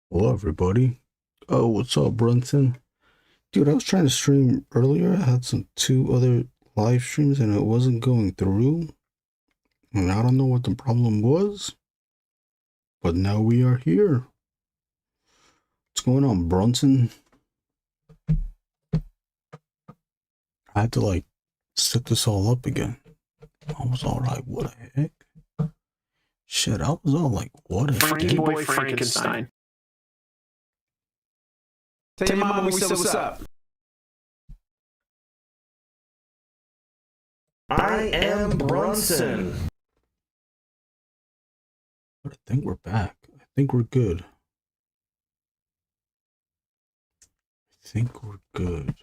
Hello, everybody. Oh, what's up, Brunson? Dude, I was trying to stream earlier. I had two other live streams and it wasn't going through. And I don't know what the problem was, but now we are here. What's going on, Brunson? I had to set this all up again. I was all like, what the heck? Shit, I was all like, what the Frankie heck? Boy Frankenstein. Tell your mama we said what's up. I am Brunson. But I think we're back. I think we're good. I think we're good.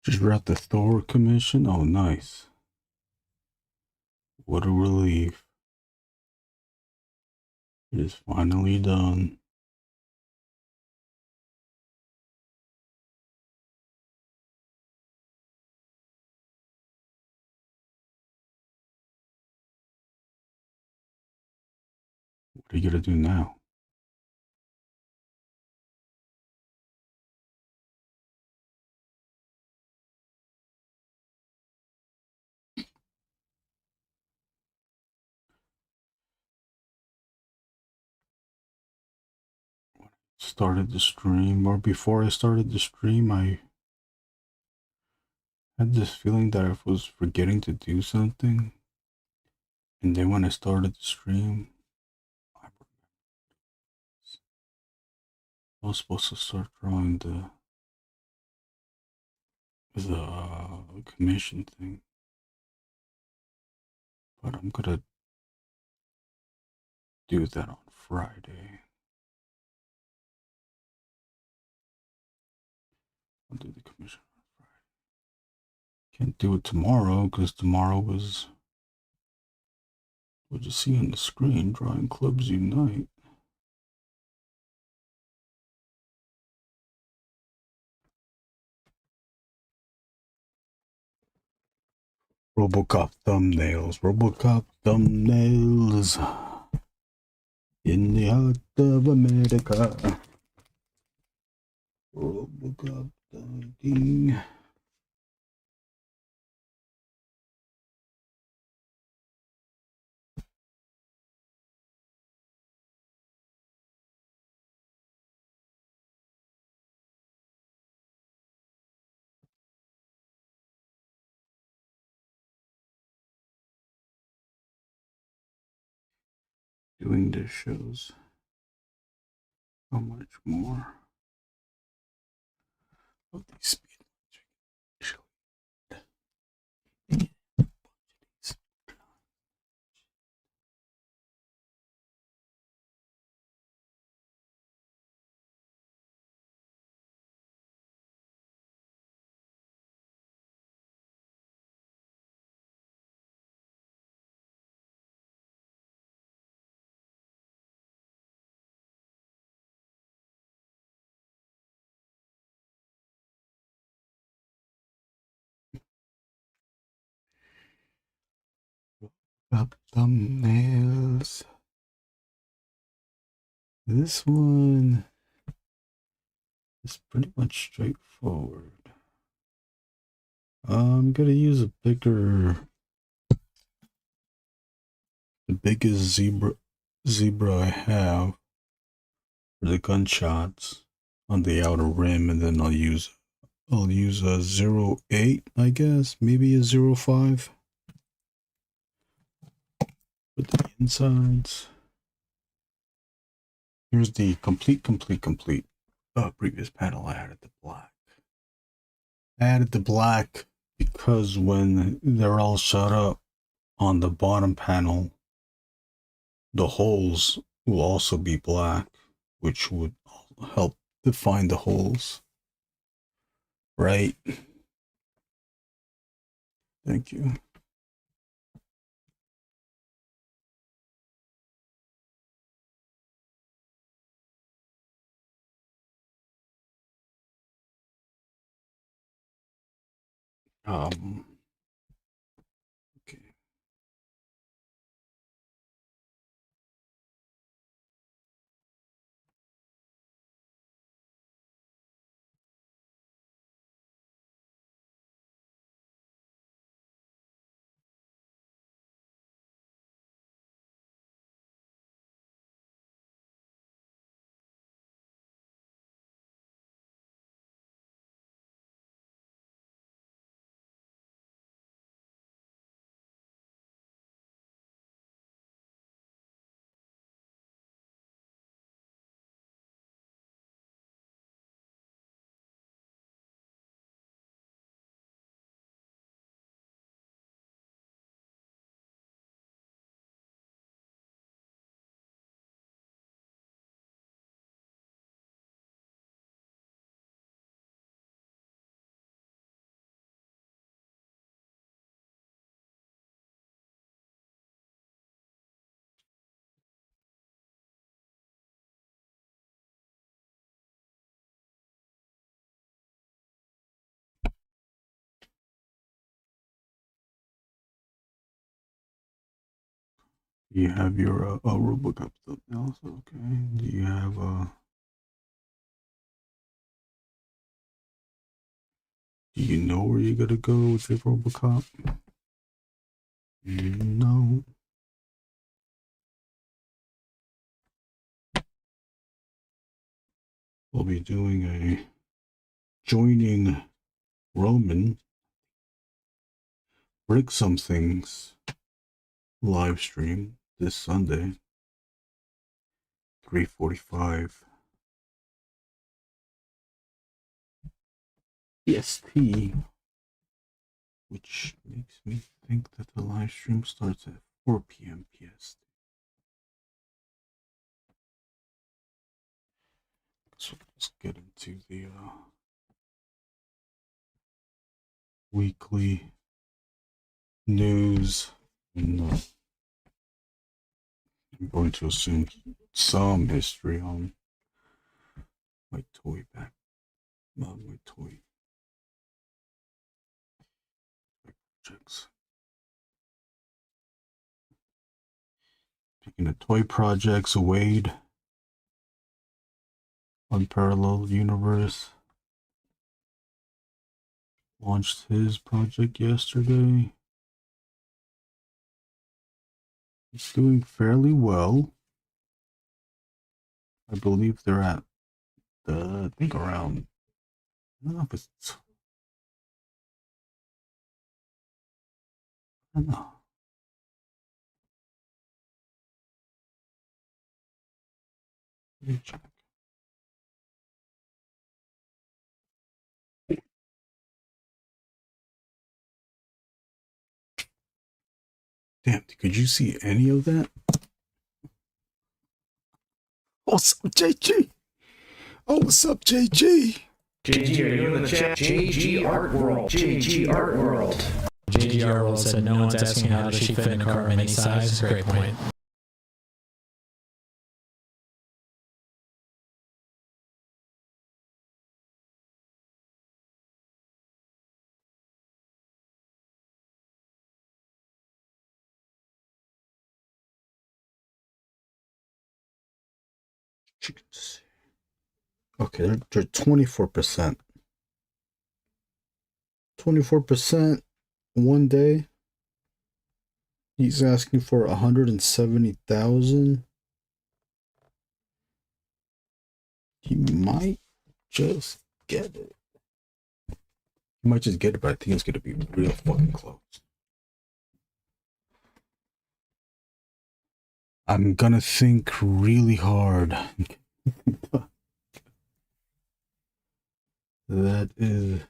Just wrapped the Thor commission. Oh, nice. What a relief. It is finally done. What are you gonna do now? Started the stream, or before I started the stream, I had this feeling that I was forgetting to do something. And then when I started the stream, I was supposed to start drawing the commission thing. But I'm gonna do that on Friday. I'll do the commission on Friday. Can't do it tomorrow because tomorrow was what you see on the screen, Drawing Clubs Unite. Robocop thumbnails, Robocop thumbnails in the heart of America. Robocop thumbnails. Doing this shows how much more of these speed. Up thumbnails. This one is pretty much straightforward. I'm gonna use the biggest zebra I have for the gunshots. on the outer rim, and then I'll use a 0.8, I guess, maybe a 0.5 with the insides. Here's the complete previous panel. I added the black. I added the black because when they're all shut up on the bottom panel, the holes will also be black, which would help define the holes. Right? Thank you. Okay. You have your Robocop thumbnails, okay? Do you have do you know where you're gonna go with your Robocop? No. We'll be doing a joining Roman Brick Somethings live stream this Sunday, 3:45 EST, which makes me think that the live stream starts at 4 p.m. PST. So let's get into the weekly news. And, I'm going to assume some history on my toy back. Not my toy projects. Speaking of toy projects, Wade, Unparalleled Universe, launched his project yesterday. It's doing fairly well. I believe they're at I think around, I don't know if it's, I don't know. Let me check. Damn, could you see any of that? Oh, what's up, JG? Oh, what's up, JG? JG, are you in the chat? JG Art World. JG Art World. JG Art World said no one's asking how does she fit in a car any size. Great point. Okay, they're 24%. 24% one day. He's asking for 170,000. He might just get it. You might just get it, but I think it's gonna be real fucking close. I'm gonna think really hard. That is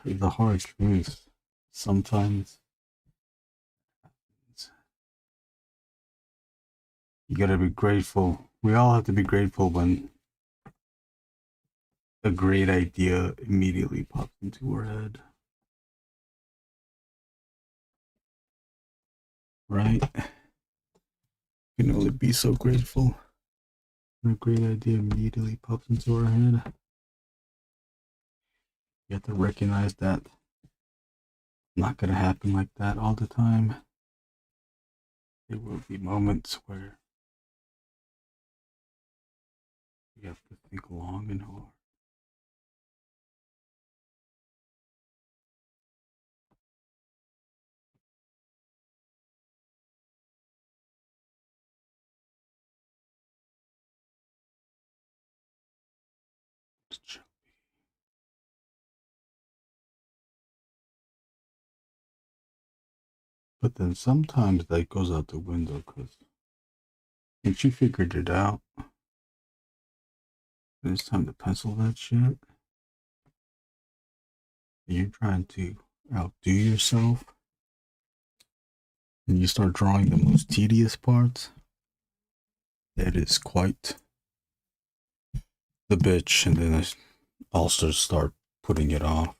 the hard truth. Sometimes you gotta be grateful. We all have to be grateful when a great idea immediately pops into our head. Right? You know, to be so grateful when a great idea immediately pops into our head. You have to recognize that it's not gonna happen like that all the time. There will be moments where you have to think long and hard. But then sometimes that goes out the window because once you figured it out, and it's time to pencil that shit, and you're trying to outdo yourself, and you start drawing the most tedious parts, that is quite the bitch, and then I also start putting it off.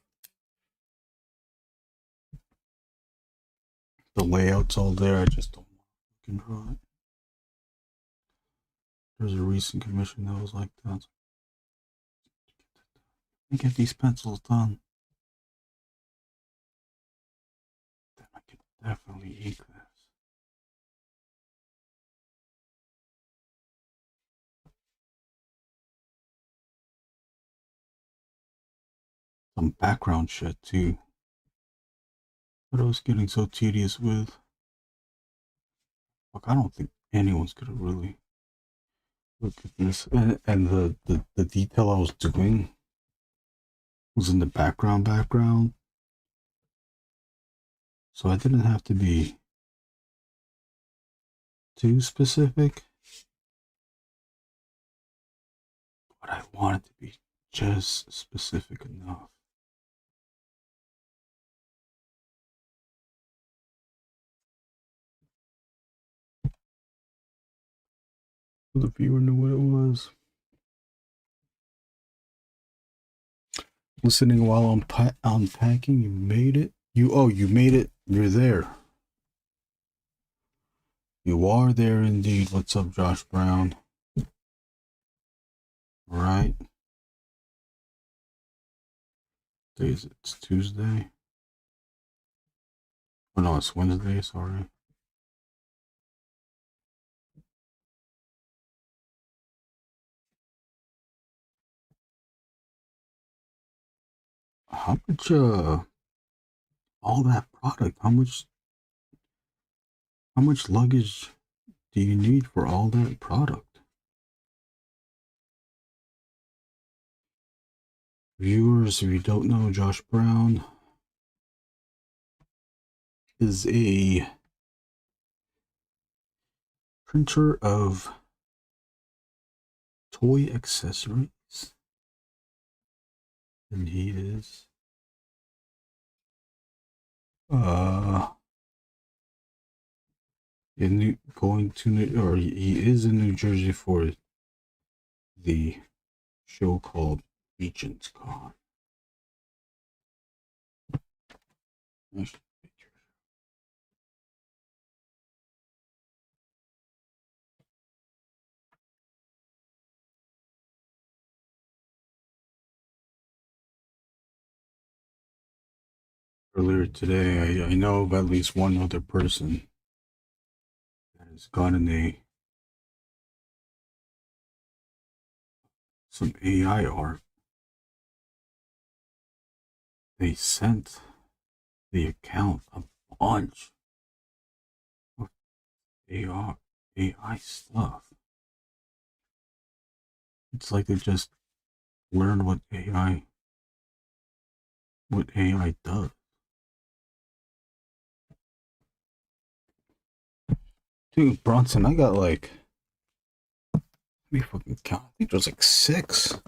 The layout's all there, I just don't want to draw it. There's a recent commission that was like that. I get these pencils done. Then I could definitely ink this. Some background shit too. But I was getting so tedious with. Look, I don't think anyone's gonna really look at this. And the detail I was doing was in the background. So I didn't have to be too specific. But I wanted to be just specific enough. So the viewer knew what it was. Listening while unpacking, you made it. You made it. You're there. You are there indeed. What's up, Josh Brown? All right. It's Tuesday. Oh no, it's Wednesday. Sorry. How much? All that product. How much luggage do you need for all that product? Viewers, if you don't know, Josh Brown is a printer of toy accessories, and he is he is in New Jersey for the show called Regent's Con. Earlier today, I know of at least one other person that has gotten some AI art. They sent the account a bunch of AI stuff. It's like they just learn what AI does. Dude, Bronson, I got like, let me fucking count. I think there's like six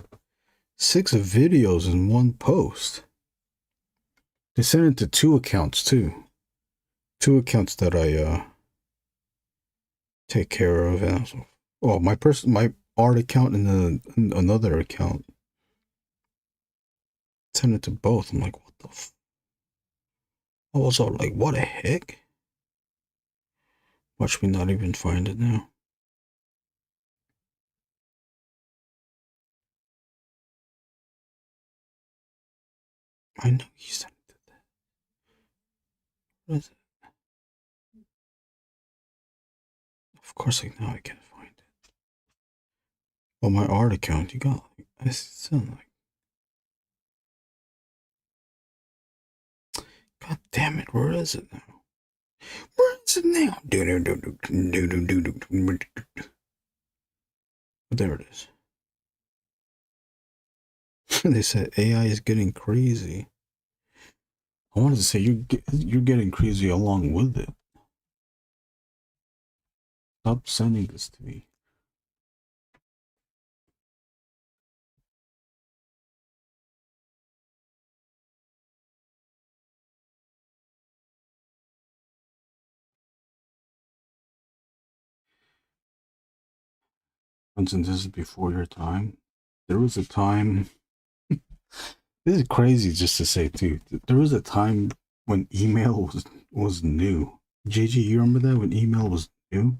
videos in one post. They sent it to two accounts too. Two accounts that I take care of. And also, oh, my art account and another account. Sent it to both. I'm like, what the I was all like, what the heck? Watch me not even find it now. I know he sent it to that. What is it? Of course, like now I can't find it. Oh, my art account, you got like, I sound like, God damn it, where is it now? Where is it now? There it is. They said AI is getting crazy. I wanted to say you're getting crazy along with it. Stop sending this to me. And since this is before your time, there was a time. This is crazy just to say too. There was a time when email was new. JG, you remember that when email was new?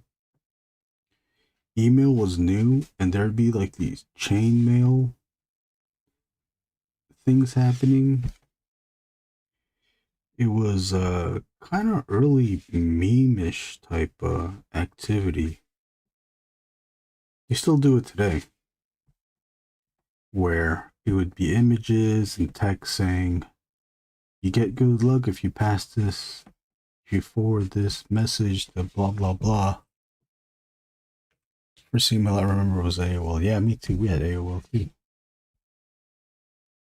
Email was new, and there'd be like these chain mail things happening. It was kind of early meme-ish type activity. You still do it today, where it would be images and text saying, "You get good luck if you pass this, if you forward this message to blah blah blah." First email I remember was AOL. Yeah, me too. We had AOL too.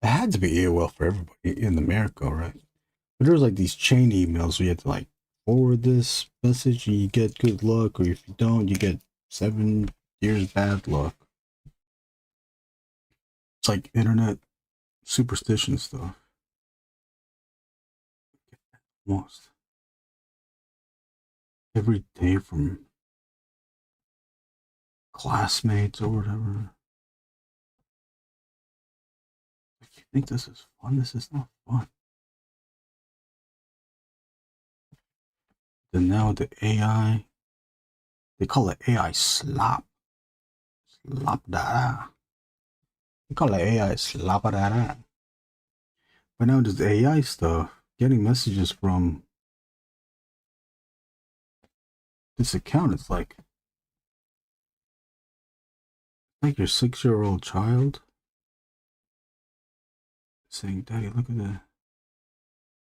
It had to be AOL for everybody in America, right? But there was like these chain emails where you had to like forward this message and you get good luck, or if you don't, you get 7 years bad luck. It's like internet superstition stuff. Almost every day from classmates or whatever. Like, you think this is fun? This is not fun. Then now the AI, they call it AI slop. Slop da. They call it AI slop da. But now there's AI stuff, getting messages from this account. It's like your 6-year-old child saying, "Daddy, look at the.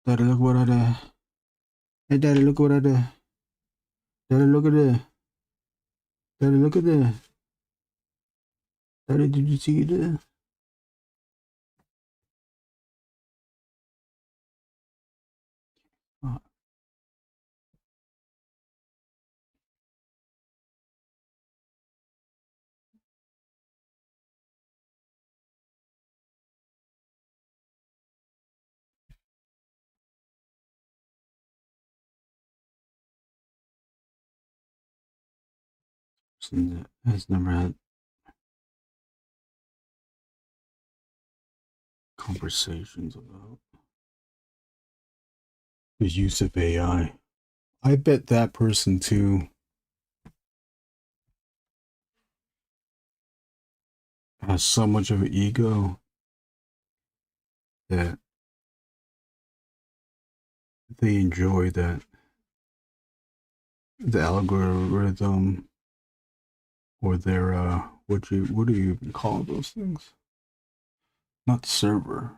Daddy, look what I did. Hey, Daddy, look what I did. Daddy, look at the. Daddy, look at the. Daddy, did you see the?" That has never had conversations about the use of AI. I bet that person too has so much of an ego that they enjoy that the algorithm or their what do you even call those things? Not server,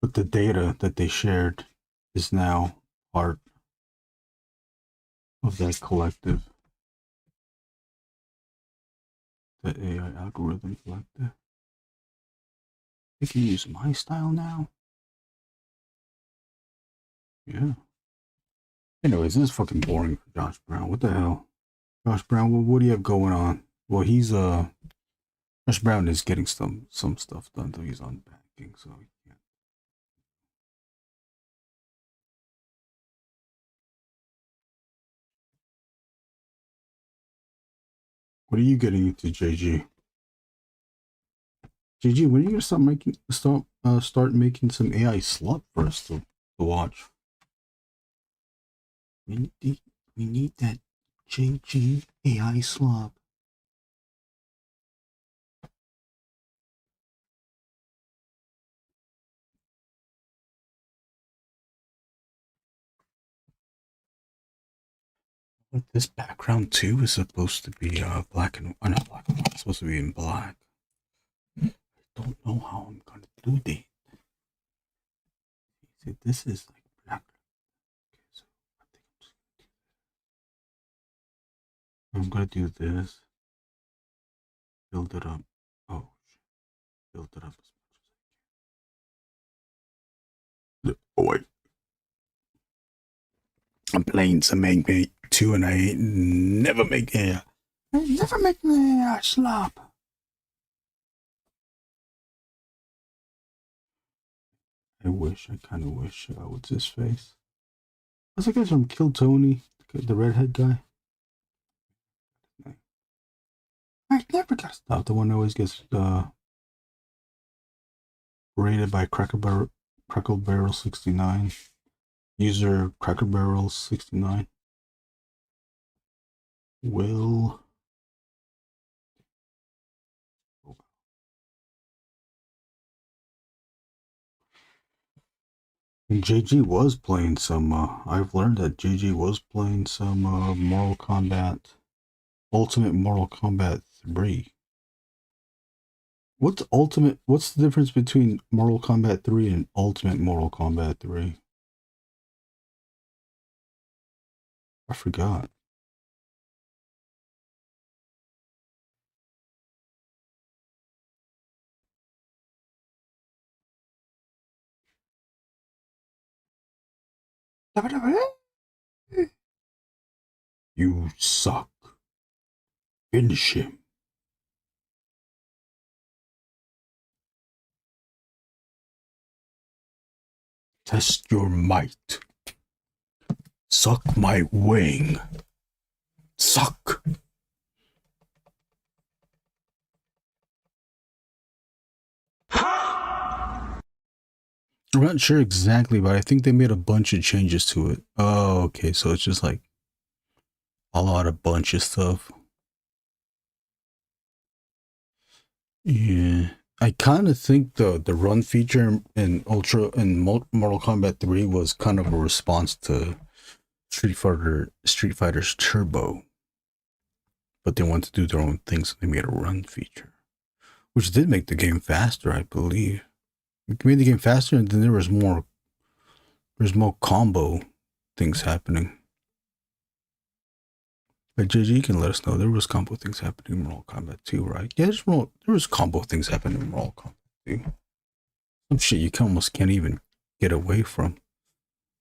but the data that they shared is now part of that collective. The AI algorithms like that. They can use my style now. Yeah. Anyways, this is fucking boring for Josh Brown. What the hell? Josh Brown, what do you have going on? Well, he's Josh Brown is getting some stuff done, though he's unpacking, so he can't. What are you getting into, JG? JG, when are you gonna start making some AI slop for us to watch? We need that JG AI slop. But this background too is supposed to be black and not black and white. It's supposed to be in black. I don't know how I'm gonna do that. See, this is like black. Okay, so I think I'm gonna do this. Build it up. Oh shit. Build it up as much as I can. Oh wait. I'm playing some Angriest 2 and I ain't never make AI slop. I kinda wish what's his face? What's the guy from Kill Tony? The redhead guy? I never gotta stop. The one that always gets rated by Cracker Barrel 69. User Cracker Barrel 69. Will. And JG was playing some. I've learned that JG was playing some Mortal Kombat, Ultimate Mortal Kombat 3. What's the difference between Mortal Kombat 3 and Ultimate Mortal Kombat 3? I forgot. You suck. Finish him. Test your might. Suck my wing. Suck. I'm not sure exactly, but I think they made a bunch of changes to it. Oh, okay. So it's just like a lot of bunch of stuff. Yeah. I kind of think the run feature in Mortal Kombat 3 was kind of a response to Street Fighter's Turbo. But they wanted to do their own thing, so they made a run feature, which did make the game faster, I believe. It made the game faster, and then there's more combo things happening. But JG, you can let us know there was combo things happening in Mortal Kombat 2, right? Yeah, there was combo things happening in Mortal Kombat 2. Some shit you almost can't even get away from.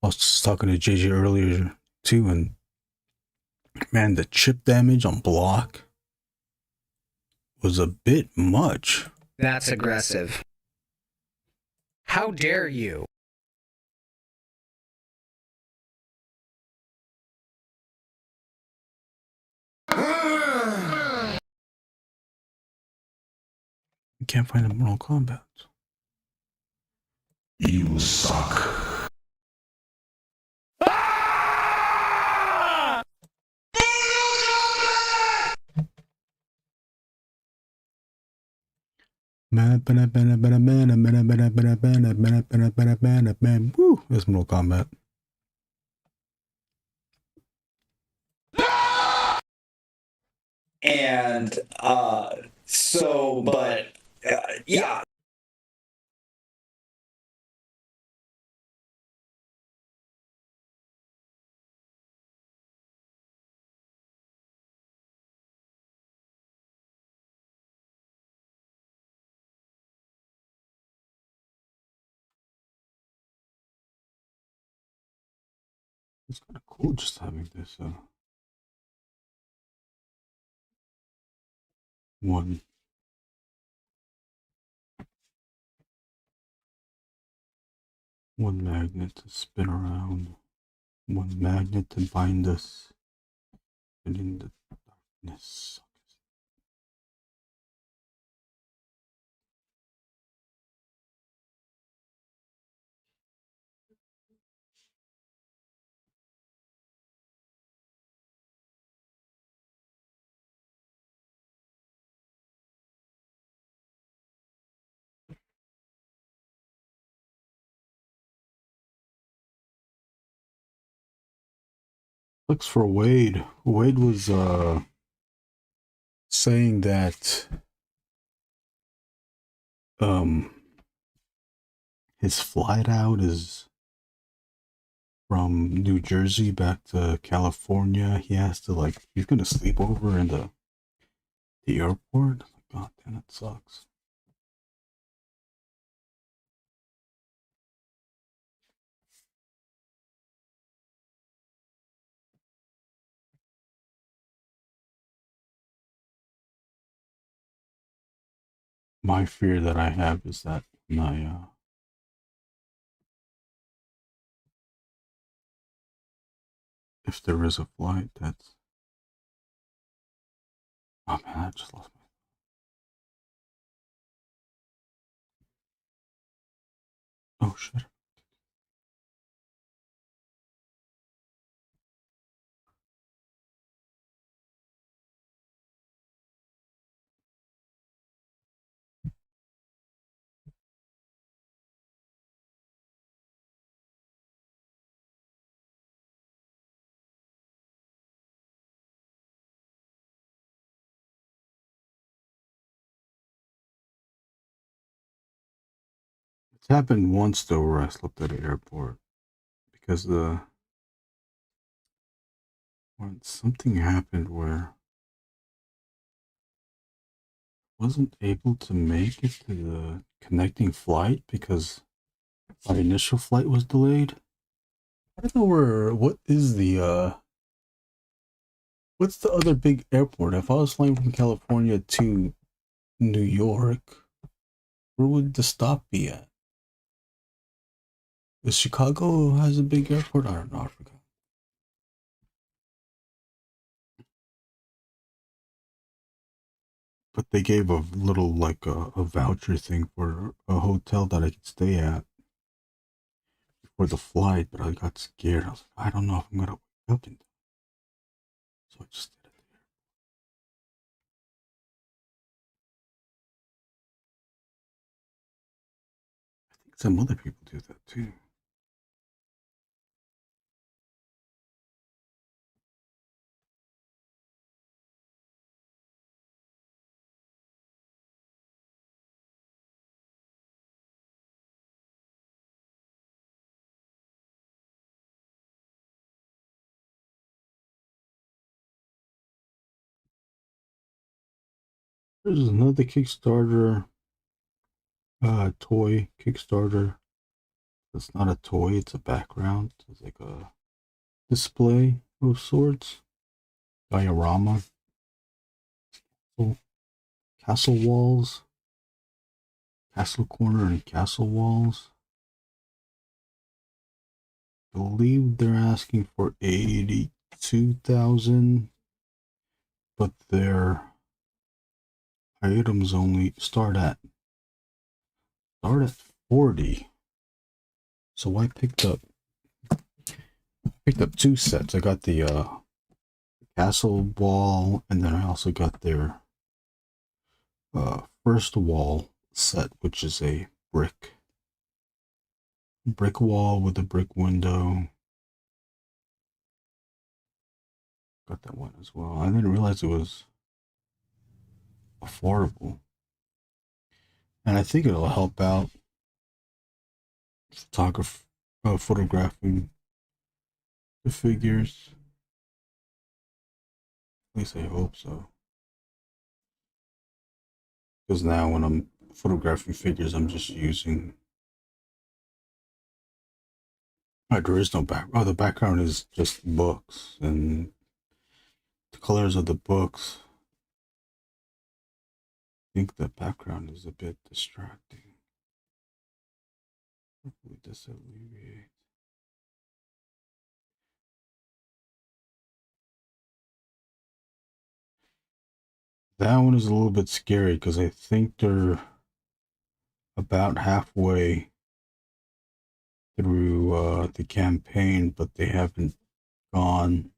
I was just talking to JJ earlier too, and man, the chip damage on block was a bit much. That's aggressive. How dare you? You can't find a Mortal Kombat. You suck. Woo, that's Mortal Kombat. And yeah. It's kind of cool just having this one magnet to spin around, one magnet to bind us, and in the darkness. Looks for Wade. Wade was saying that his flight out is from New Jersey back to California. He has to he's gonna sleep over in the airport. God damn, that sucks. My fear that I have is that when if there is a flight that's... Oh man, I just lost my... Oh shit. It's happened once though where I slept at an airport because when something happened where I wasn't able to make it to the connecting flight because my initial flight was delayed. I don't know what is what's the other big airport? If I was flying from California to New York, where would the stop be at? Is Chicago has a big airport? I don't know, I forgot. But they gave a little a voucher thing for a hotel that I could stay at before the flight, but I got scared. I was like, I don't know if I'm gonna wake up in time. So I just did it there. I think some other people do that too. There's another Kickstarter, toy Kickstarter. It's not a toy, it's a background. It's like a display of sorts. Diorama. Castle walls. Castle corner and castle walls. I believe they're asking for 82,000, but their items only start at 40. So I picked up two sets. I got the castle wall, and then I also got their first wall set, which is a brick wall with a brick window. Got that one as well. I didn't realize it was affordable, and I think it'll help out photographing the figures. At least I hope so. Because now when I'm photographing figures, I'm just using There is no back. Oh, the background is just books and the colors of the books. I think the background is a bit distracting. Hopefully this alleviates. That one is a little bit scary because I think they're about halfway through the campaign, but they haven't gone.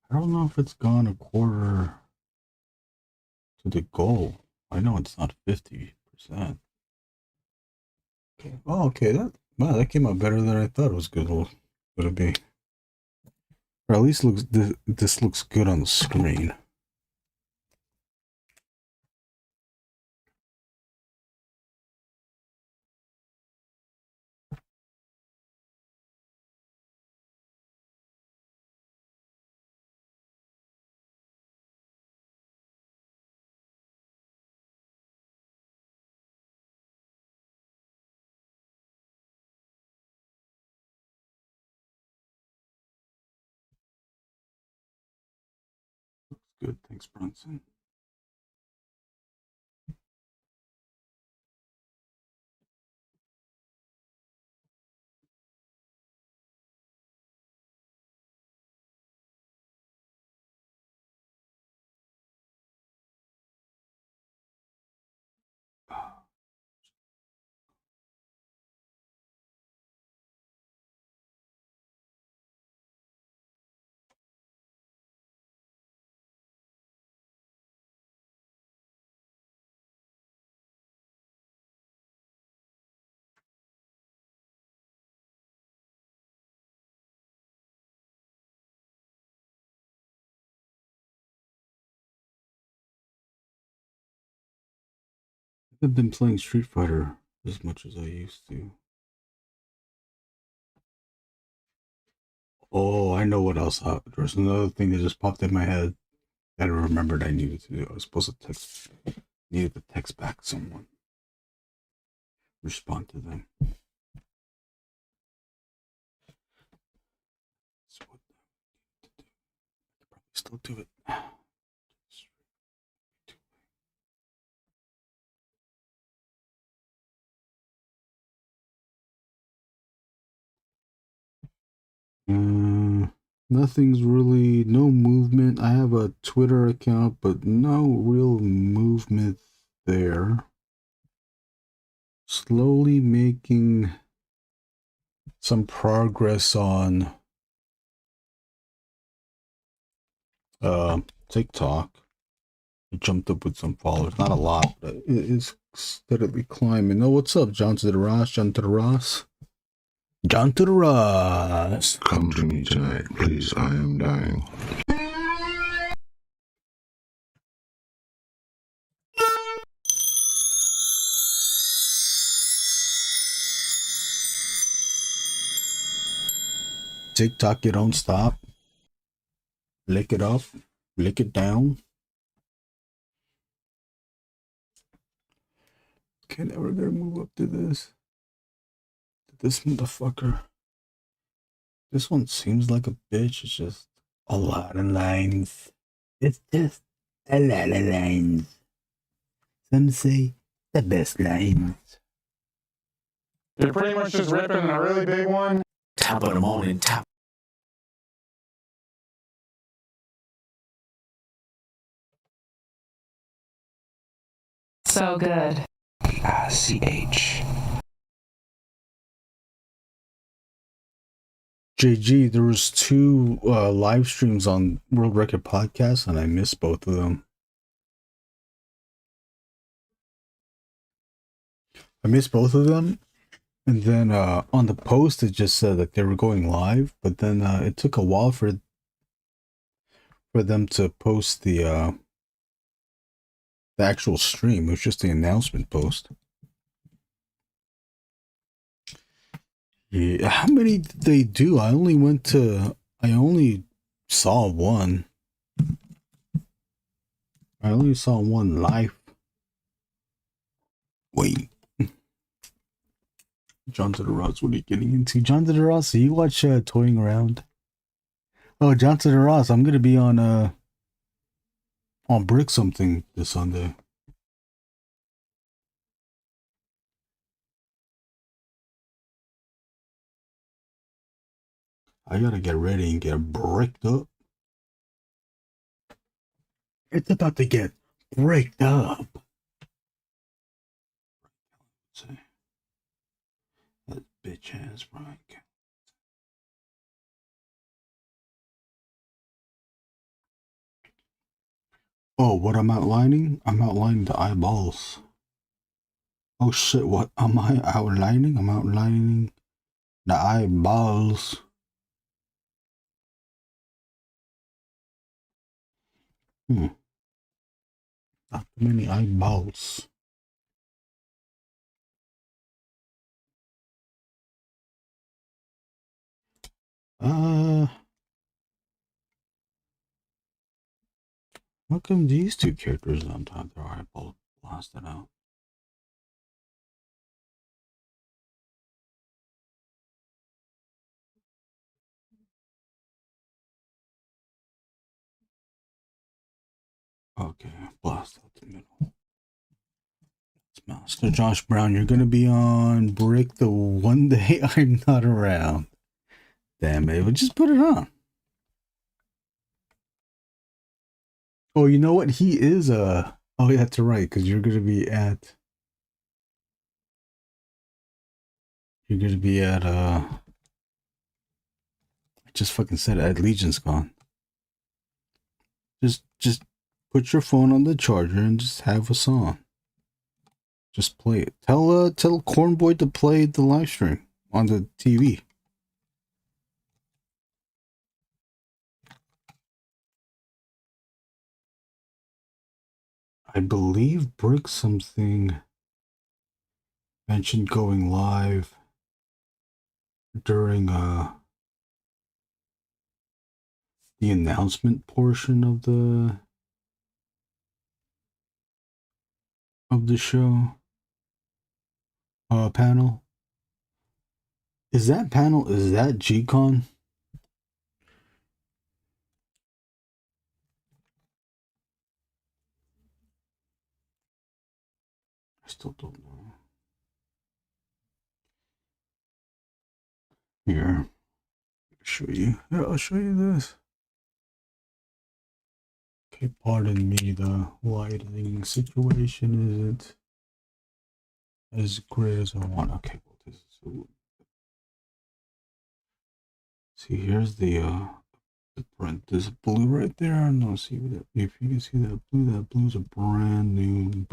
I don't know if it's gone a quarter to the goal. I know it's not 50%. Okay. Oh, okay. That came out better than I thought it was gonna be. Or at least this looks good on the screen. Good, thanks, Brunson. I've been playing Street Fighter as much as I used to. Oh, I know what else. There's another thing that just popped in my head that I remembered I needed to do. I was supposed to needed to text back someone, respond to them. That's what I need to do. I could probably still do it. Nothing's really, no movement. I have a Twitter account, but no real movement there. Slowly making some progress on TikTok. I jumped up with some followers, not a lot, but it is steadily climbing. Oh, what's up, John to the Ross? John to the Ross? John to the Ross. Come to me tonight, please. I am dying. TikTok, you don't stop. Lick it up. Lick it down. Okay, now we're gonna move up to this. This motherfucker. This one seems like a bitch. It's just a lot of lines. It's just a lot of lines. Some say the best lines. You're pretty much just ripping a really big one. Top of the morning, top. So good. CH. JG, there was two live streams on World Record Podcast, and I missed both of them. I missed both of them, and then on the post it just said that they were going live, but then it took a while for them to post the actual stream. It was just the announcement post. Yeah, how many did they do? I only saw one. I only saw one live. Wait. John to the Ross, what are you getting into? John to the Ross, you watch Toying Around? Oh, John to the Ross, I'm gonna be on Brick something this Sunday. I gotta get ready and get bricked up. It's about to get bricked up. Let's see. That bitch ass Frank. Oh, what I'm outlining? I'm outlining the eyeballs. Oh shit, what am I outlining? I'm outlining the eyeballs. Not too many eyeballs. How come these two characters don't have their eyeball blasted out? Okay, blast out the middle. It's Master Josh Brown. You're gonna be on Brick the one day I'm not around. Damn it, but just put it on. Oh, you know what? He is oh yeah, that's right, because you're gonna be at I just fucking said it, at Legion's Con. Just put your phone on the charger and just have a song. Just play it. Tell Cornboy to play the live stream on the TV. I believe Brick something mentioned going live during the announcement portion of the show panel. Is that G-Con? I still don't know. Here, I'll show you. Yeah, I'll show you this. Okay, pardon me, the lighting situation isn't as great as I want. Okay, well, this is see, here's the print. There's blue right there. No, see that, if you can see that blue's a brand new,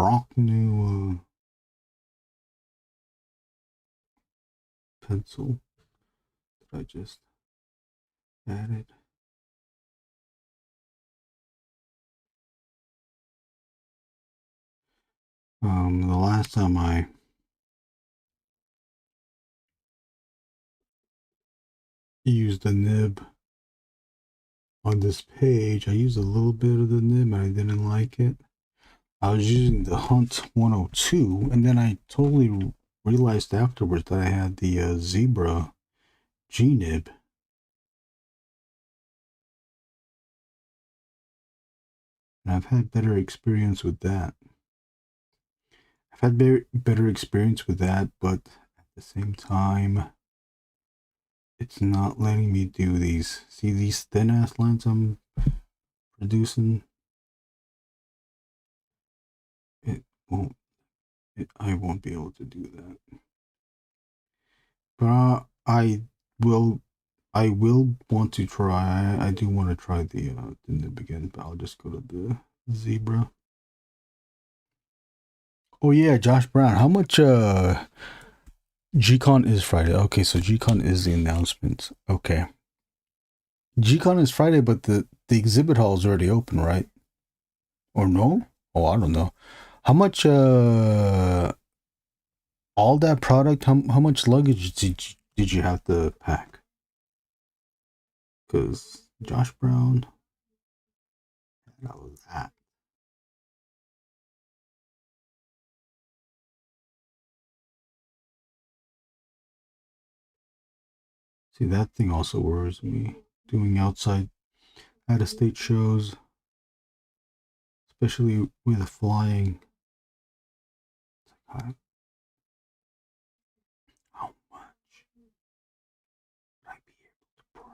pencil that I just added. The last time I used the nib on this page, I used a little bit of the nib and I didn't like it. I was using the Hunt 102, and then I totally realized afterwards that I had the Zebra G-nib. And I've had better experience with that. I've had better experience with that, but at the same time, it's not letting me do these. See these thin ass lines I'm producing? I won't be able to do that. But I will want to try. I do want to try the nib again, but I'll just go to the Zebra. Oh yeah, Josh Brown. How much G-Con is Friday? Okay, so G-Con is the announcement. Okay. G-Con is Friday, but the exhibit hall is already open, right? Or no? Oh, I don't know. How much all that product, how much luggage did you have to pack? Because Josh Brown, that was that. See, that thing also worries me. Doing outside out-of-state shows, especially with flying. How much would I be able to bring?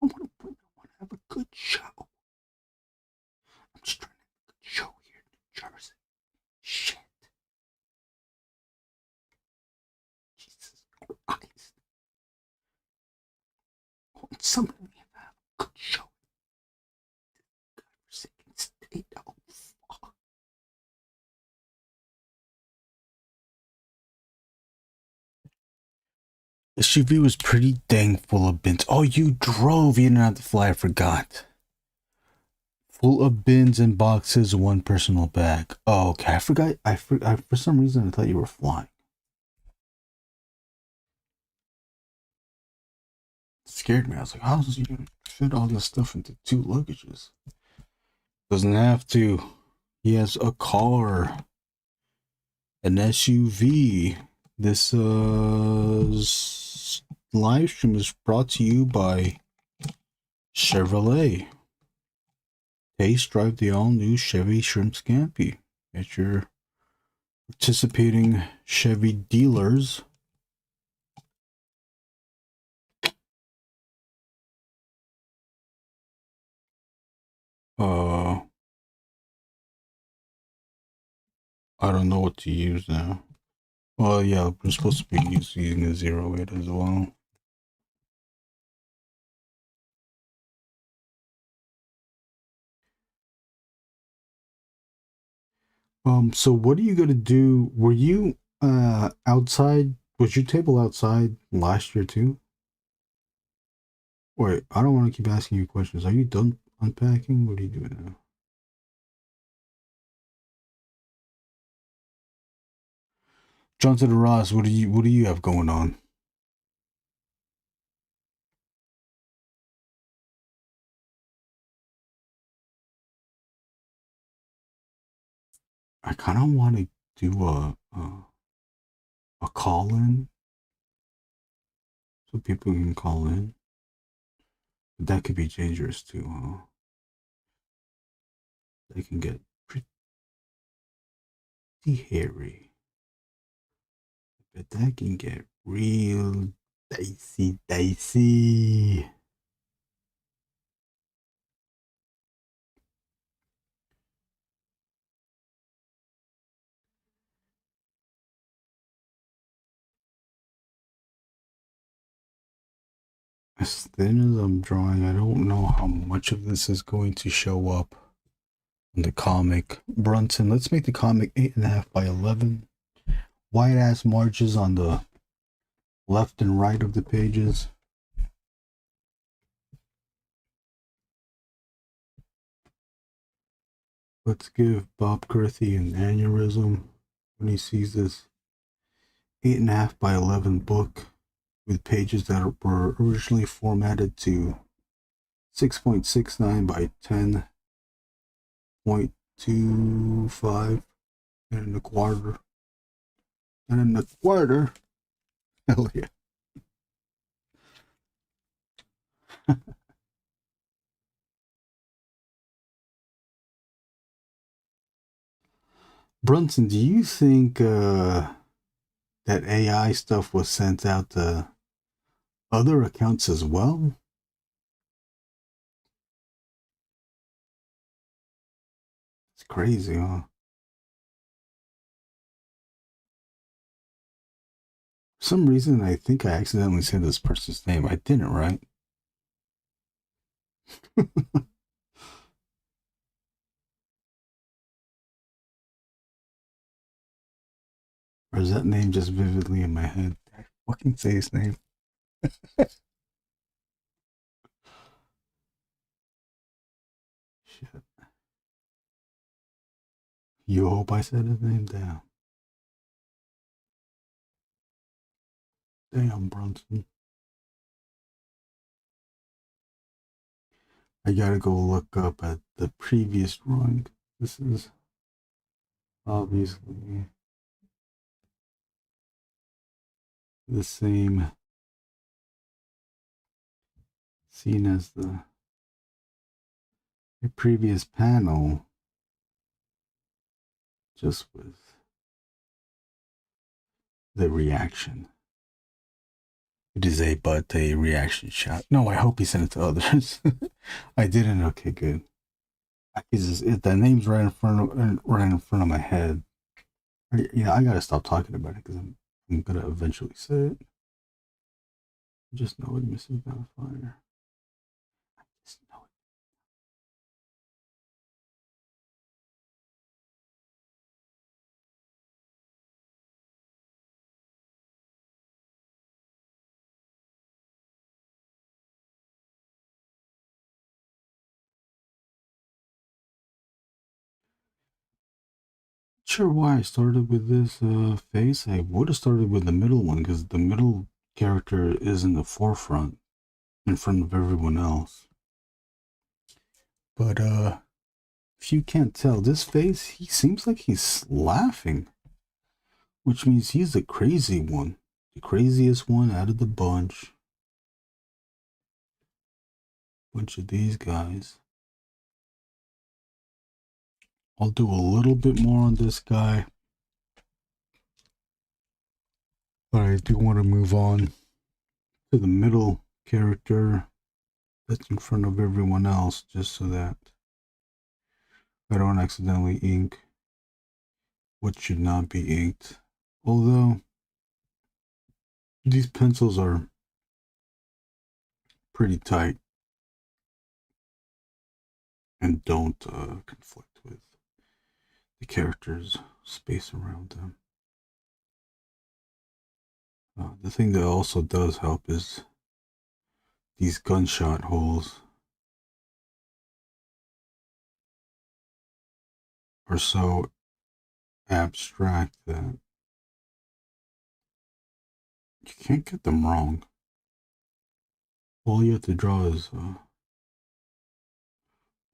I want to bring. I want to have a good show. I'm just trying to have a good show here in New Jersey. Shit. Jesus Christ. I want somebody to have a good show. Godforsaken state. Oh, fuck. The SUV was pretty dang full of bins. Oh, you drove. You didn't have to fly. I forgot. Full of bins and boxes, one personal bag. Oh, okay. I forgot. For some reason, I thought you were flying. It scared me. I was like, how is he going to fit all this stuff into 2 luggages? Doesn't have to. He has a car, an SUV. This live stream is brought to you by Chevrolet. Taste drive the all-new Chevy Shrimp Scampi at your participating Chevy dealers. I don't know what to use now. Well, yeah, we're supposed to be using a 08 as well. So what are you gonna do? Were you outside? Was your table outside last year too? Wait, I don't want to keep asking you questions. Are you done unpacking? What are you doing now? Johnson Ross, what do you have going on? I kind of want to do a call in, so people can call in. But that could be dangerous too, huh? They can get pretty hairy. But that can get real dicey. As thin as I'm drawing, I don't know how much of this is going to show up in the comic. Brunson, let's make the comic 8.5 by 11. White ass margins on the left and right of the pages. Let's give Bob Girthy an aneurysm when he sees this 8.5 by 11 book with pages that were originally formatted to 6.69 by 10.25 and a quarter. And a quarter. Hell yeah. Brunson, do you think that AI stuff was sent out to other accounts as well? It's crazy, huh? For some reason, I think I accidentally said this person's name. I didn't, right? Or is that name just vividly in my head? Did I fucking say his name? Shit. You hope I said his name? Damn. Damn, Brunson. I gotta go look up at the previous drawing. This is obviously the same scene as the previous panel, just with the reaction. It is a reaction shot. No, I hope he sent it to others. I didn't. Okay, good. The name's right in front of my head. I gotta stop talking about it because I'm gonna eventually say it. I just know it missing fire. I just know it. Sure why I started with this face. I would have started with the middle one because the middle character is in the forefront in front of everyone else. But if you can't tell, this face, he seems like he's laughing, which means he's the crazy one, the craziest one out of the bunch. Bunch of these guys. I'll do a little bit more on this guy, but I do want to move on to the middle character that's in front of everyone else, just so that I don't accidentally ink what should not be inked. Although these pencils are pretty tight and don't conflict with the character's space around them. The thing that also does help is these gunshot holes are so abstract that you can't get them wrong. All you have to draw is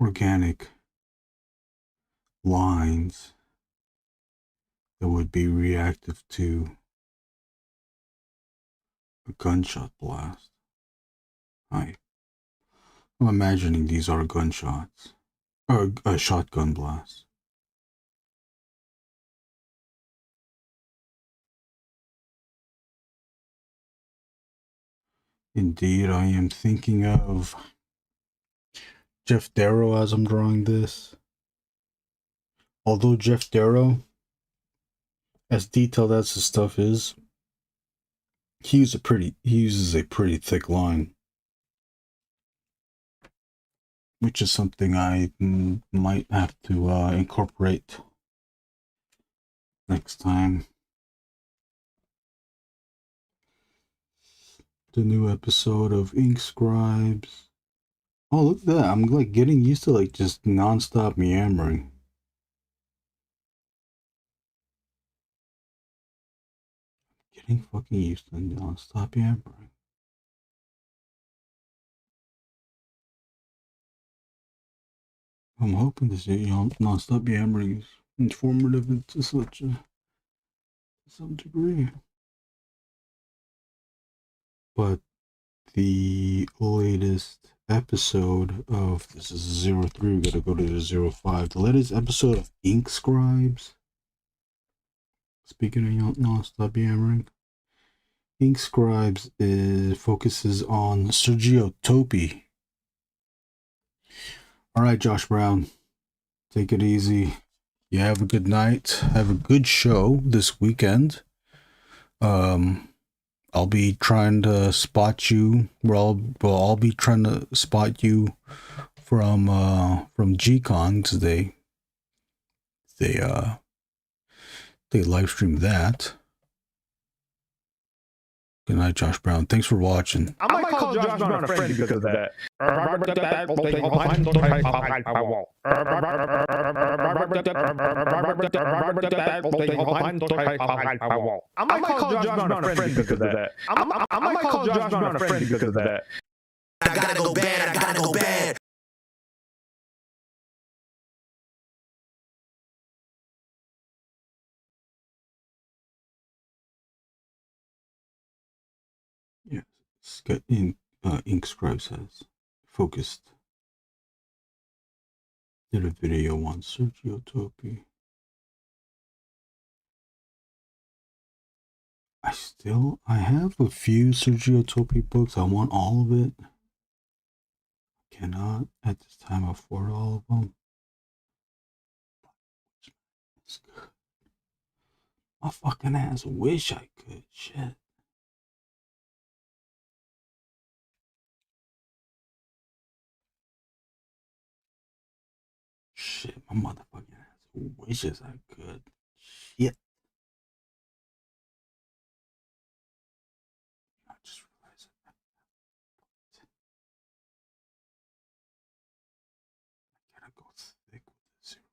organic lines that would be reactive to a gunshot blast. I'm imagining these are gunshots, or a shotgun blast. Indeed, I am thinking of Jeff Darrow as I'm drawing this. Although Jeff Darrow, as detailed as his stuff is, he uses a pretty thick line, which is something I might have to incorporate next time. The new episode of Ink Scribes. Oh, look at that. I'm like getting used to like just non-stop meandering. Getting fucking used to non-stop meandering. I'm hoping this non-stop meandering is informative to some degree. But the latest episode of, this is 03, we gotta go to the 05. The latest episode of Ink Scribes. Speaking of non-stop yammering, Ink Scribes focuses on Sergio Topi. Alright, Josh Brown, take it easy. You have a good night. Have a good show this weekend. I'll be trying to spot you. I'll be trying to spot you from G-Con, because they live stream that. Good night, Josh Brown. Thanks for watching. I might call Josh Brown a friend because of that. I might call Josh Brown a friend because of that. I might call Josh Brown a friend because of that. I gotta go bad. Ink Scribe says focused. Did a video on Sergio Topi. I have a few Sergio Topi books. I want all of it. Cannot at this time afford all of them. My fucking ass wish I could. Shit. Shit, my motherfucking ass wishes I could. Shit. I just realized it. I gotta go thick with the zero.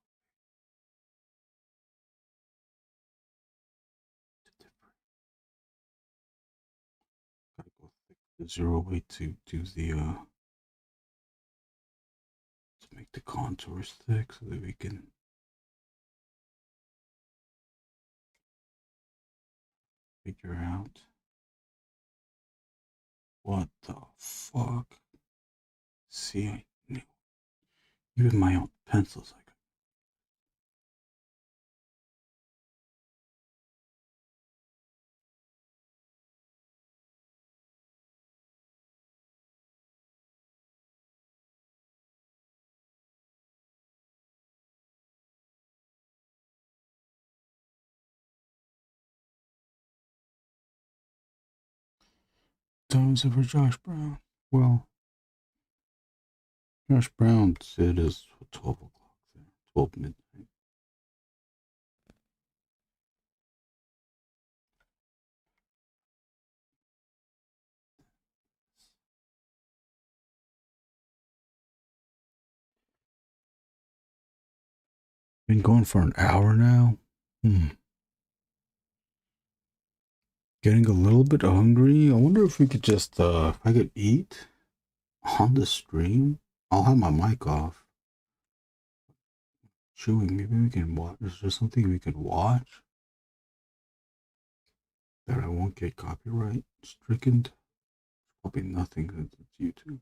Gotta go thick with the zero way to do the to make the contours thick so that we can figure out what the fuck. See, I knew. Even my own pencils, I could. Time is it for Josh Brown? Well, Josh Brown said it's 12 o'clock there. 12 midnight. Been going for an hour now. Getting a little bit hungry. I wonder if we could just if I could eat on the stream. I'll have my mic off. Chewing. Maybe we can watch. Is there something we could watch that I won't get copyright stricken? Probably nothing because it's YouTube.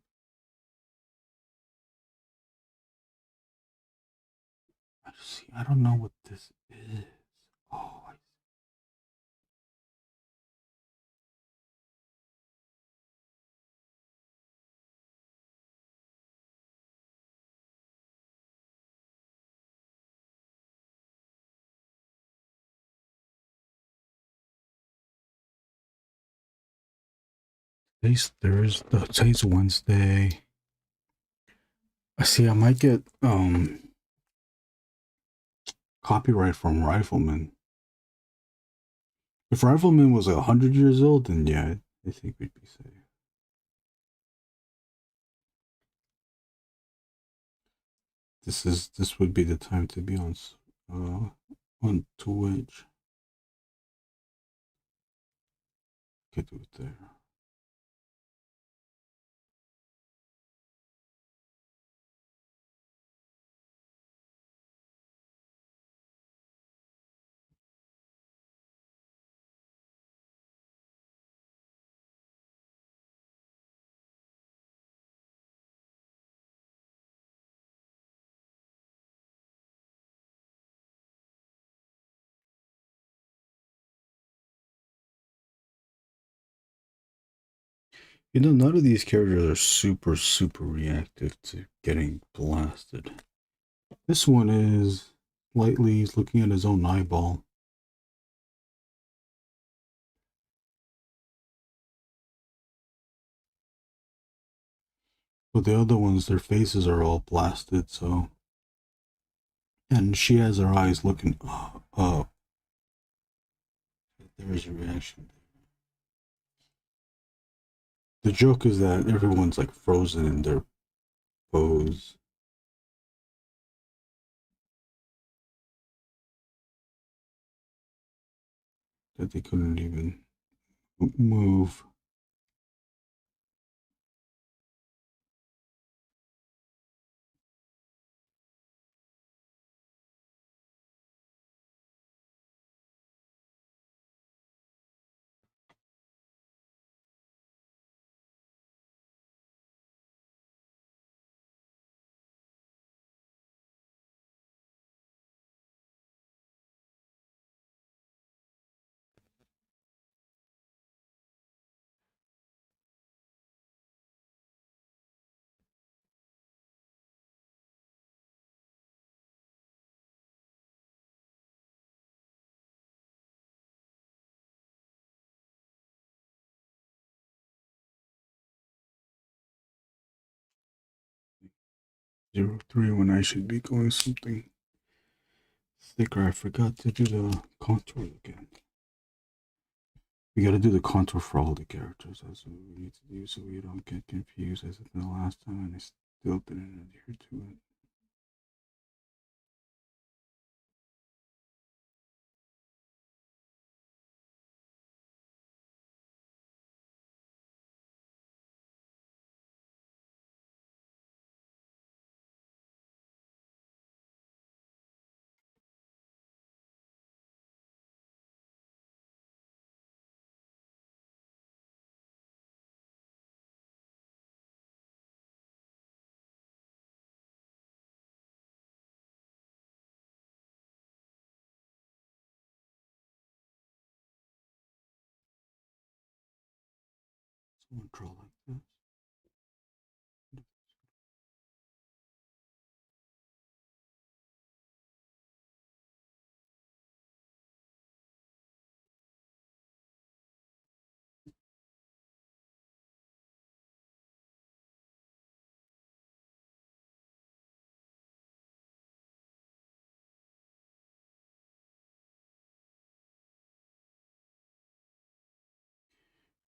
I don't know what this is. Oh, I see. Today's Thursday. Today's Wednesday. I see. I might get copyright from Rifleman. If Rifleman was 100 years old, then yeah, I think we'd be safe. This would be the time to be on Twitch. Could do it there. You know, none of these characters are super reactive to getting blasted. This one is lightly, he's looking at his own eyeball. But the other ones, their faces are all blasted, so. And she has her eyes looking up. There is a reaction. The joke is that everyone's like frozen in their pose. That they couldn't even move. 03 when I should be going something thicker. I forgot to do the contour again. We gotta do the contour for all the characters. That's what we need to do so we don't get confused as if the last time and I still didn't adhere to it. Someone draw like this.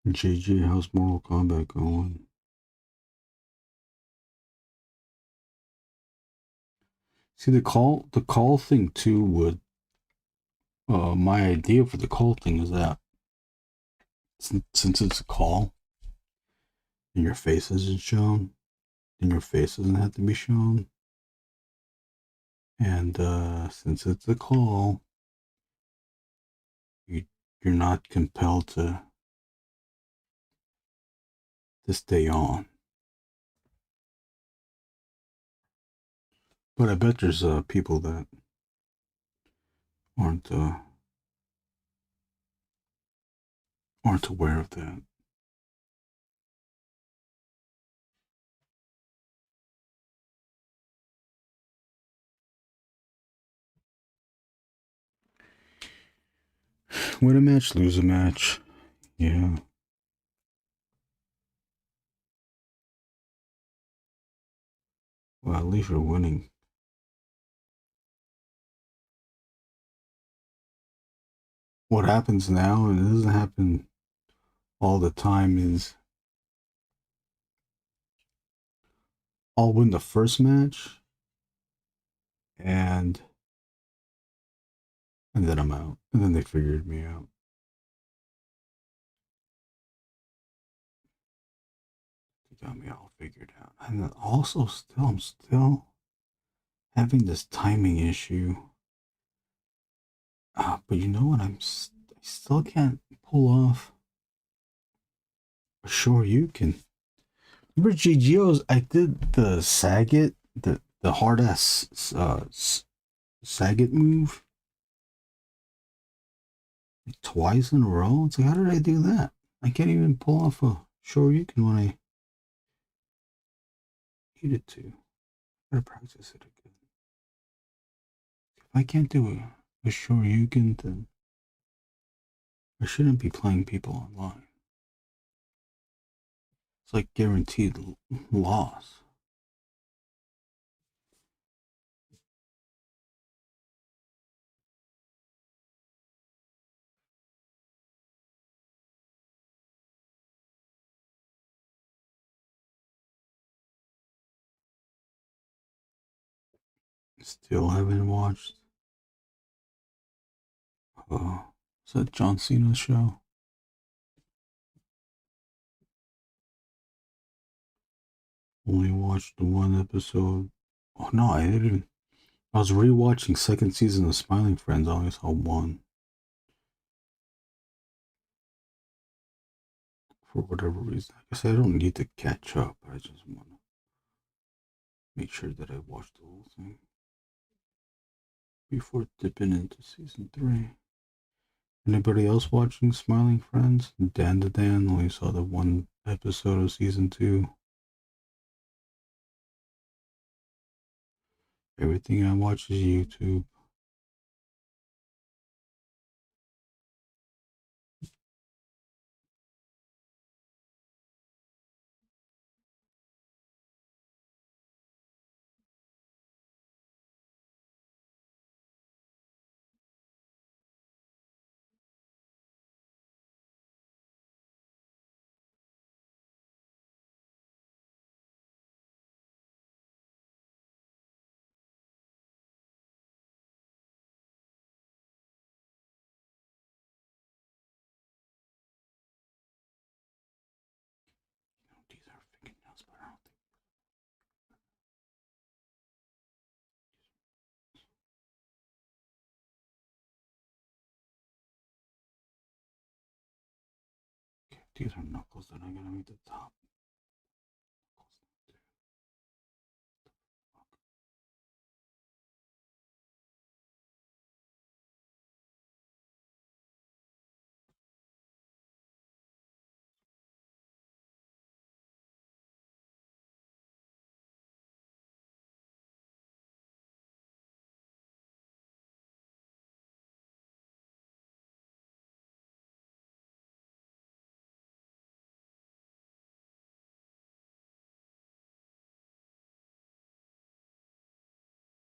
JJ, how's Mortal Kombat going? See the call thing too would my idea for the call thing is that since it's a call and your face isn't shown, then your face doesn't have to be shown. And since it's a call, you're not compelled to stay on. But I bet there's people that aren't aware of that. Win a match, lose a match. Yeah. Well, at least you're winning. What happens now, and it doesn't happen all the time, is I'll win the first match and then I'm out. And then they figured me out. They got me all figured out. And then also I'm still having this timing issue. But you know what? I still can't pull off a sure you can. Remember GGO's? I did the Saget, the hard ass Saget move twice in a row. It's like, how did I do that? I can't even pull off a sure you can when I needed to. I gotta practice it again. If I can't do a sure you can, then I shouldn't be playing people online. It's like guaranteed loss. Still haven't watched. Is that John Cena's show? Only watched the one episode. Oh no, I didn't even. I was rewatching second season of Smiling Friends. I only saw one. For whatever reason. I guess I don't need to catch up. I just want to make sure that I watch the whole thing before dipping into season 3. Anybody else watching Smiling Friends? Dan the Dan only saw the one episode of season 2. Everything I watch is YouTube. These are knuckles that are gonna be the top.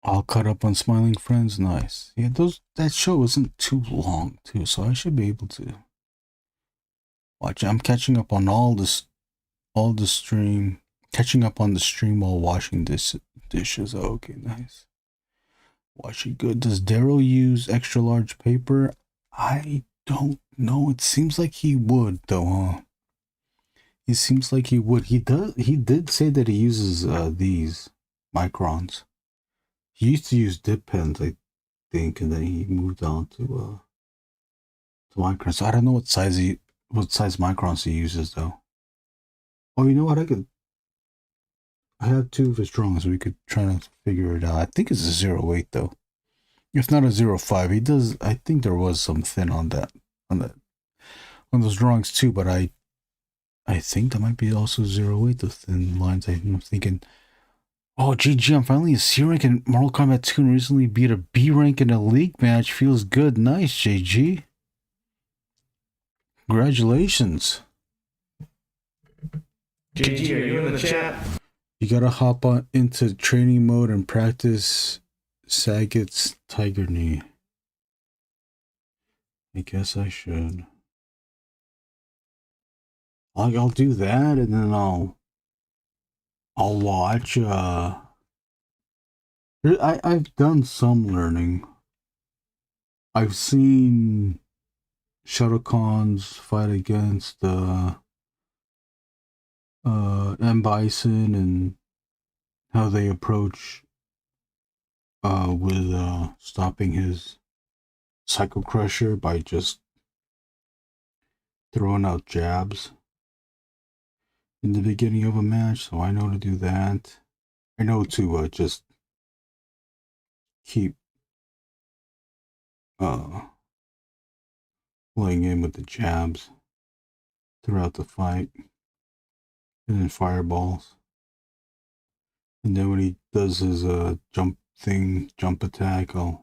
All caught up on Smiling Friends. Nice. Yeah, that show isn't too long too, so I should be able to watch it. I'm catching up on all the stream. Catching up on the stream while washing dishes. Oh, okay, nice. Washing good. Does Daryl use extra large paper? I don't know. It seems like he would though, huh? He seems like he would. He did say that he uses these microns. He used to use dip pens, I think, and then he moved on to microns. So I don't know what size microns he uses though. Oh, you know what? I have two of his drawings. We could try to figure it out. I think it's a 08 though. If not a 05, he does. I think there was some thin on those drawings too. But I think that might be also 08. The thin lines. I'm thinking. Oh, GG, I'm finally a C rank in Mortal Kombat 2 and recently beat a B rank in a league match. Feels good. Nice, JG. Congratulations. JG, are you in the chat? You gotta hop on into training mode and practice Saget's Tiger Knee. I guess I should. I'll do that and then I'll watch I've done some learning. I've seen Shadowcons fight against M. Bison and how they approach with stopping his Psycho Crusher by just throwing out jabs in the beginning of a match, so I know to do that. I know to just keep playing in with the jabs throughout the fight, and then fireballs. And then when he does his jump attack, if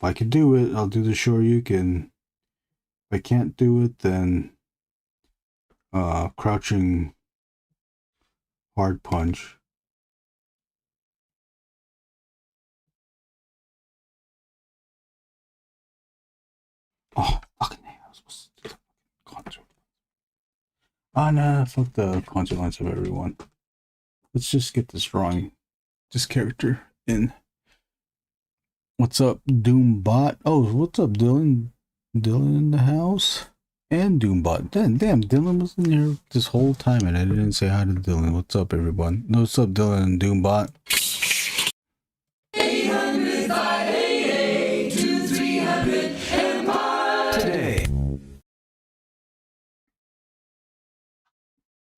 I can do it, I'll do the Shoryuken. If I can't do it, then crouching hard punch. Oh, fucking hell, I was supposed to do the contour. Oh, nah, fuck the contour lines of everyone. Let's just get this drawing, this character in. What's up, Doombot? Oh, what's up, Dylan? Dylan in the house? And Doombot. Damn, Dylan was in here this whole time and I didn't say hi to Dylan. What's up, everyone? No, what's up, Dylan and Doombot? 800 588 2300 Empire today.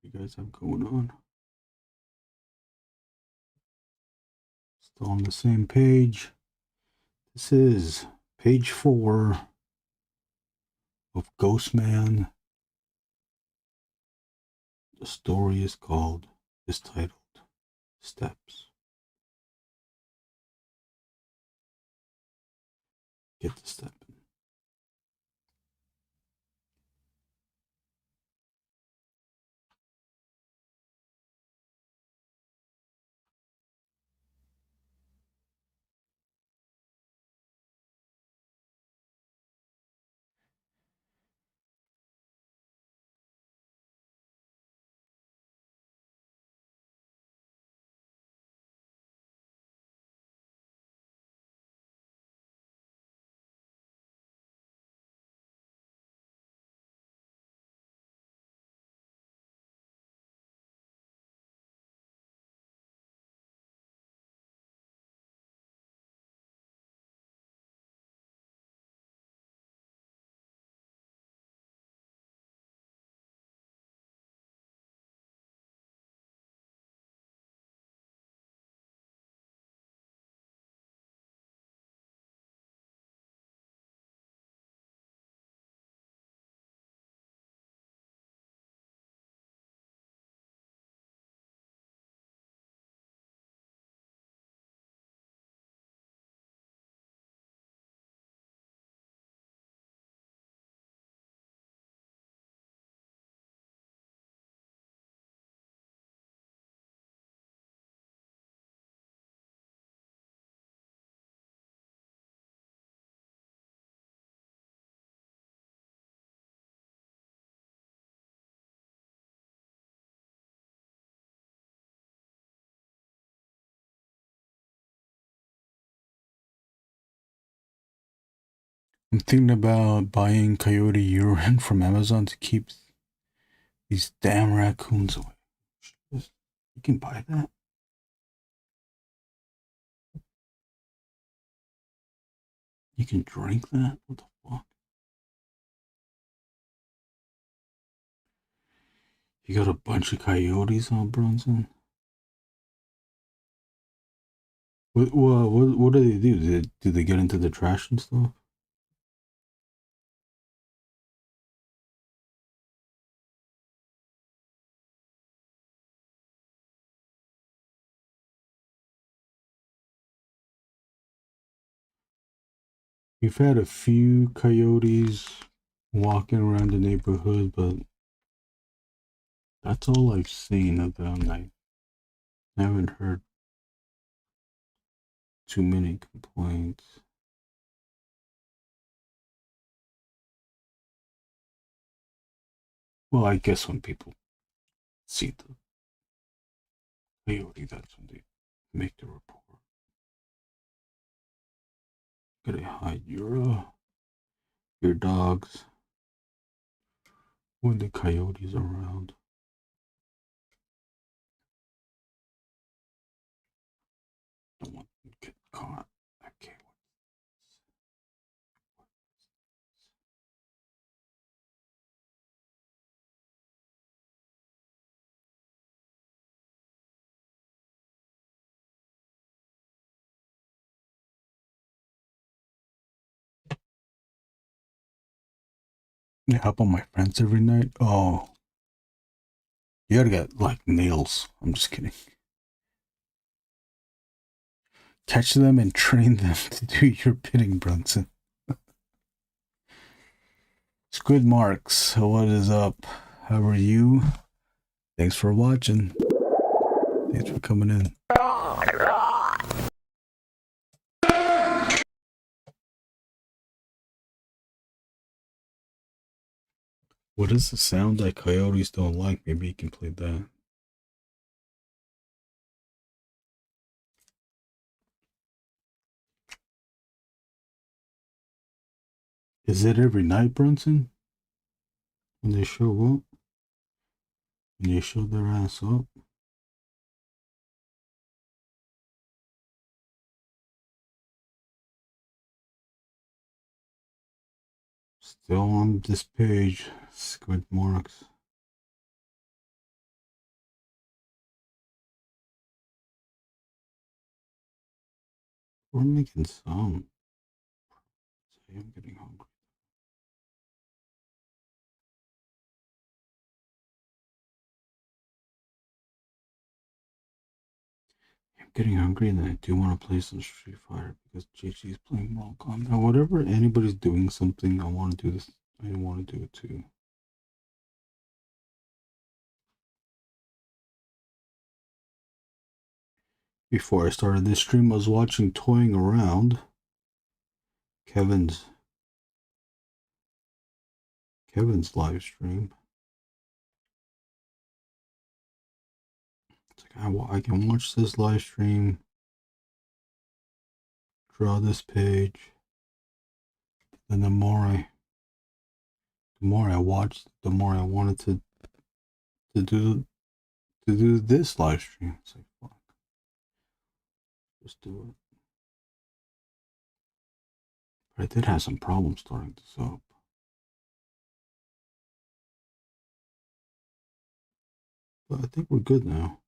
You guys have going on? Still on the same page. This is page 4 of Ghostman. The story is titled Steps. Get the step in. I'm thinking about buying coyote urine from Amazon to keep these damn raccoons away. You can buy that? You can drink that? What the fuck? You got a bunch of coyotes on Brunson? What do they do? Do they get into the trash and stuff? We've had a few coyotes walking around the neighborhood, but that's all I've seen of them. I haven't heard too many complaints. Well, I guess when people see the coyote, that's when they make the report. Gotta hide your dogs when the coyotes are around. Don't want them to get caught. Okay. I help on my friends every night. Oh, you gotta get like nails. I'm just kidding. Catch them and train them to do your bidding, Brunson. Squid Marks, what is up? How are you? Thanks for watching. Thanks for coming in. What is the sound that coyotes don't like? Maybe you can play that. Is it every night, Brunson? When they show up? When they show their ass up? Still on this page, Squid Marks. We're making some. I'm getting hungry. I'm getting hungry, and I do want to play some Street Fighter because JG is playing Mortal Kombat. Whatever anybody's doing something, I want to do this. I want to do it too. Before I started this stream, I was watching Toying Around. Kevin's live stream. It's like I can watch this live stream, draw this page, and the more I watched, the more I wanted to do this live stream. It's like, fuck, just do it. But I did have some problems starting this up. But I think we're good now.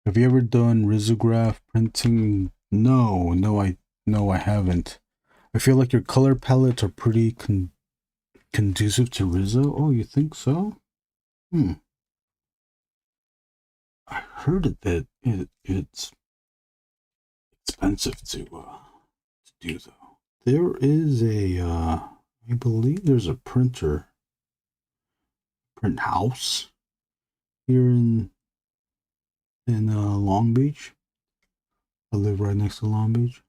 Have you ever done risograph printing? No, I haven't. I feel like your color palettes are pretty conducive to Rizzo. Oh, you think so? I heard that it's expensive to do though. There is a I I believe there's a print house here in Long Beach. I live right next to Long Beach.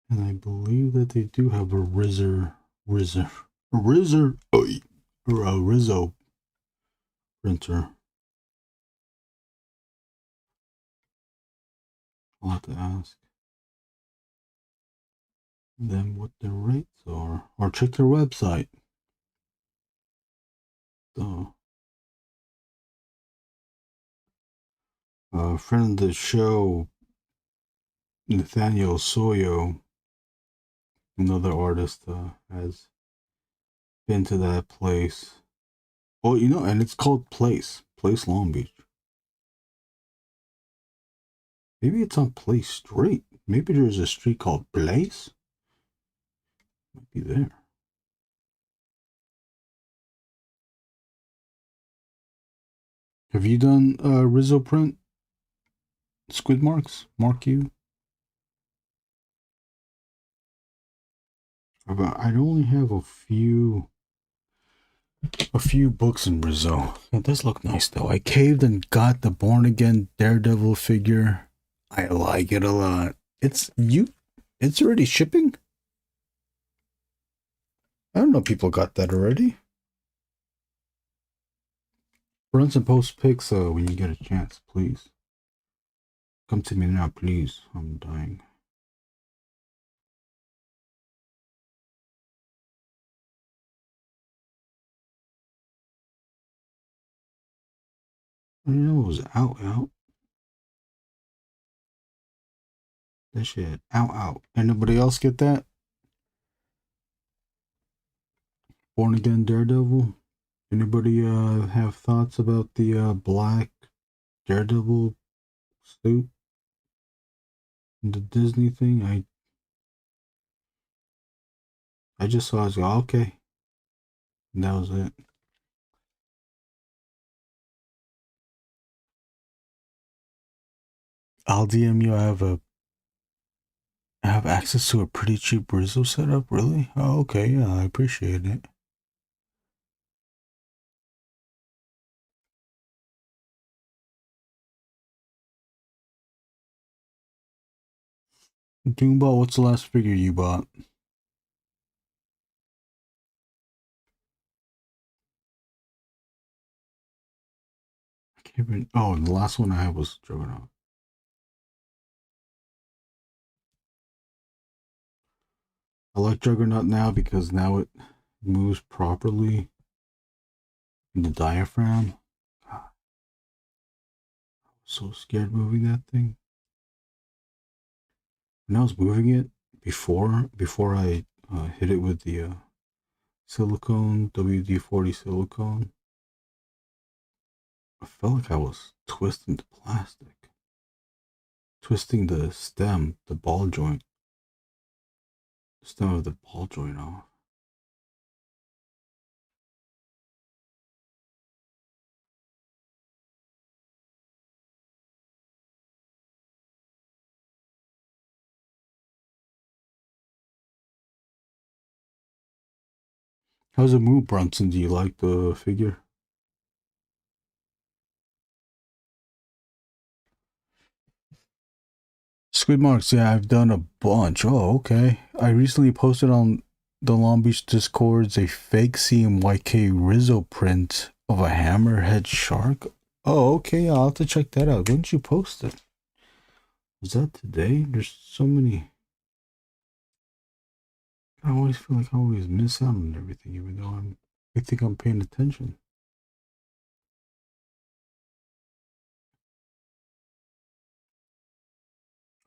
And I believe that they do have a Rizzo printer. I'll have to ask them what their rates are, or check their website. So, a friend of the show, Nathaniel Soyo, another artist, has been to that place. Oh, and it's called Place Long Beach. Maybe it's on Place Street. Maybe there's a street called Place. Might be there. Have you done Rizzo print? Squid marks? Mark you? I only have a few books in Rizzo. It does look nice though. I caved and got the Born Again Daredevil figure. I like it a lot. It's already shipping? I don't know if people got that already. Brunson, post pics when you get a chance, please. Come to me now, please. I'm dying. I didn't know it was out. That shit, out. Anybody else get that? Born Again Daredevil? Anybody have thoughts about the black Daredevil suit? The Disney thing? I just saw it, okay. And that was it. I'll DM you. I have access to a pretty cheap Rizzo setup, really? Oh, okay, yeah, I appreciate it. Doombot, what's the last figure you bought? I can't even. Oh, the last one I had was Juggernaut. I like Juggernaut now because now it moves properly in the diaphragm. God, I was so scared moving that thing. When I was moving it before I hit it with the silicone, WD-40 silicone, I felt like I was twisting the plastic. Twisting the stem, the ball joint. The stem of the ball joint off. How's it move, Brunson? Do you like the figure? Squid marks, yeah, I've done a bunch. Oh, okay. I recently posted on the Long Beach Discords a fake CMYK Rizzo print of a hammerhead shark. Oh, okay, I'll have to check that out. When did you post it? Was that today? There's so many. I always feel like I always miss out on everything, even though I think I'm paying attention.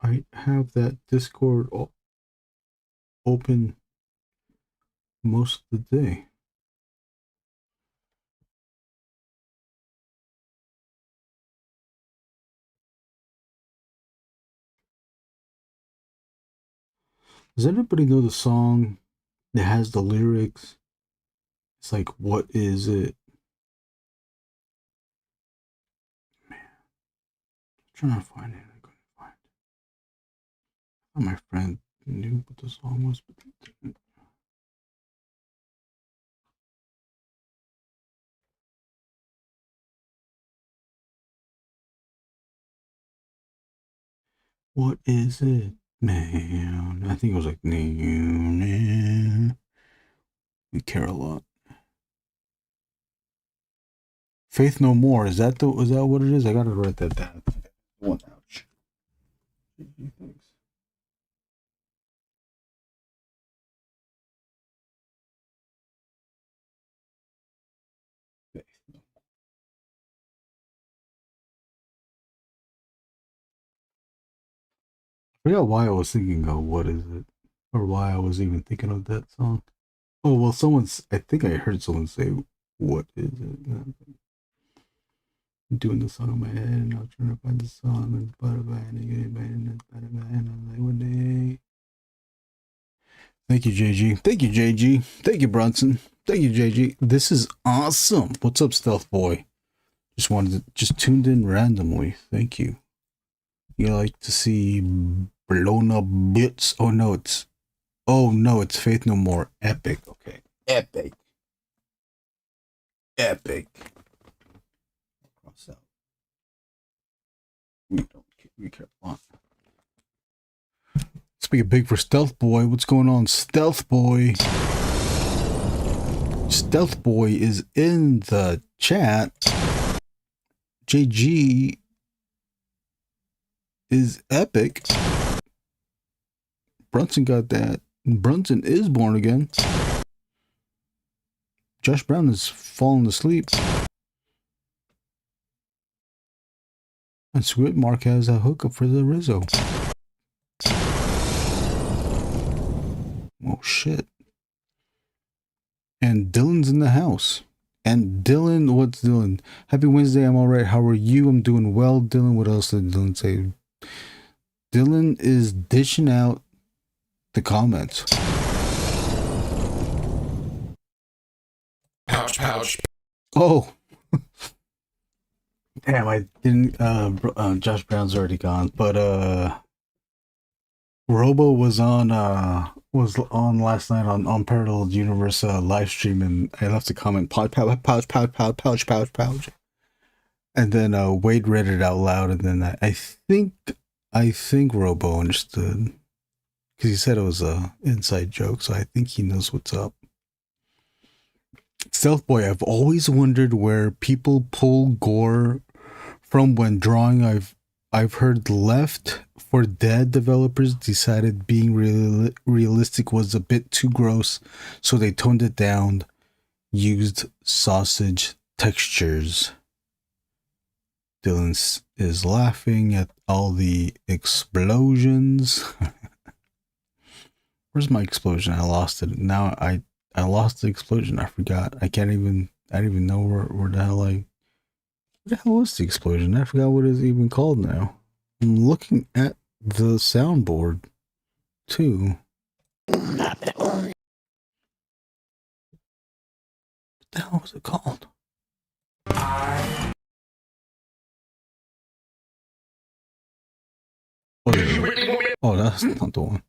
I have that Discord open most of the day. Does anybody know the song that has the lyrics? It's like, what is it? Man, I'm trying to find it. I couldn't find it. Oh, my friend knew what the song was, but didn't. What is it, man? I think it was like, we care a lot. Faith No More. Is that what it is? I gotta write that down. One ouch. Thanks. Faith No More. I forgot why I was thinking of what is it, or why I was even thinking of that song. Oh well, I think I heard someone say, "What is it?" I'm doing the song in my head, and I was trying to find the song, and I'm like, one day. Thank you, JG. Thank you, JG. Thank you, Brunson. Thank you, JG. This is awesome. What's up, Stealth Boy? Just tuned in randomly. Thank you. You like to see blown up bits? Oh no, it's Faith No More. Epic. Okay. Epic. Cross out. We care a lot. Speaking big for Stealth Boy, what's going on, Stealth Boy? Stealth Boy is in the chat. JG is epic. Brunson got that. Brunson is born again. Josh Brown is falling asleep. And Squid Mark has a hookup for the Rizzo. Oh shit. And Dylan's in the house. And Dylan, what's Dylan? Happy Wednesday, I'm alright. How are you? I'm doing well, Dylan. What else did Dylan say? Dylan is dishing out the comments. Pouch. Oh. Damn, I didn't Josh Brown's already gone, but Robo was on last night on Parallel Universe live stream, and I left a comment, pouch. And then Wade read it out loud, and then I think Robo understood, because he said it was a inside joke, so I think he knows what's up. Stealth Boy, I've always wondered where people pull gore from when drawing. I've heard Left 4 Dead developers decided being realistic was a bit too gross, so they toned it down, used sausage textures. Dylan is laughing at all the explosions. Where's my explosion? I lost it. Now I lost the explosion. I forgot. I don't even know where the hell what the hell was the explosion? I forgot what it's even called now. I'm looking at the soundboard too. What the hell was it called? Oh, that's not the one.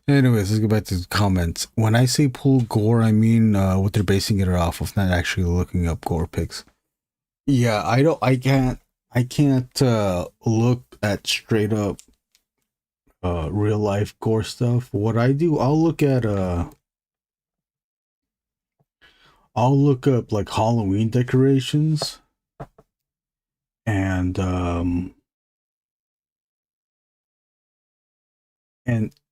Anyways, let's go back to the comments. When I say pull gore, I mean what they're basing it off of, not actually looking up gore pics. Yeah, I can't look at straight up real life gore stuff. What I do, I'll look up like Halloween decorations, and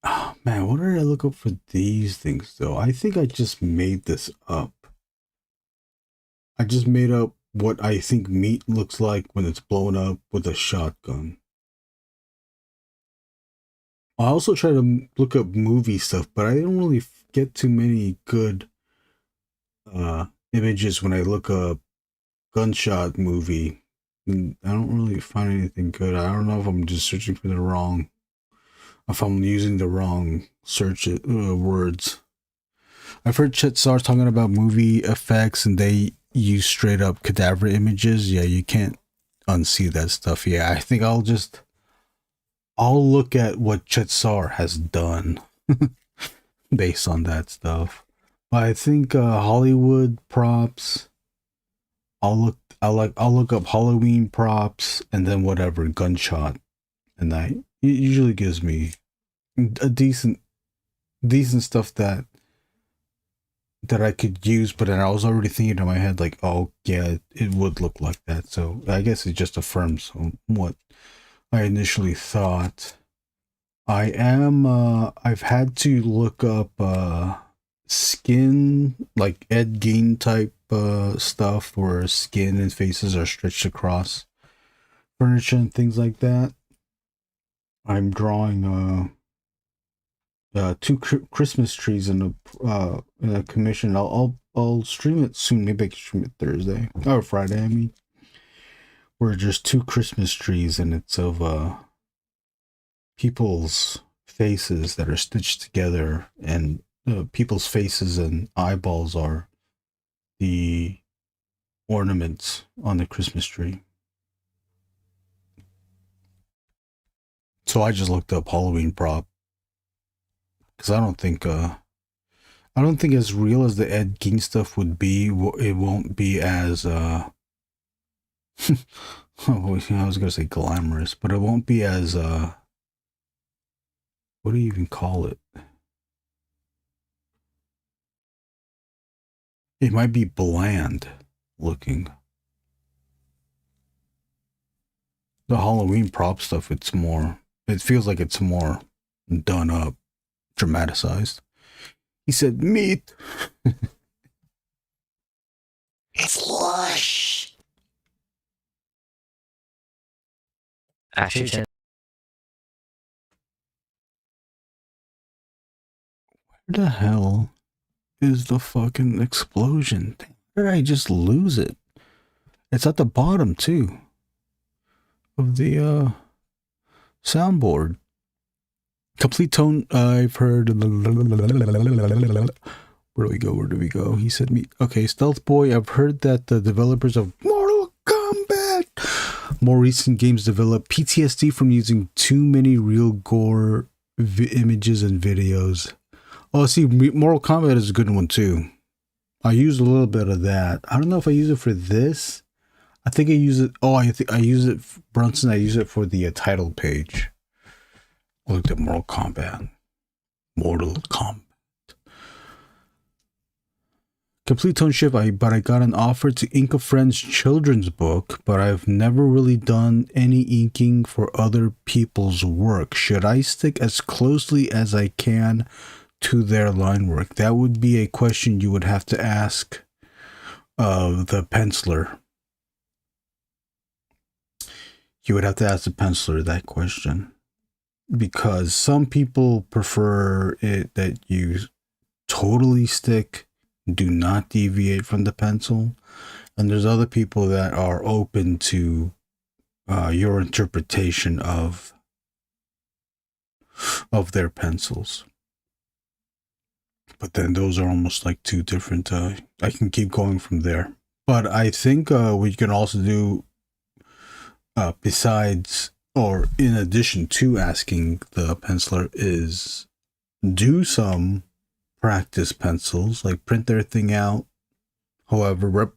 oh man, what did I look up for these things though? I think I just made this up. I just made up what I think meat looks like when it's blown up with a shotgun. I also try to look up movie stuff, but I don't really get too many good images when I look up gunshot movie. I don't really find anything good. I don't know if I'm just searching for if I'm using the wrong search words. I've heard Chet Sars talking about movie effects, and they use straight up cadaver images. Yeah, you can't unsee that stuff. Yeah, I think I'll just I'll look at what Chetsar has done based on that stuff. But I think Hollywood props. I'll look up Halloween props and then whatever gunshot, and that usually gives me a decent stuff that I could use. But then I was already thinking in my head like, oh yeah, it would look like that. So I guess it just affirms what I initially thought. I've had to look up skin, like Ed Gein type stuff where skin and faces are stretched across furniture and things like that. I'm drawing two Christmas trees in a commission. I'll stream it soon. Maybe I can stream it Thursday or Friday. I mean, where just two Christmas trees, and it's of people's faces that are stitched together, and people's faces and eyeballs are the ornaments on the Christmas tree. So I just looked up Halloween prop because I don't think as real as the Ed Gein stuff would be, it won't be as I was gonna say glamorous, but it won't be as what do you even call it? It might be bland looking. The Halloween prop stuff, it feels like it's more done up, dramatized. He said meat. It's lush. Actually, Where the hell is the fucking explosion? Where did I just lose it? It's at the bottom too of the soundboard. Complete tone. I've heard. Where do we go? He said me. Okay, Stealth Boy. I've heard that the developers of Mortal Kombat, more recent games, develop PTSD from using too many real gore images and videos. Oh, see, Mortal Kombat is a good one too. I used a little bit of that. I don't know if I use it for this. I think I use it. Oh, I think I use it, Brunson. I use it for the title page. I looked at Mortal Kombat. Mortal Kombat. Complete tone shift. But I got an offer to ink a friend's children's book, but I've never really done any inking for other people's work. Should I stick as closely as I can to their line work? That would be a question you would have to ask the penciler. You would have to ask the penciler that question, because some people prefer it that you totally stick, do not deviate from the pencil, and there's other people that are open to your interpretation of their pencils. But then those are almost like two different, I can keep going from there. But I think we can also do, besides or in addition to asking the penciler, is do some practice pencils, like print their thing out. However,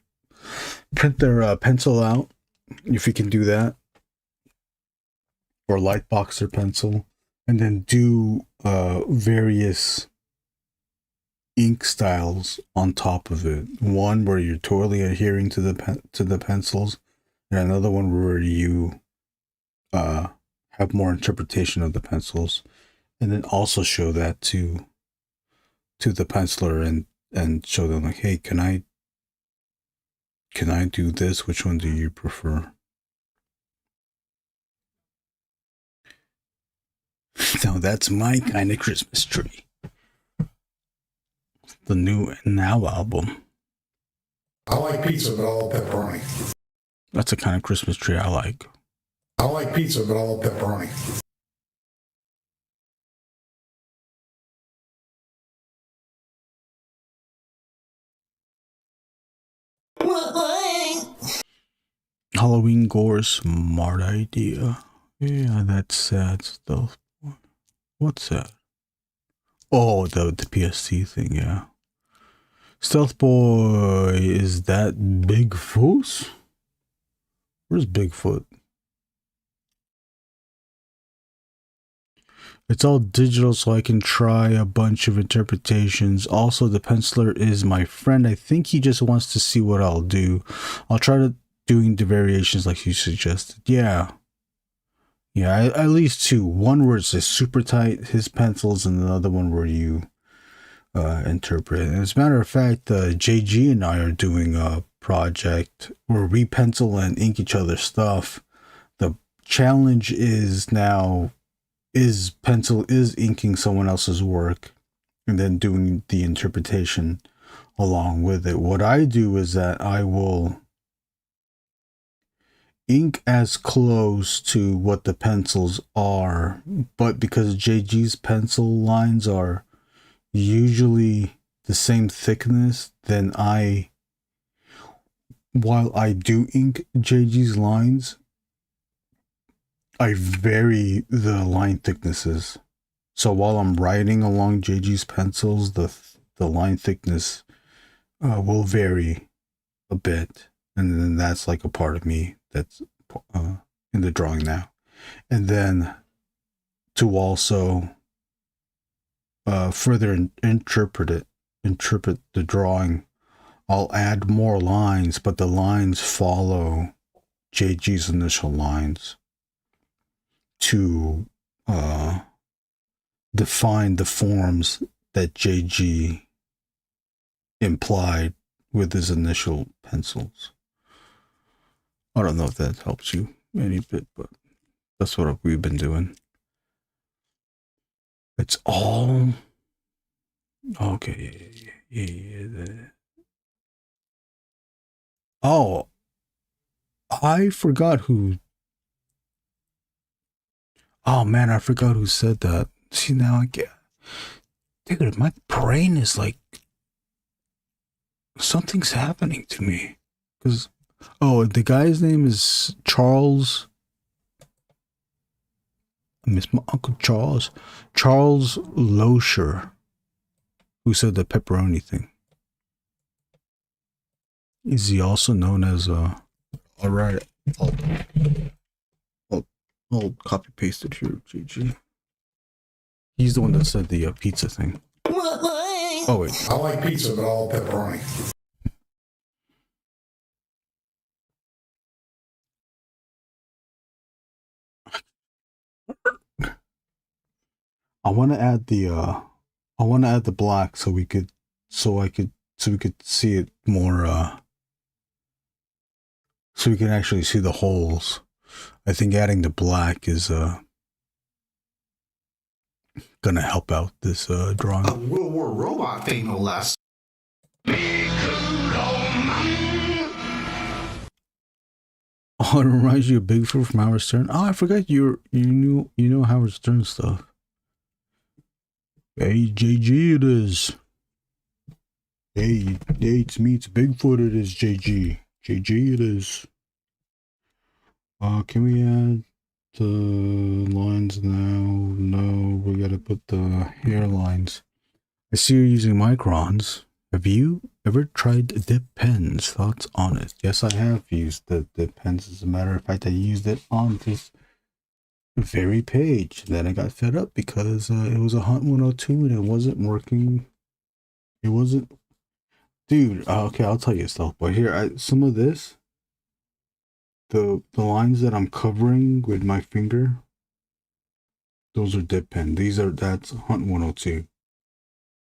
print their pencil out, if you can do that. Or lightbox their pencil. And then do various ink styles on top of it. One where you're totally adhering to the pencils, and another one where you have more interpretation of the pencils, and then also show that to the penciler and show them like, hey, can I do this? Which one do you prefer? Now that's my kind of Christmas tree. The new Now album. I like pizza, but all pepperoni. That's the kind of Christmas tree I like. I like pizza, but all pepperoni. Halloween gore, smart idea. Yeah, that's sad stuff. What's that? Oh, the PSC thing, yeah. Stealth Boy, is that Bigfoot? Where's Bigfoot? It's all digital, so I can try a bunch of interpretations. Also, the penciler is my friend. I think he just wants to see what I'll do. I'll try to doing the variations like you suggested. Yeah. Yeah, at least two. One where it's just super tight, his pencils, and another one where you interpret. And as a matter of fact, JG and I are doing a project where we pencil and ink each other's stuff. The challenge is now is inking someone else's work and then doing the interpretation along with it. What I do is that I will ink as close to what the pencils are, but because JG's pencil lines are usually the same thickness, then while I do ink JG's lines, I vary the line thicknesses. So while I'm writing along JG's pencils, the line thickness will vary a bit, and then that's like a part of me that's in the drawing now. And then to also further interpret the drawing, I'll add more lines, but the lines follow JG's initial lines to define the forms that JG implied with his initial pencils. I don't know if that helps you any bit, but that's what we've been doing. It's all okay. Yeah. Oh, I forgot who. Oh man, I forgot who said that. See, now I get. Dude, my brain is like. Something's happening to me. Because. Oh, the guy's name is Charles. I miss my Uncle Charles. Charles Loescher, who said the pepperoni thing. Is he also known as alright, I'll copy paste it here, GG. He's the one that said the pizza thing. Oh wait. I like pizza, but all pepperoni. I want to add the black so we could see it more so we can actually see the holes. I think adding the black is gonna help out this drawing. A World War robot thing, no less. Oh, it reminds you of Bigfoot from Howard Stern. Oh, I forgot you know Howard Stern stuff. Hey, JG, it is. Hey, it's me, it's Bigfoot, it is JG. JG, it is. Can we add the lines now? No, we gotta put the hairlines. I see you're using microns. Have you ever tried dip pens? Thoughts on it? Yes, I have used the dip pens. As a matter of fact, I used it on this very page. Then I got fed up because it was a Hunt 102 and it wasn't working. It wasn't. Dude, okay, I'll tell you stuff. But here, some of this, the lines that I'm covering with my finger, those are dip pen. That's Hunt 102.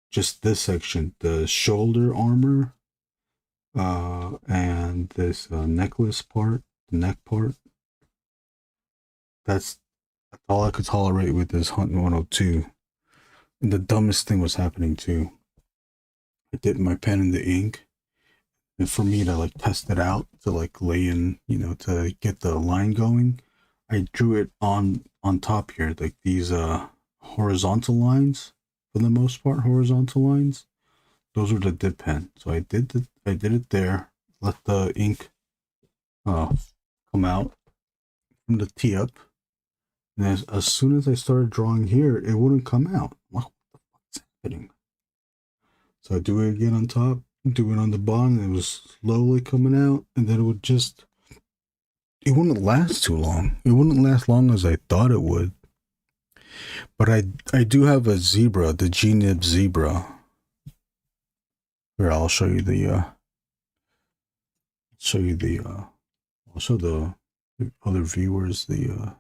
Just this section, the shoulder armor, and this necklace part, the neck part. That's all I could tolerate with this Hunt 102. And the dumbest thing was happening too. I dipped my pen in the ink, and for me to like test it out, to like lay in, to get the line going, I drew it on top here, like these horizontal lines. For the most part, horizontal lines. Those are the dip pen. So I did it there. Let the ink come out from the tee up, And as soon as I started drawing here, it wouldn't come out. What the fuck's happening? So I do it again on top, do it on the bottom, and it was slowly coming out, and then it wouldn't last too long. It wouldn't last long as I thought it would. But I do have a zebra, the G-Nib zebra. Here, I'll show you I'll show the other viewers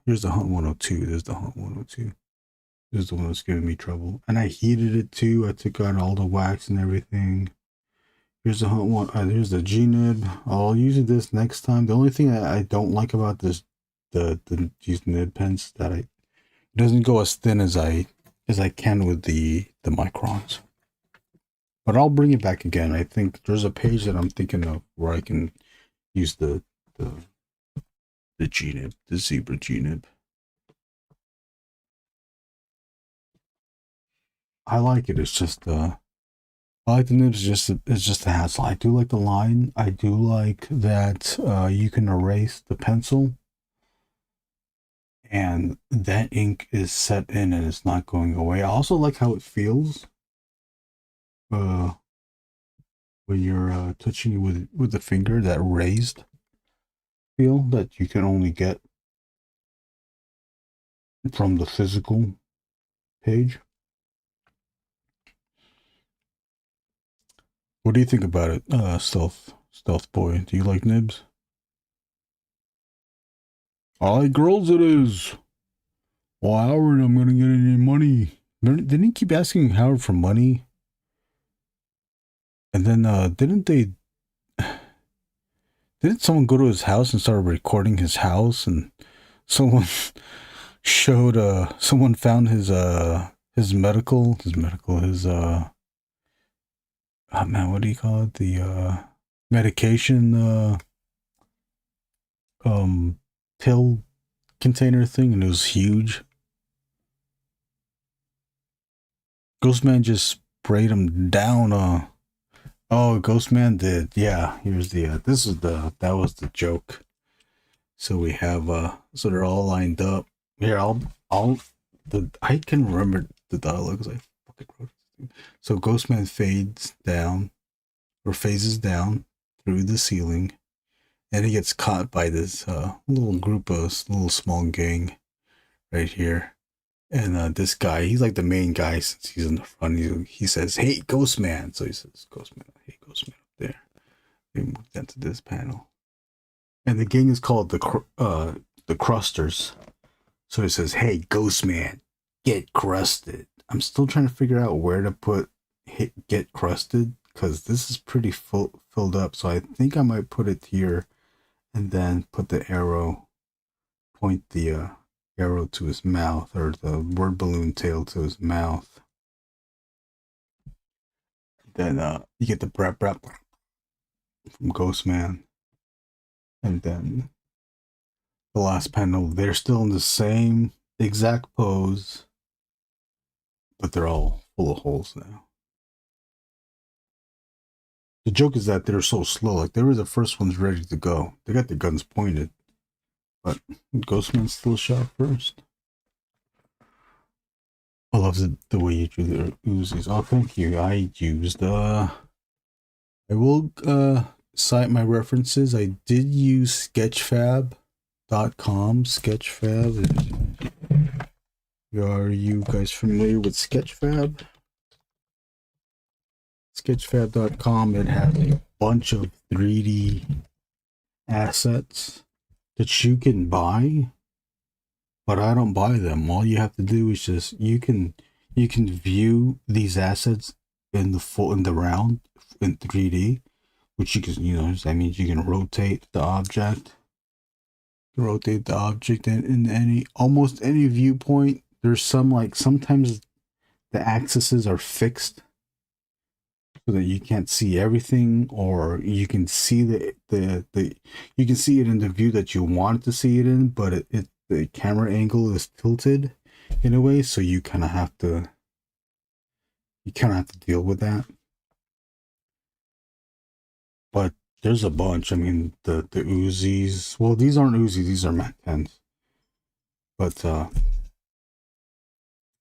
here's the Hunt 102. There's the Hunt 102. This is the one that's giving me trouble. And I heated it too. I took out all the wax and everything. Here's the Hunt one. Here's the G-Nib. I'll use this next time. The only thing I don't like about this, these nib pens, that it doesn't go as thin as I can with the microns. But I'll bring it back again. I think there's a page that I'm thinking of where I can use the G-Nib, the zebra G-Nib. I like it. It's just I like the nibs. It's just a hassle. I do like the line. I do like that you can erase the pencil, and that ink is set in and it's not going away. I also like how it feels when you're touching it with the finger. That raised feel that you can only get from the physical page. What do you think about it, Stealth Boy? Do you like nibs? I like girls, it is. Well, Howard, I'm gonna get any money. Didn't he keep asking Howard for money? And then didn't someone go to his house and start recording his house, and someone someone found his oh man, what do you call it? The medication pill container thing, and it was huge. Ghostman just sprayed him down. Oh, Ghostman did. Yeah, here's the that was the joke. So we have so they're all lined up. Here, I can remember the dialogue because I fucking wrote it. So Ghostman phases down through the ceiling, and he gets caught by this little small gang right here. And this guy, he's like the main guy since he's in the front. He says, "Hey, Ghostman." So he says, "Ghostman, hey, Ghostman," up there. We move down to this panel, and the gang is called the Crusters. So he says, "Hey, Ghostman, get crusted." I'm still trying to figure out where to put get crusted, because this is pretty filled up. So I think I might put it here, and then put the arrow, point the arrow to his mouth, or the word balloon tail to his mouth. Then you get the brap from Ghostman, and then the last panel, they're still in the same exact pose, but they're all full of holes now. The joke is that they're so slow. Like, they were the first ones ready to go. They got their guns pointed, but Ghostman still shot first. I love the way you drew the Uzis. Oh, thank you. I will cite my references. I did use Sketchfab.com. Sketchfab. Are you guys familiar with Sketchfab? Sketchfab.com. It has a bunch of 3D assets that you can buy, but I don't buy them. All you have to do is just you can view these assets in the round in 3D, which you can, that means you can rotate the object. In almost any viewpoint. There's sometimes the axes are fixed so that you can't see everything, or you can see you can see it in the view that you want to see it in, but the camera angle is tilted in a way, so you kind of have to deal with that. But there's a bunch. I mean, the Uzis. Well, these aren't Uzis. These are Mac 10s. But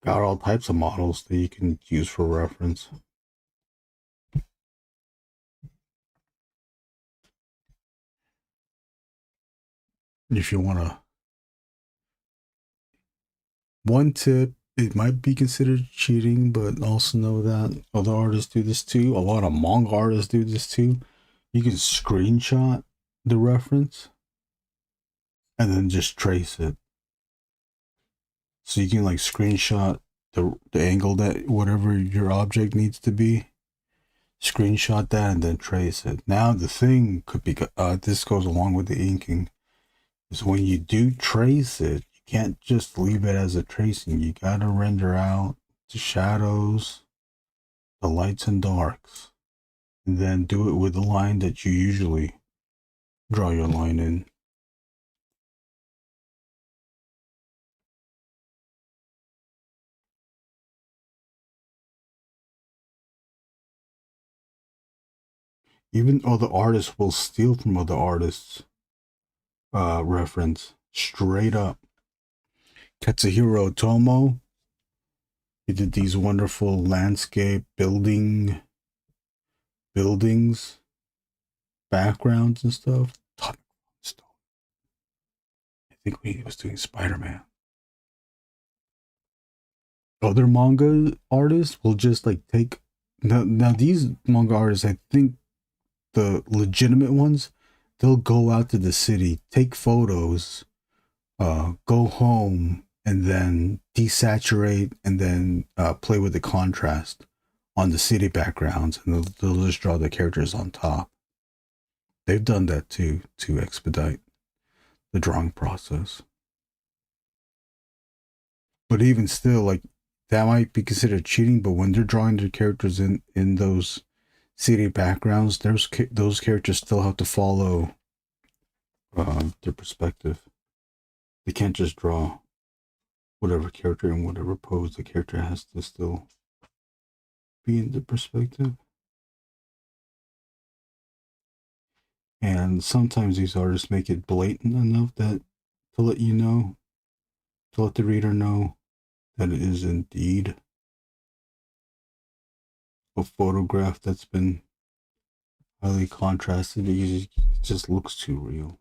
got all types of models that you can use for reference. If you want to, one tip, it might be considered cheating, but also know that other artists do this too. A lot of manga artists do this too. You can screenshot the reference and then just trace it. So you can like screenshot the angle that whatever your object needs to be, screenshot that and then trace it. Now the thing could be, this goes along with the inking, is when you do trace it, you can't just leave it as a tracing. You gotta render out the shadows, the lights and darks, and then do it with the line that you usually draw your line in. Even other artists will steal from other artists' reference straight up. Katsuhiro Otomo, he did these wonderful landscape buildings, backgrounds and stuff. I think he was doing Spider-Man. Other manga artists will just like take, now these manga artists, I think the legitimate ones, they'll go out to the city, take photos, go home, and then desaturate and then play with the contrast on the city backgrounds, and they'll just draw the characters on top. They've done that too, to expedite the drawing process. But even still, like, that might be considered cheating, but when they're drawing their characters in those city backgrounds, those characters still have to follow their perspective. They can't just draw whatever character in whatever pose. The character has to still be in the perspective. And sometimes these artists make it blatant enough that to let you know, to let the reader know that it is indeed a photograph that's been highly contrasted. It just looks too real.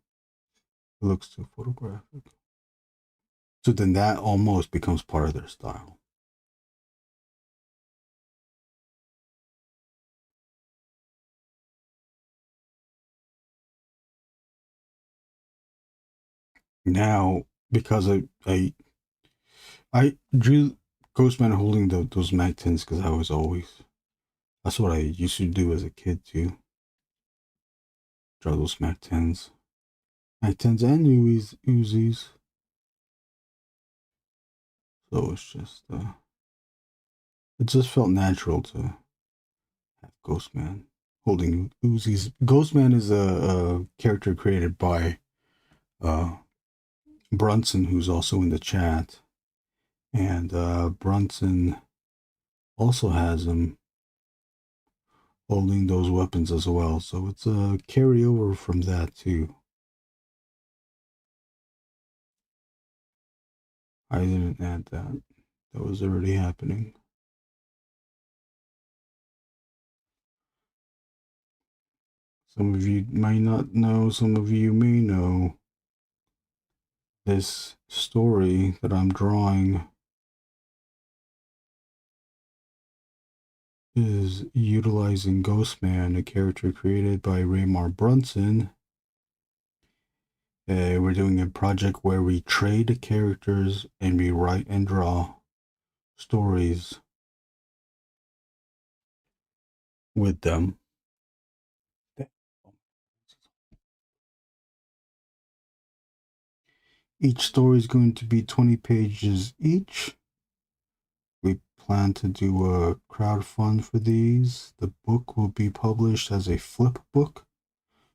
It looks too photographic. So then that almost becomes part of their style. Now, because I drew Ghostman holding those mag 10s because that's what I used to do as a kid too. Draw those mag 10s. Mag 10s and Uzis. So it's just, it just felt natural to have Ghostman holding Uzis. Ghostman is a character created by Brunson, who's also in the chat. And Brunson also has him holding those weapons as well. So it's a carryover from that too. I didn't add that. That was already happening. Some of you might not know, some of you may know. This story that I'm drawing is utilizing Ghostman, a character created by Raymar Brunson. We're doing a project where we trade characters and we write and draw stories with them. Each story is going to be 20 pages each. We plan to do a crowdfund for these. The book will be published as a flip book.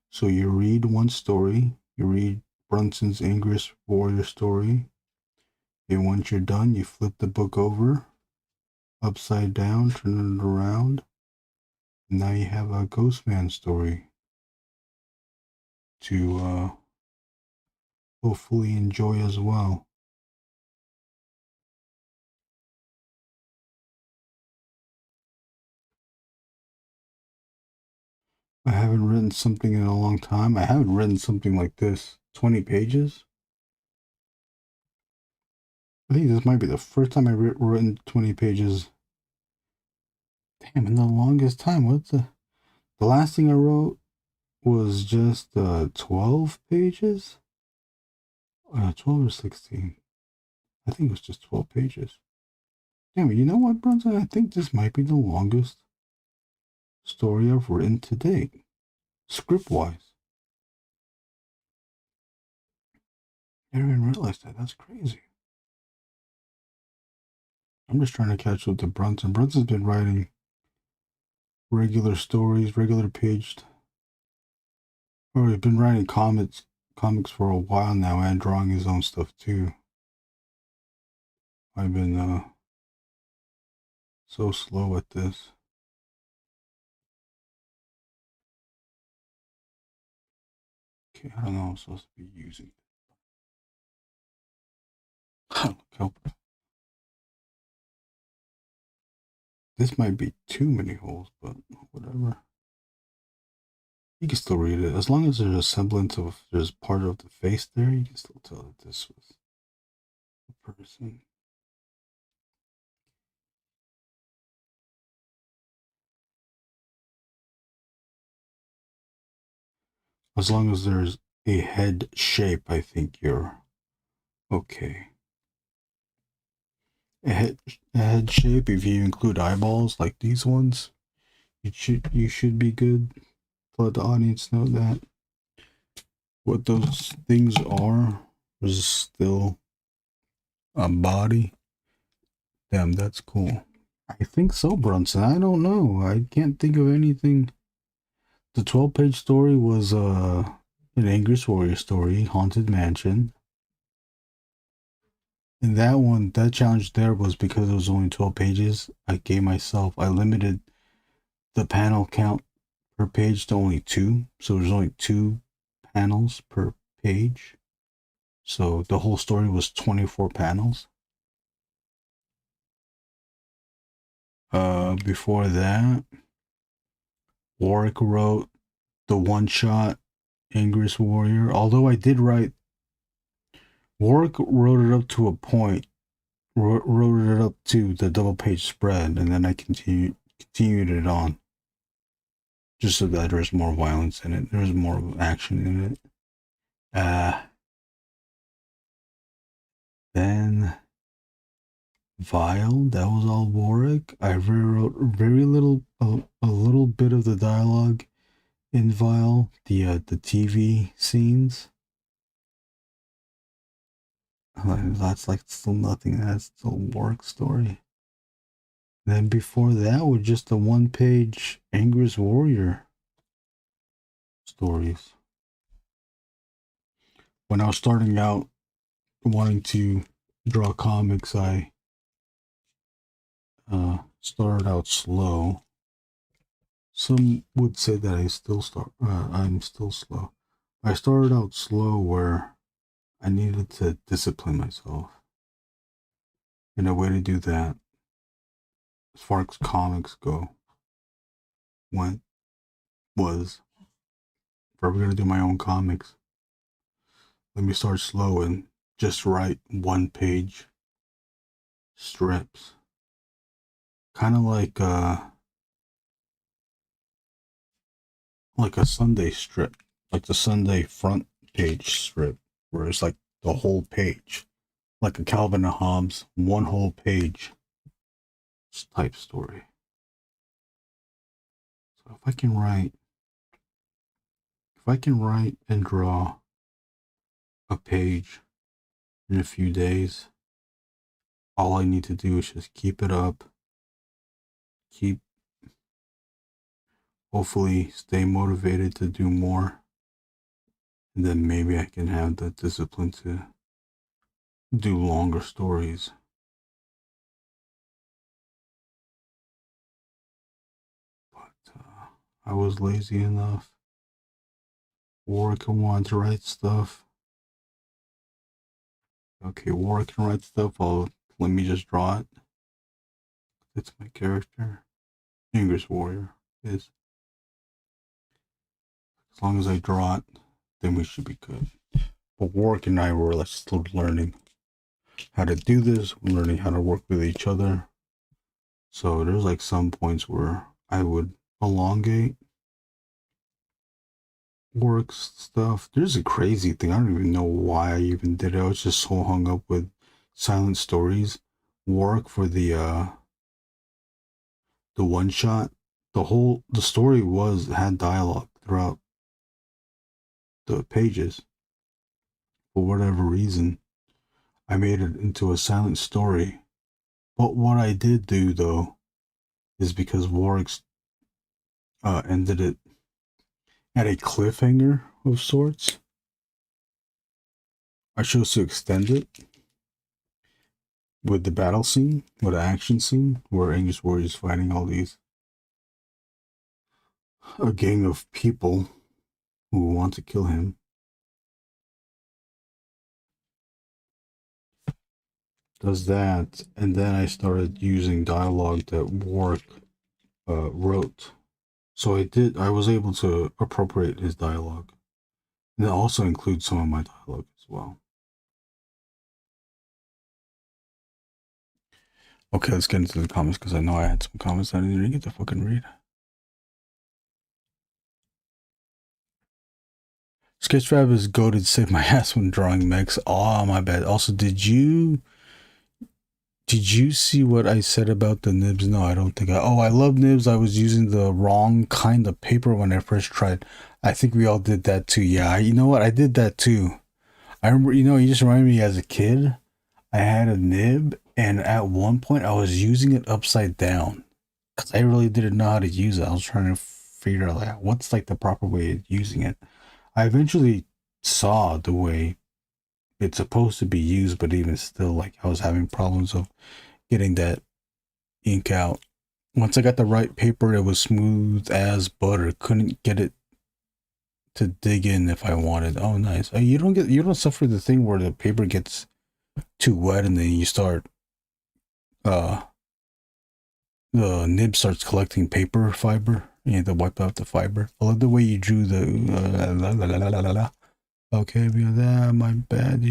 So you read one story, you read Brunson's Angriest Warrior story, and once you're done, you flip the book over, upside down, turn it around, and now you have a Ghostman story to hopefully enjoy as well. I haven't written something in a long time. I haven't written something like this. 20 pages? I think this might be the first time I've written 20 pages. Damn, in the longest time. The last thing I wrote was just 12 pages? 12 or 16. I think it was just 12 pages. Damn, you know what, Brunson? I think this might be the longest story I've written to date, script-wise. I didn't even realize that. That's crazy. I'm just trying to catch up to Brunson. Brunson's been writing regular stories, regular paged. Or he's been writing comics for a while now and drawing his own stuff too. I've been so slow at this. Okay, I don't know what I'm supposed to be using. Help. This might be too many holes, but whatever. You can still read it. As long as there's a semblance of, there's part of the face there, you can still tell that this was a person. As long as there's a head shape, I think you're okay. A head shape, if you include eyeballs like these ones, you should be good. Let the audience know that what those things are is still a body. Damn, that's cool. I think so, Brunson. I don't know. I can't think of anything. The 12-page story was an Angriest Warrior story, Haunted Mansion. And that one, that challenge there was because it was only 12 pages. I limited the panel count per page to only 2. So there's only 2 panels per page. So the whole story was 24 panels. Before that, Warrick wrote the one-shot Angriest Warrior. Although I did write, Warrick wrote it up to a point, wrote it up to the double-page spread, and then I continued it on, just so that there's more violence in it. There's more action in it. Then Vile, that was all Warrick. I wrote very little, a little bit of the dialogue in Vile, the TV scenes. That's like still nothing. That's still Warrick story. Then before that was just the one-page Angriest Warrior stories. When I was starting out wanting to draw comics, I started out slow. Some would say that I'm still slow. I started out slow where I needed to discipline myself. And a way to do that, as far as comics go, was, if I'm going to do my own comics, let me start slow and just write one-page strips. Kind of like a Sunday strip, like the Sunday front page strip, where it's like the whole page, like a Calvin and Hobbes, one whole page type story. So if I can write and draw a page in a few days, all I need to do is just keep it up, hopefully stay motivated to do more, and then maybe I can have the discipline to do longer stories. But I was lazy enough. Warrick can want to write stuff. Okay, Warrick can write stuff. Let me just draw it. That's my character. Angriest Warrior is. As long as I draw it, then we should be good. But Warrick and I were like still learning how to do this, learning how to work with each other. So there's like some points where I would elongate Warrick's stuff. There's a crazy thing. I don't even know why I even did it. I was just so hung up with silent stories. Warrick for the one shot. The story had dialogue throughout the pages. For whatever reason, I made it into a silent story. But what I did do though is because Warrick's ended it at a cliffhanger of sorts, I chose to extend it with the battle scene, with the action scene, where Angriest Warrior is fighting all these a gang of people who want to kill him. Does that, and then I started using dialogue that Warrick wrote. So I was able to appropriate his dialogue. And it also includes some of my dialogue as well. Okay, let's get into the comments because I know I had some comments that I didn't get to fucking read. Sketchfab is goated to save my ass when drawing mechs. Oh, my bad. Also, did you see what I said about the nibs? No, I don't think I love nibs. I was using the wrong kind of paper when I first tried. I think we all did that too. Yeah, you know what? I did that too. I remember, you just reminded me as a kid, I had a nib and at one point I was using it upside down because I really didn't know how to use it. I was trying to figure out like, what's like the proper way of using it. I eventually saw the way it's supposed to be used, but even still, like I was having problems of getting that ink out. Once I got the right paper, it was smooth as butter. Couldn't get it to dig in if I wanted. Oh, nice. You don't suffer the thing where the paper gets too wet and then you start the nib starts collecting paper fiber. You have to wipe out the fiber. I love the way you drew the okay, my bad.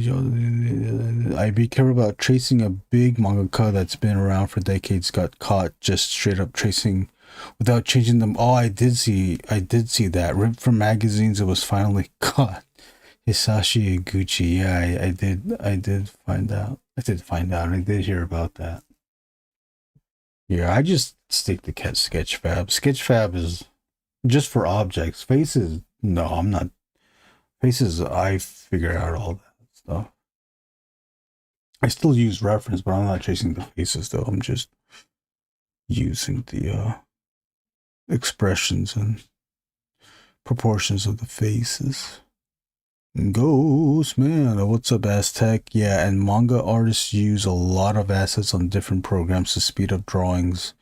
I be careful about tracing. A big mangaka that's been around for decades got caught just straight up tracing without changing them. Oh, I did see that. Ripped from magazines, it was finally caught. Hisashi Iguchi. Yeah, I did find out. I did hear about that. Yeah, I just stick to Sketchfab. Sketchfab is just for objects. Faces, no, I'm not. Faces, I figure out all that stuff. I still use reference, but I'm not chasing the faces though. I'm just using the expressions and proportions of the faces. Ghost man, what's up, Aztec? Yeah, and manga artists use a lot of assets on different programs to speed up drawings.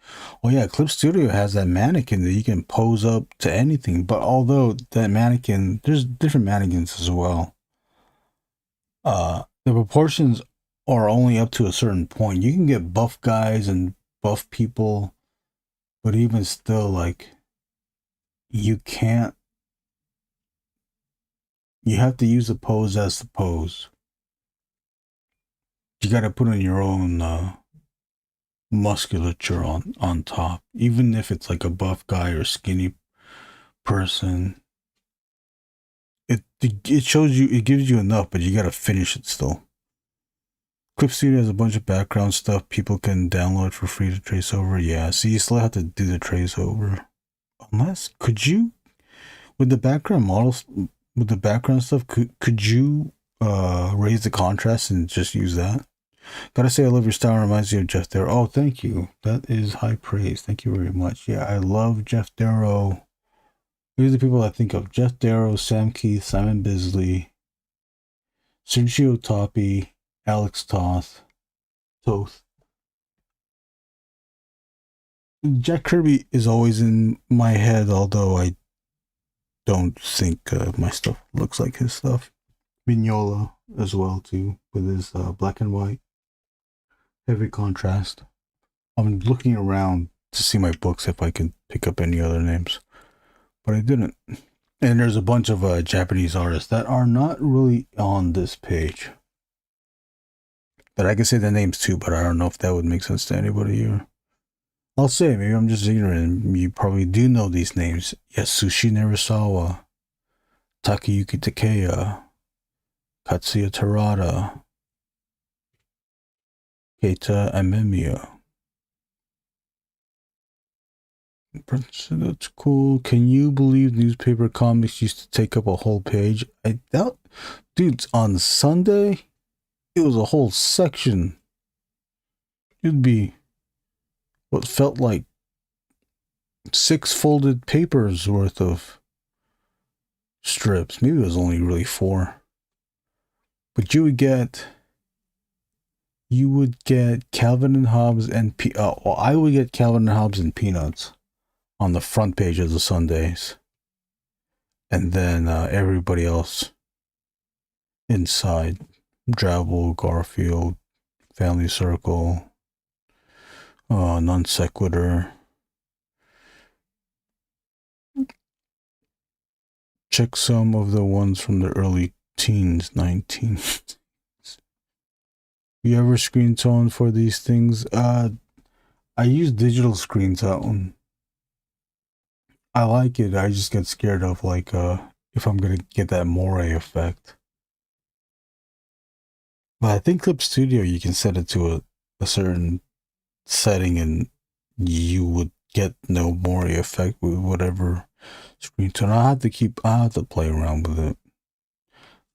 Oh yeah, Clip Studio has that mannequin that you can pose up to anything. But although that mannequin, there's different mannequins as well. The proportions are only up to a certain point. You can get buff guys and buff people, but even still, like, you can't. You have to use the pose as the pose. You got to put on your own musculature on top. Even if it's like a buff guy or skinny person, it shows you, it gives you enough, but you got to finish it still. Clip Studio has a bunch of background stuff people can download for free to trace over. Yeah, so you still have to do the trace over. Unless, could you, with the background models, with the background stuff, could you raise the contrast and just use that? Gotta say, I love your style. It reminds me of Jeff Darrow. Oh, thank you. That is high praise. Thank you very much. Yeah, I love Jeff Darrow. These are the people I think of: Jeff Darrow, Sam Keith, Simon Bisley, Sergio Topi, Alex Toth. Jack Kirby is always in my head, although I don't think my stuff looks like his stuff. Mignola as well too, with his black and white, heavy contrast. I'm looking around to see my books if I can pick up any other names, but I didn't. And there's a bunch of Japanese artists that are not really on this page. That I can say the names too, but I don't know if that would make sense to anybody here. I'll say, maybe I'm just ignorant. You probably do know these names. Yasushi Narasawa, Takayuki Takeya, Katsuya Terada, Keita Amemiya. That's cool. Can you believe newspaper comics used to take up a whole page? I doubt. Dudes, on Sunday, it was a whole section. It'd be what felt like 6 folded papers worth of strips. Maybe it was only really 4. But you would get Calvin and Hobbes and I would get Calvin and Hobbes and Peanuts on the front page of the Sundays, and then everybody else inside: Drabble, Garfield, Family Circle, Non Sequitur. Check some of the ones from the early teens, 19. You ever screen tone for these things? I use digital screen tone. I like it. I just get scared of if I'm gonna get that moire effect. But I think Clip Studio, you can set it to a certain setting and you would get no moire effect with whatever screen tone. I have to play around with it.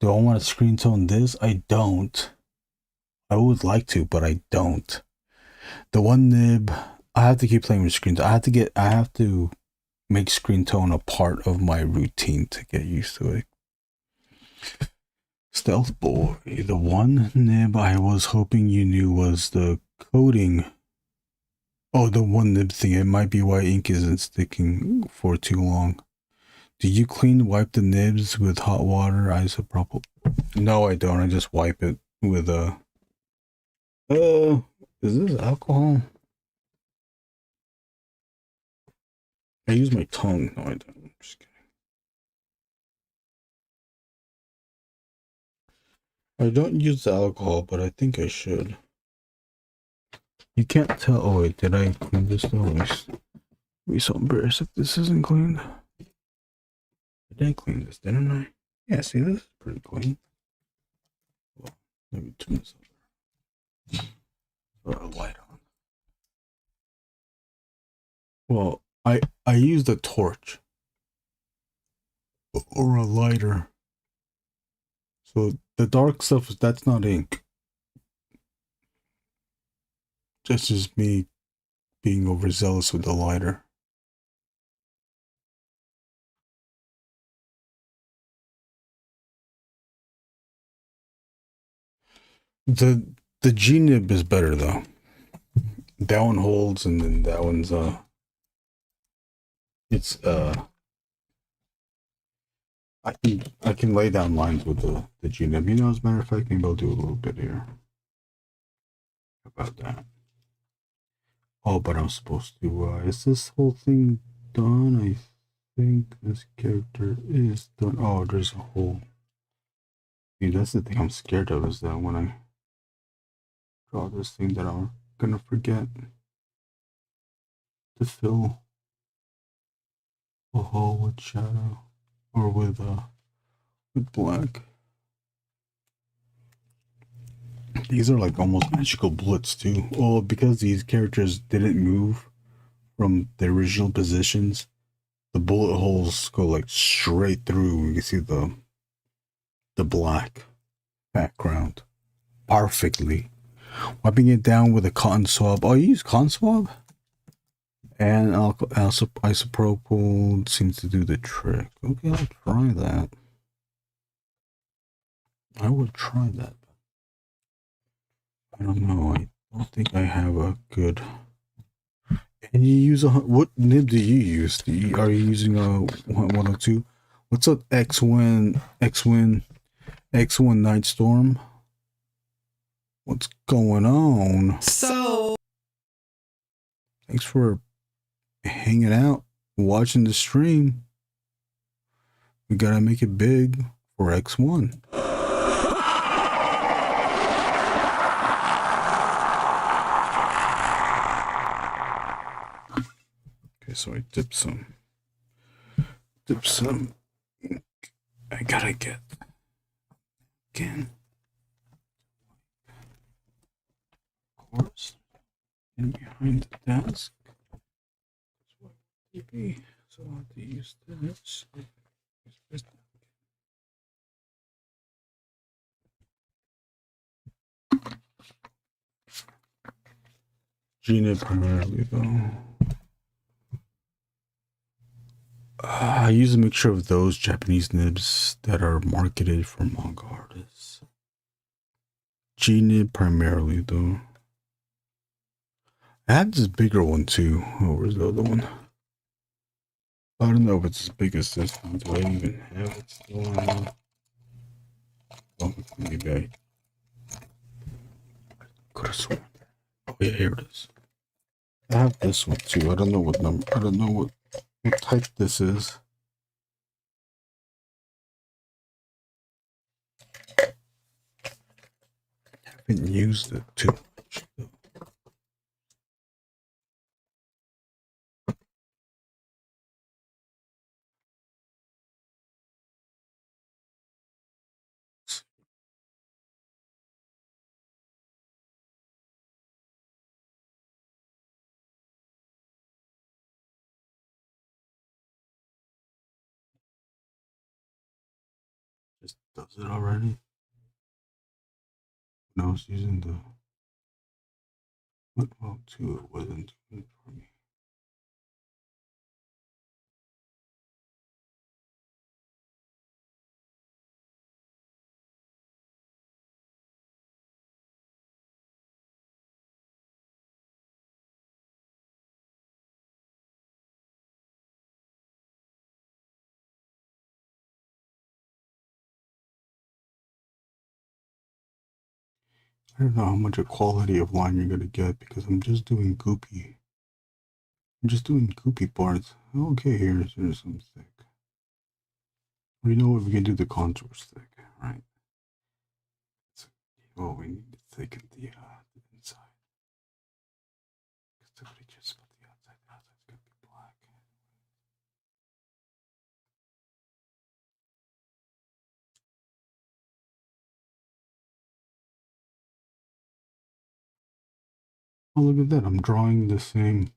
Do I want to screen tone this? I don't. I would like to, but I don't. The one nib, I have to keep playing with screen tone. I have to make screen tone a part of my routine to get used to it. Stealth Boy, the one nib I was hoping you knew was the coding. Oh, the one nib thing. It might be why ink isn't sticking for too long. Do you wipe the nibs with hot water, isopropyl? No, I don't. I just wipe it with is this alcohol? I use my tongue. No, I don't. I'm just kidding. I don't use the alcohol, but I think I should. You can't tell. Oh wait, did I clean this though? Be so embarrassed if this isn't cleaned. I did clean this, didn't I? Yeah, see, this is pretty clean. Well, let me turn this on. Put a light on. Well, I used a torch or a lighter. So the dark stuff, that's not ink. That's just me being overzealous with the lighter. The G nib is better though. That one holds, and then that one's it's I can lay down lines with the G nib. You know, as a matter of fact, maybe I'll do a little bit here. How about that? Oh, but I'm supposed to is this whole thing done? I think this character is done. Oh, there's a whole. Dude, that's the thing I'm scared of, is that when I draw this thing that I'm gonna forget to fill a hole with shadow or with black. These are like almost magical bullets too. Well, because these characters didn't move from their original positions, the bullet holes go like straight through. You can see the black background perfectly. Wiping it down with a cotton swab. Oh, you use cotton swab? And isopropyl seems to do the trick. Okay, I'll try that. I would try that. I don't know. I don't think I have a good. And you use what nib do you use? Are you using a 102? What's up, X-Win Night Storm? What's going on? So, Thanks for hanging out, watching the stream. We gotta make it big for X1. Okay, so I dip some ink. I gotta get again. Of course, and behind the desk. So I'll have to use this. Gina primarily though. I use a mixture of those Japanese nibs that are marketed for manga artists. G-nib primarily though. I have this bigger one too. Oh, where's the other one? I don't know if it's as big as this one. Do I even have it still? Oh, maybe I could have sworn. Oh yeah, here it is. I have this one too. I don't know what number. I don't know what type this is. I haven't used it too much though. Just does it already. When I was using the football too, it wasn't doing it for me. I don't know how much a quality of line you're gonna get because I'm just doing goopy. I'm just doing goopy parts. Okay, here's some thick. We know what we can do the contours thick, right? So, oh, we need to thicken the inside. Because if we just put the outside's gonna be black. Oh, look at that! I'm drawing the same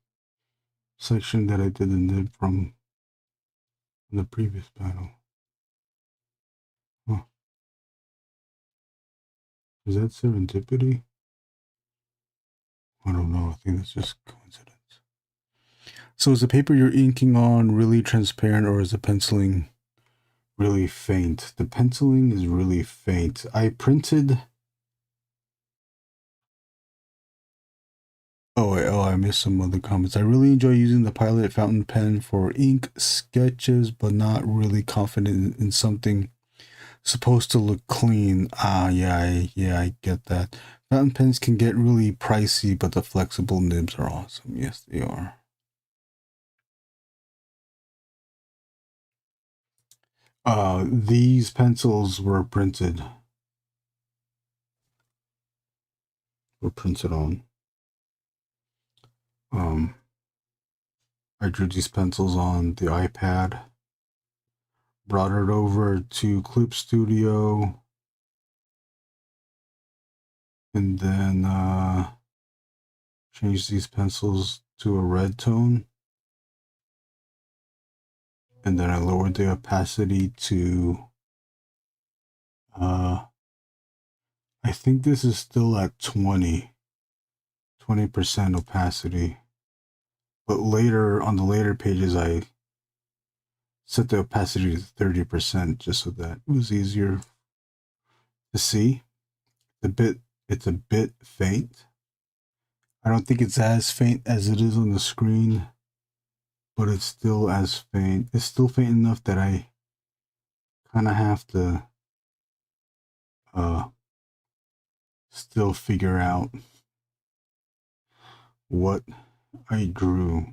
section that I did in the from the previous battle. Huh. Is that serendipity? I don't know. I think that's just coincidence. So is the paper you're inking on really transparent or is the penciling really faint? The penciling is really faint. I printed... Oh, I missed some other comments. I really enjoy using the Pilot fountain pen for ink sketches, but not really confident in something supposed to look clean. Yeah, I get that. Fountain pens can get really pricey, but the flexible nibs are awesome. Yes, they are. These pencils were printed on. I drew these pencils on the iPad, brought it over to Clip Studio, and then changed these pencils to a red tone. And then I lowered the opacity to, I think this is still at 20% opacity. But later, on the later pages, I set the opacity to 30% just so that it was easier to see. It's a bit faint. I don't think it's as faint as it is on the screen, but it's still as faint. It's still faint enough that I kind of have to still figure out what I drew.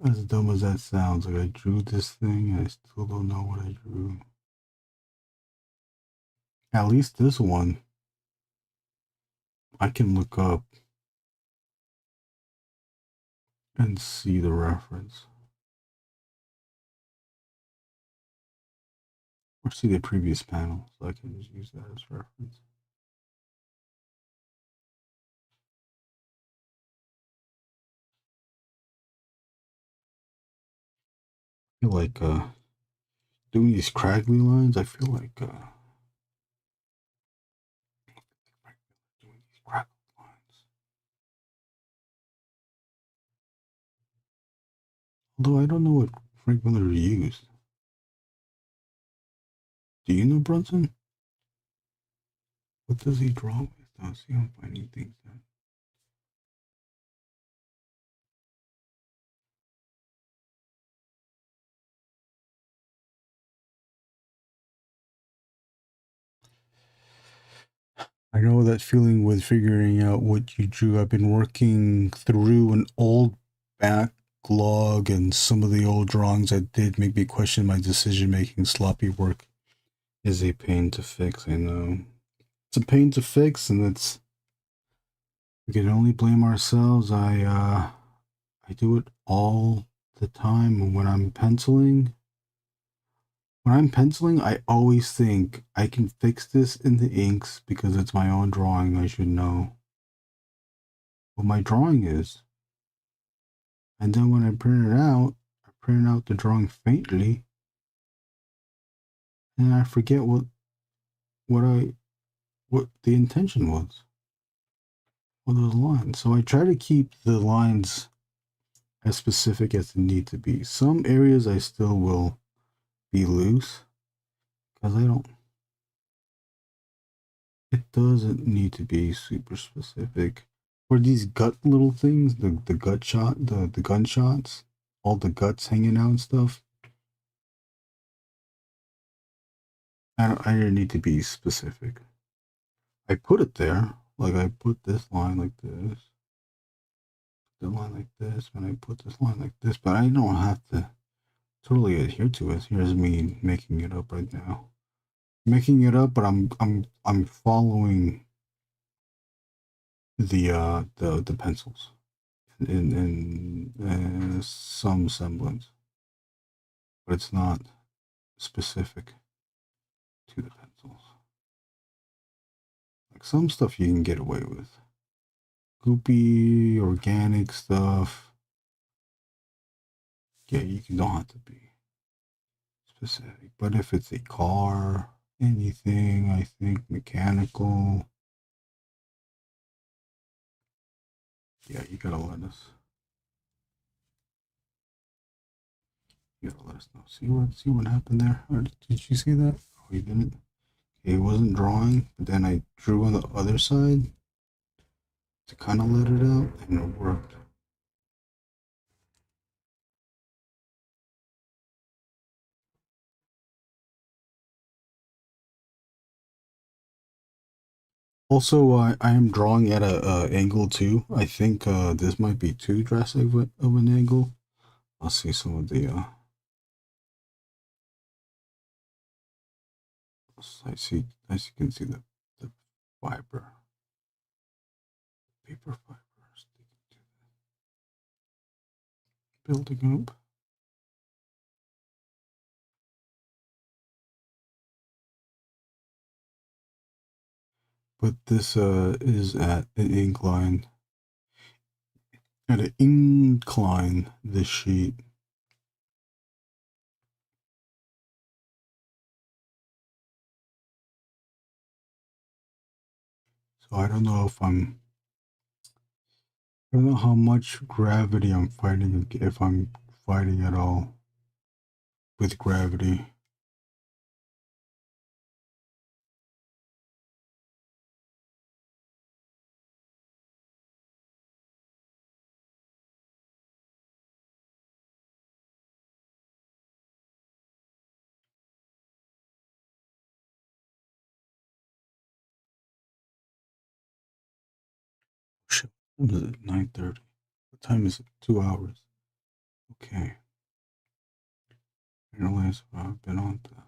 As dumb as that sounds, like I drew this thing and I still don't know what I drew. At least this one, I can look up and see the reference. Or see the previous panel, so I can just use that as reference. I feel like doing these craggly lines, I feel like doing these craggly lines. Although I don't know what Frank Miller used. Do you know, Brunson? What does he draw with? I'll see, I'm finding things that. I know that feeling with figuring out what you drew. I've been working through an old backlog, and some of the old drawings I did make me question my decision making. Sloppy work is a pain to fix. I know it's a pain to fix, and it's we can only blame ourselves. I do it all the time when I'm penciling. When I'm penciling, I always think I can fix this in the inks because it's my own drawing. I should know what my drawing is. And then when I print it out, I print out the drawing faintly, and I forget what the intention was for those lines. So I try to keep the lines as specific as they need to be. Some areas I still will be loose because I don't. It doesn't need to be super specific. For these gut little things, the gut shot, the gunshots, all the guts hanging out and stuff. I didn't need to be specific. I put it there, like I put this line like this, the line like this, and I put this line like this, but I don't have to totally adhere to it. Here's me making it up right now. Making it up, but I'm following the pencils in some semblance, but it's not specific to the pencils. Like some stuff you can get away with. Goopy, organic stuff. Yeah, you don't have to be specific. But if it's a car, anything, I think mechanical. Yeah, you gotta let us. You gotta let us know. See what happened there? Or did you see that? Oh, you didn't? Okay, it wasn't drawing, but then I drew on the other side to kind of let it out, and it worked. Also, I am drawing at a angle too. I think this might be too drastic of an angle. I'll see some of the as you can see the fiber, paper fiber sticking to the building up. But this is at an incline. At an incline, this sheet. So I don't know if I don't know how much gravity I'm fighting, if I'm fighting at all with gravity. Shit, what time is it? 9:30. What time is it? 2 hours. Okay. I didn't realize I've been on that long.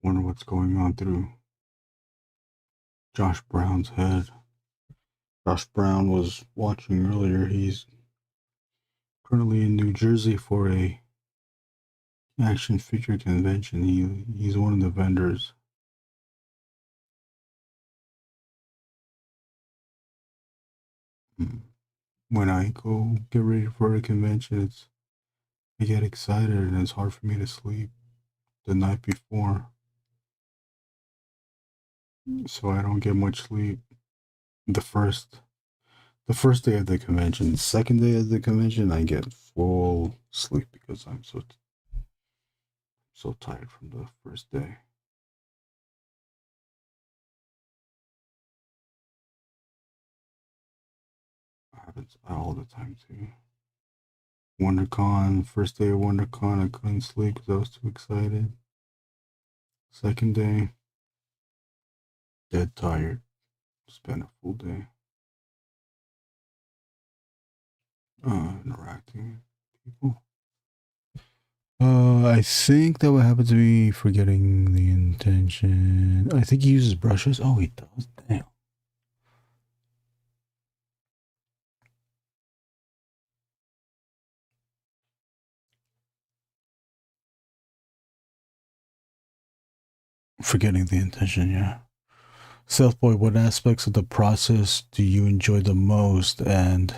Wonder what's going on through Josh Brown's head. Josh Brown was watching earlier. He's currently in New Jersey for a action figure convention. He's one of the vendors. When I go get ready for a convention, I get excited and it's hard for me to sleep the night before. So I don't get much sleep the first day of the convention. Second day of the convention, I get full sleep because I'm so tired from the first day. It happens all the time too. WonderCon, first day of WonderCon, I couldn't sleep because I was too excited. Second day, dead tired. Spent a full day interacting with people. I think that would happen to me forgetting the intention. I think he uses brushes. Oh, he does. Damn. Forgetting the intention, yeah. Southboy, what aspects of the process do you enjoy the most? And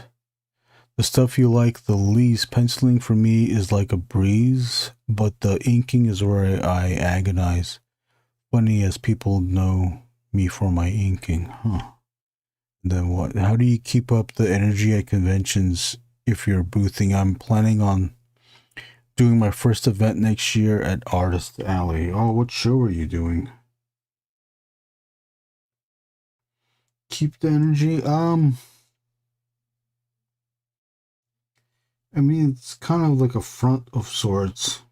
the stuff you like the least? Penciling for me is like a breeze, but the inking is where I agonize. Funny as people know me for my inking, huh? Then what? How do you keep up the energy at conventions if you're boothing? I'm planning on doing my first event next year at Artist Alley. Oh, what show are you doing? Keep the energy. I mean, it's kind of like a front of sorts,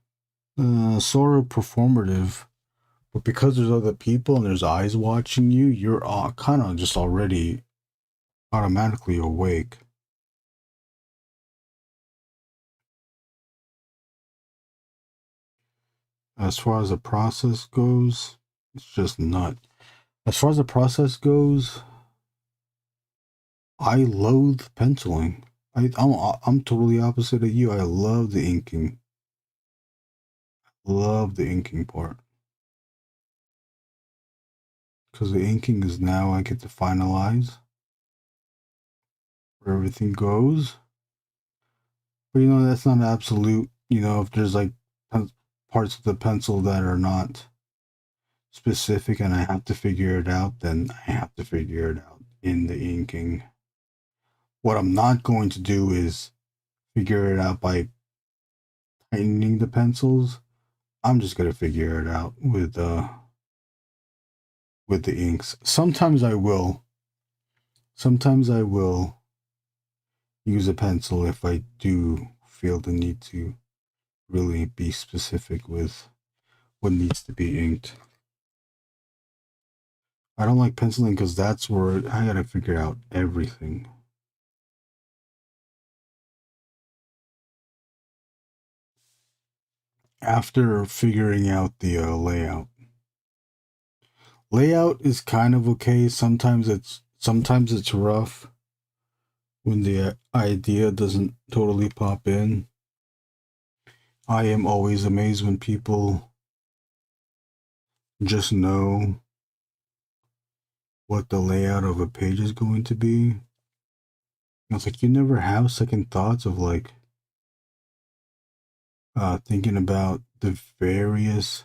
sort of performative, but because there's other people and there's eyes watching you, you're kind of just already automatically awake. As far as the process goes, it's just not. As far as the process goes, I loathe penciling. I'm totally opposite of you. I love the inking. Love the inking part. Because the inking is now I get to finalize where everything goes. But you know, that's not absolute. You know, if there's like parts of the pencil that are not specific and I have to figure it out, then I have to figure it out in the inking. What I'm not going to do is figure it out by tightening the pencils. I'm just going to figure it out with the inks. Sometimes I will use a pencil if I do feel the need to really be specific with what needs to be inked. I don't like penciling because that's where I gotta figure out everything. After figuring out the layout is kind of okay. Sometimes it's rough when the idea doesn't totally pop in. I am always amazed when people just know what the layout of a page is going to be. And it's like you never have second thoughts of like thinking about the various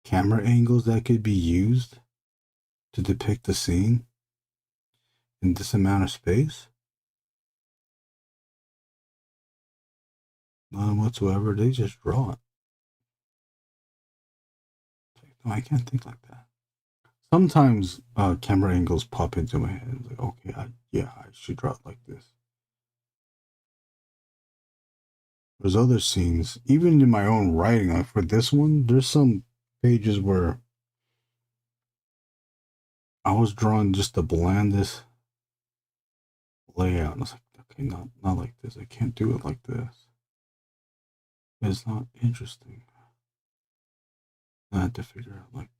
camera angles that could be used to depict the scene in this amount of space. None whatsoever. They just draw it. No, I can't think like that. sometimes camera angles pop into my head. It's like, okay, I should draw it like this. There's other scenes, even in my own writing. Like for this one, there's some pages where I was drawing just the blandest layout. And I was like, okay, not like this. I can't do it like this. It's not interesting. I had to figure out like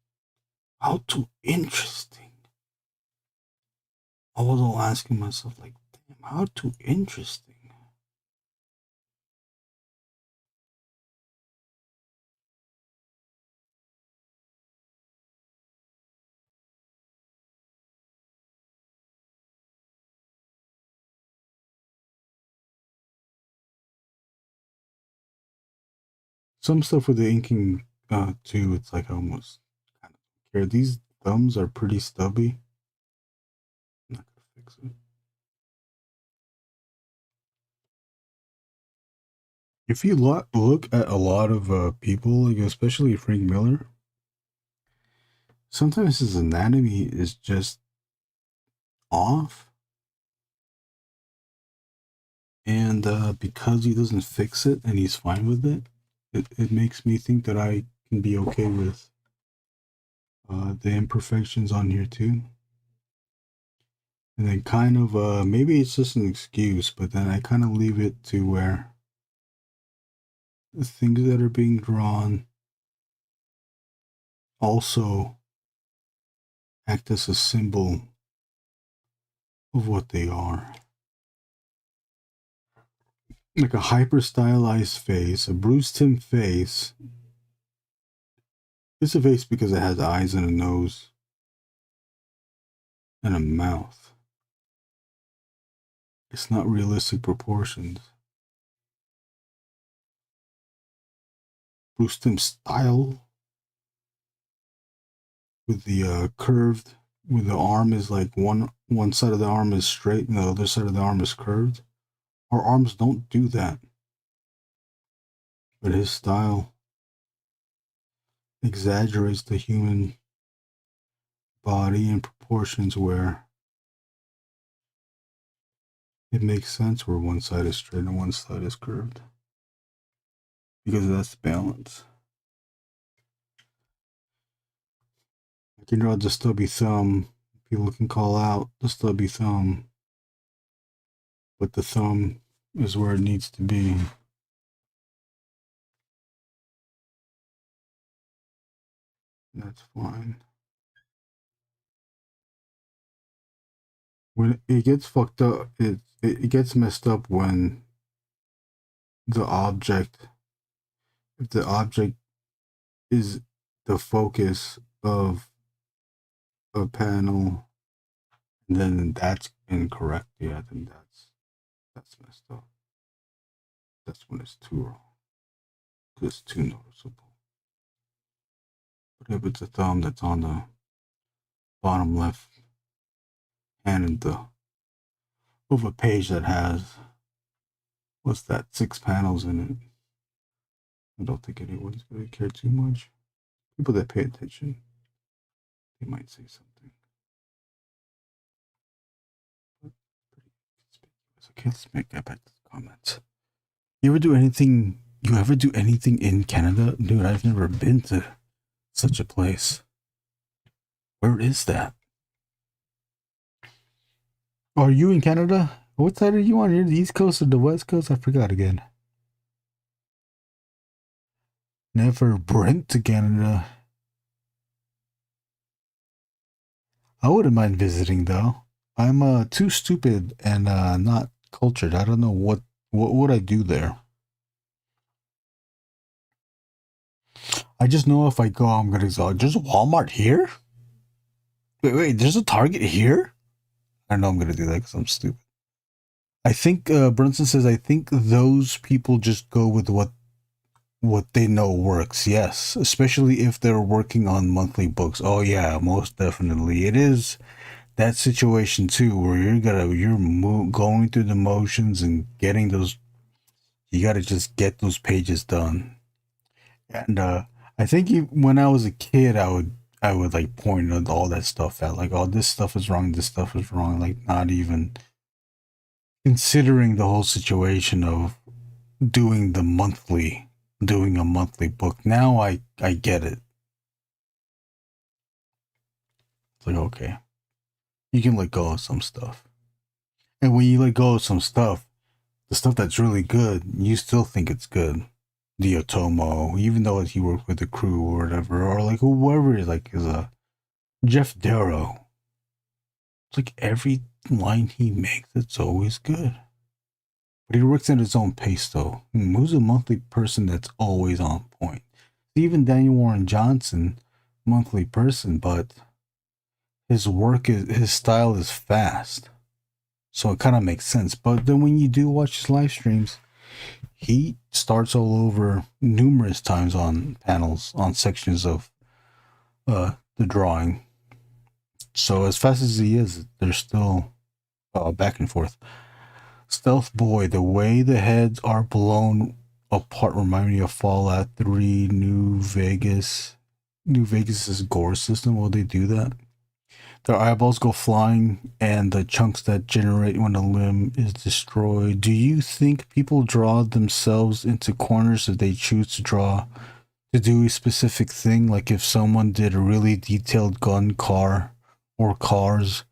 how to interesting. I was all asking myself like, damn, how to interesting. Some stuff with the inking too, it's like I almost kind of care. These thumbs are pretty stubby. I'm not gonna fix it. If you look at a lot of people, like especially Frank Miller, sometimes his anatomy is just off. And because he doesn't fix it and he's fine with it, it makes me think that I can be okay with the imperfections on here too. And then kind of, maybe it's just an excuse, but then I kind of leave it to where the things that are being drawn also act as a symbol of what they are. Like a hyper stylized face, a Bruce Timm face. It's a face because it has eyes and a nose and a mouth. It's not realistic proportions. Bruce Timm style with the curved, with the arm is like one side of the arm is straight and the other side of the arm is curved. Our arms don't do that. But his style exaggerates the human body in proportions where it makes sense where one side is straight and one side is curved. Because that's balance. I can draw the stubby thumb. People can call out the stubby thumb. But the thumb is where it needs to be. That's fine. When it gets fucked up, it gets messed up when the object, if the object is the focus of a panel, then that's incorrect. Yeah, then that's messed up. That's when it's too wrong. Because it's too noticeable. But if it's a thumb that's on the bottom left hand of a page that has, what's that, 6 panels in it, I don't think anyone's going to care too much. People that pay attention, they might say something. But pretty conspicuous. Okay, let's make that back to the comments. You ever do anything in Canada? Dude, I've never been to such a place. Where is that? Are you in Canada? What side are you on? You're the East Coast or the West Coast? I forgot again. Never Brent to Canada. I wouldn't mind visiting though. I'm too stupid and not cultured. I don't know what would I do there. I just know if I go, I'm gonna go. There's a Walmart here. Wait, there's a Target here. I know I'm gonna do that because I'm stupid. I think Brunson says I think those people just go with what they know works. Yes, especially if they're working on monthly books. Oh yeah, most definitely. It is that situation too where you're going through the motions and getting those. You gotta just get those pages done. And I think when I was a kid, I I would like point out all that stuff out, like, oh, this stuff is wrong, this stuff is wrong, like not even considering the whole situation of doing a monthly book. Now I get it. It's like, okay, you can let go of some stuff. And when you let go of some stuff, the stuff that's really good, you still think it's good. The Otomo, even though he worked with the crew or whatever, or like whoever is like is a Jeff Darrow. It's like every line he makes, it's always good. But he works at his own pace though. Who's a monthly person that's always on point? Even Daniel Warren Johnson, monthly person, but his style is fast. So it kind of makes sense. But then when you do watch his live streams, he starts all over numerous times on panels, on sections of the drawing. So as fast as he is, there's still back and forth. Stealth Boy, the way the heads are blown apart remind me of Fallout 3, New Vegas. New Vegas's gore system. Will they do that? Their eyeballs go flying and the chunks that generate when a limb is destroyed. Do you think people draw themselves into corners if they choose to do a specific thing? Like if someone did a really detailed car or cars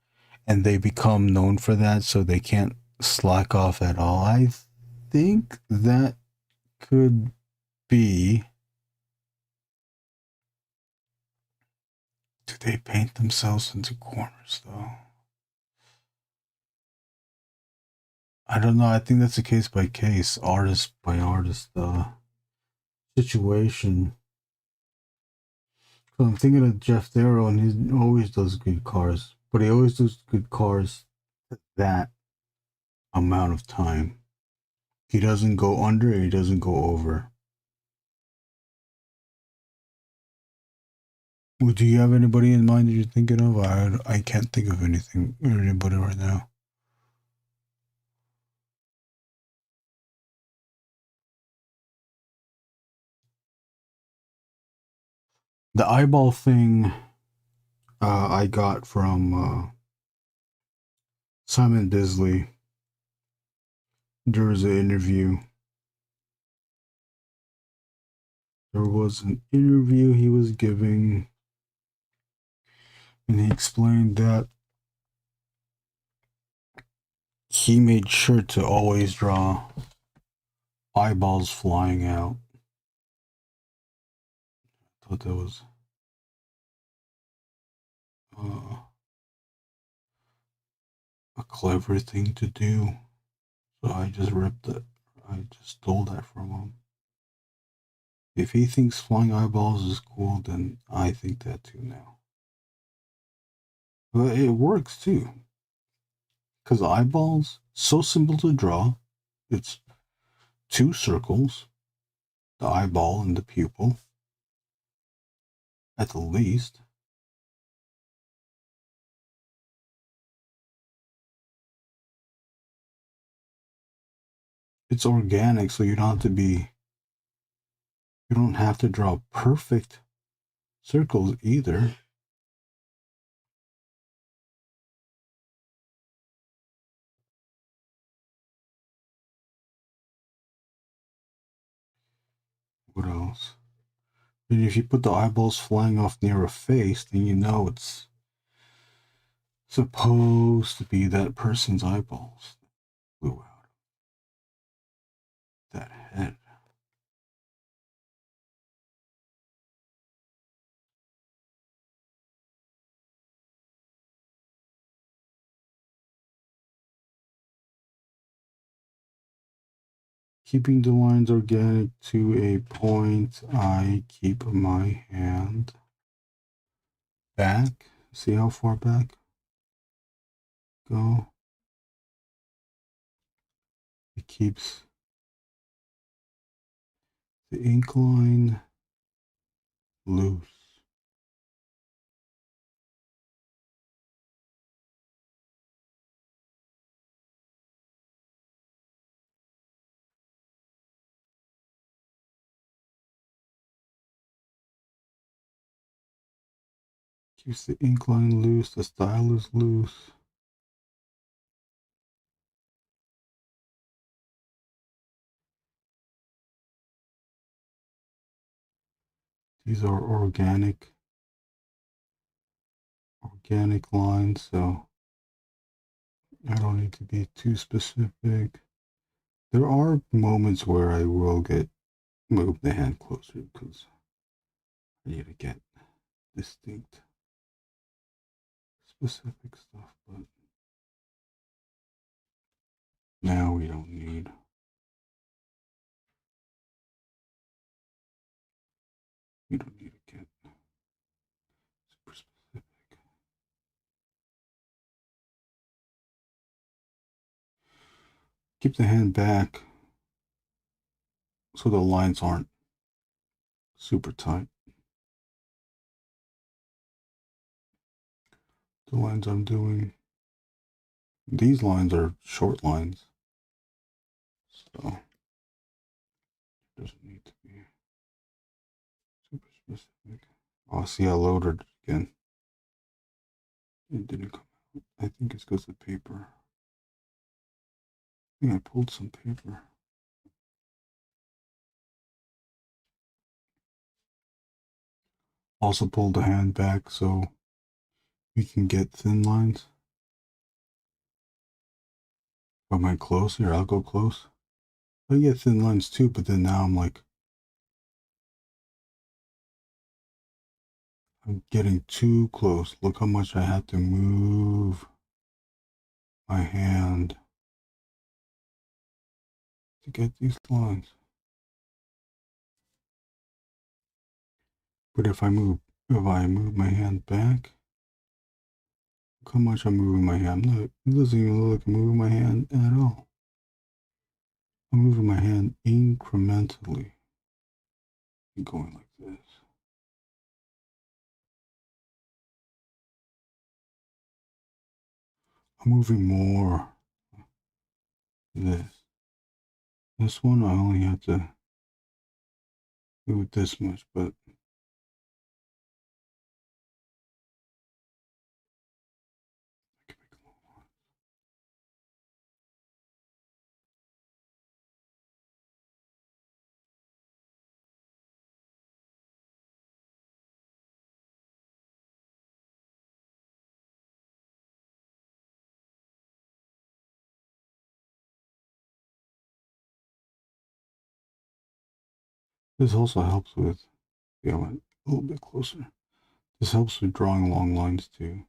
and they become known for that so they can't slack off at all. I think that could be. Do they paint themselves into corners though? I don't know. I think that's a case by case, artist by artist situation. So I'm thinking of Jeff Darrow, and he always does good cars, but he always does good cars that amount of time. He doesn't go under, he doesn't go over. Well, do you have anybody in mind that you're thinking of? I can't think of anybody right now. The eyeball thing I got from Simon Bisley. There was an interview. There was an interview he was giving, and he explained that he made sure to always draw eyeballs flying out. I thought that was a clever thing to do. So I just ripped it. I just stole that from him. If he thinks flying eyeballs is cool, then I think that too now. But it works too. Because eyeballs, so simple to draw. It's two circles, the eyeball and the pupil, at the least. It's organic, so you don't have to draw perfect circles either. What else? And if you put the eyeballs flying off near a face, then you know it's supposed to be that person's eyeballs that flew out of that head. Keeping the lines organic to a point, I keep my hand back. See how far back? Go. It keeps the ink line loose. Keeps the ink line loose, the style is loose. These are organic lines, so I don't need to be too specific. There are moments where I will move the hand closer because I need to get distinct specific stuff, but now we don't need. We don't need to get super specific. Keep the hand back so the lines aren't super tight. The lines I'm doing, these lines are short lines, so it doesn't need to be super specific. Oh, see, I loaded it again. It didn't come out. I think it's because of paper. I think I pulled some paper. Also pulled the hand back so we can get thin lines. If I might close here, I'll go close. I get thin lines too, but then now I'm getting too close. Look how much I have to move my hand to get these lines. But if I move my hand back, look how much I'm moving my hand. Look, it doesn't even look like I'm moving my hand at all. I'm moving my hand incrementally. I'm going like this. I'm moving more. This one I only have to do it this much, but I can make a little more. This also helps with, I went a little bit closer. This helps with drawing long lines too.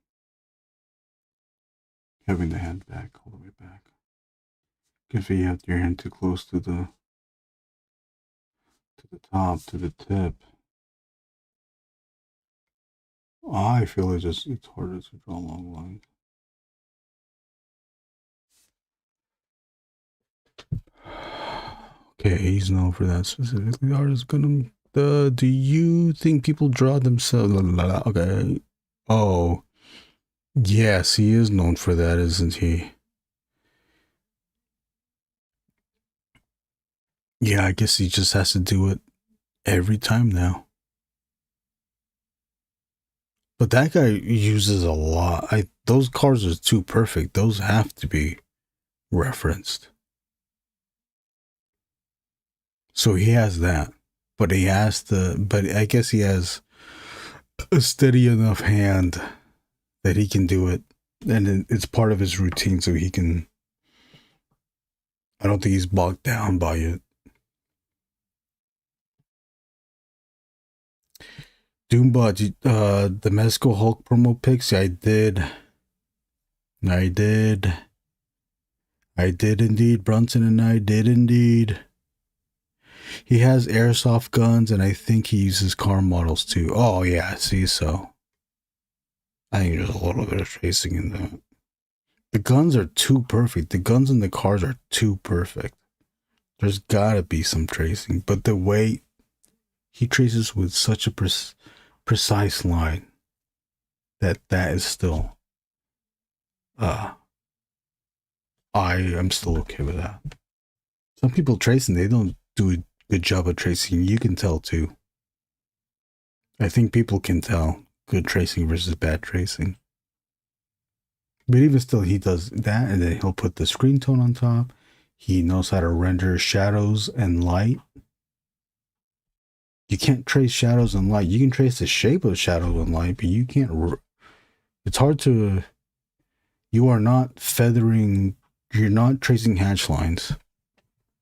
Having the hand back, all the way back. If you have your hand too close to the top, to the tip, I feel it's harder to draw long lines. Okay, he's known for that specifically. The artist gonna. Do you think people draw themselves? Okay. Oh, yes, he is known for that, isn't he? Yeah, I guess he just has to do it every time now. But that guy uses a lot. Those cards are too perfect. Those have to be referenced. So he has that. But I guess he has a steady enough hand that he can do it. And it's part of his routine, so he can. I don't think he's bogged down by it. Doombot, the Mezco Hulk promo pics, I did indeed, Brunson, and I did indeed. He has airsoft guns, and I think he uses car models too. Oh yeah, see, so I think there's a little bit of tracing in that. The guns are too perfect. The guns and the cars are too perfect. There's gotta be some tracing, but the way he traces with such a precise line that is still I am still okay with that. Some people tracing, they don't do a good job of tracing. You can tell too. I think people can tell. good tracing versus bad tracing. But even still, he does that, and then he'll put the screen tone on top. He knows how to render shadows and light. You can't trace shadows and light. You can trace the shape of shadow and light, but you can't. It's hard to. You are not feathering. You're not tracing hatch lines,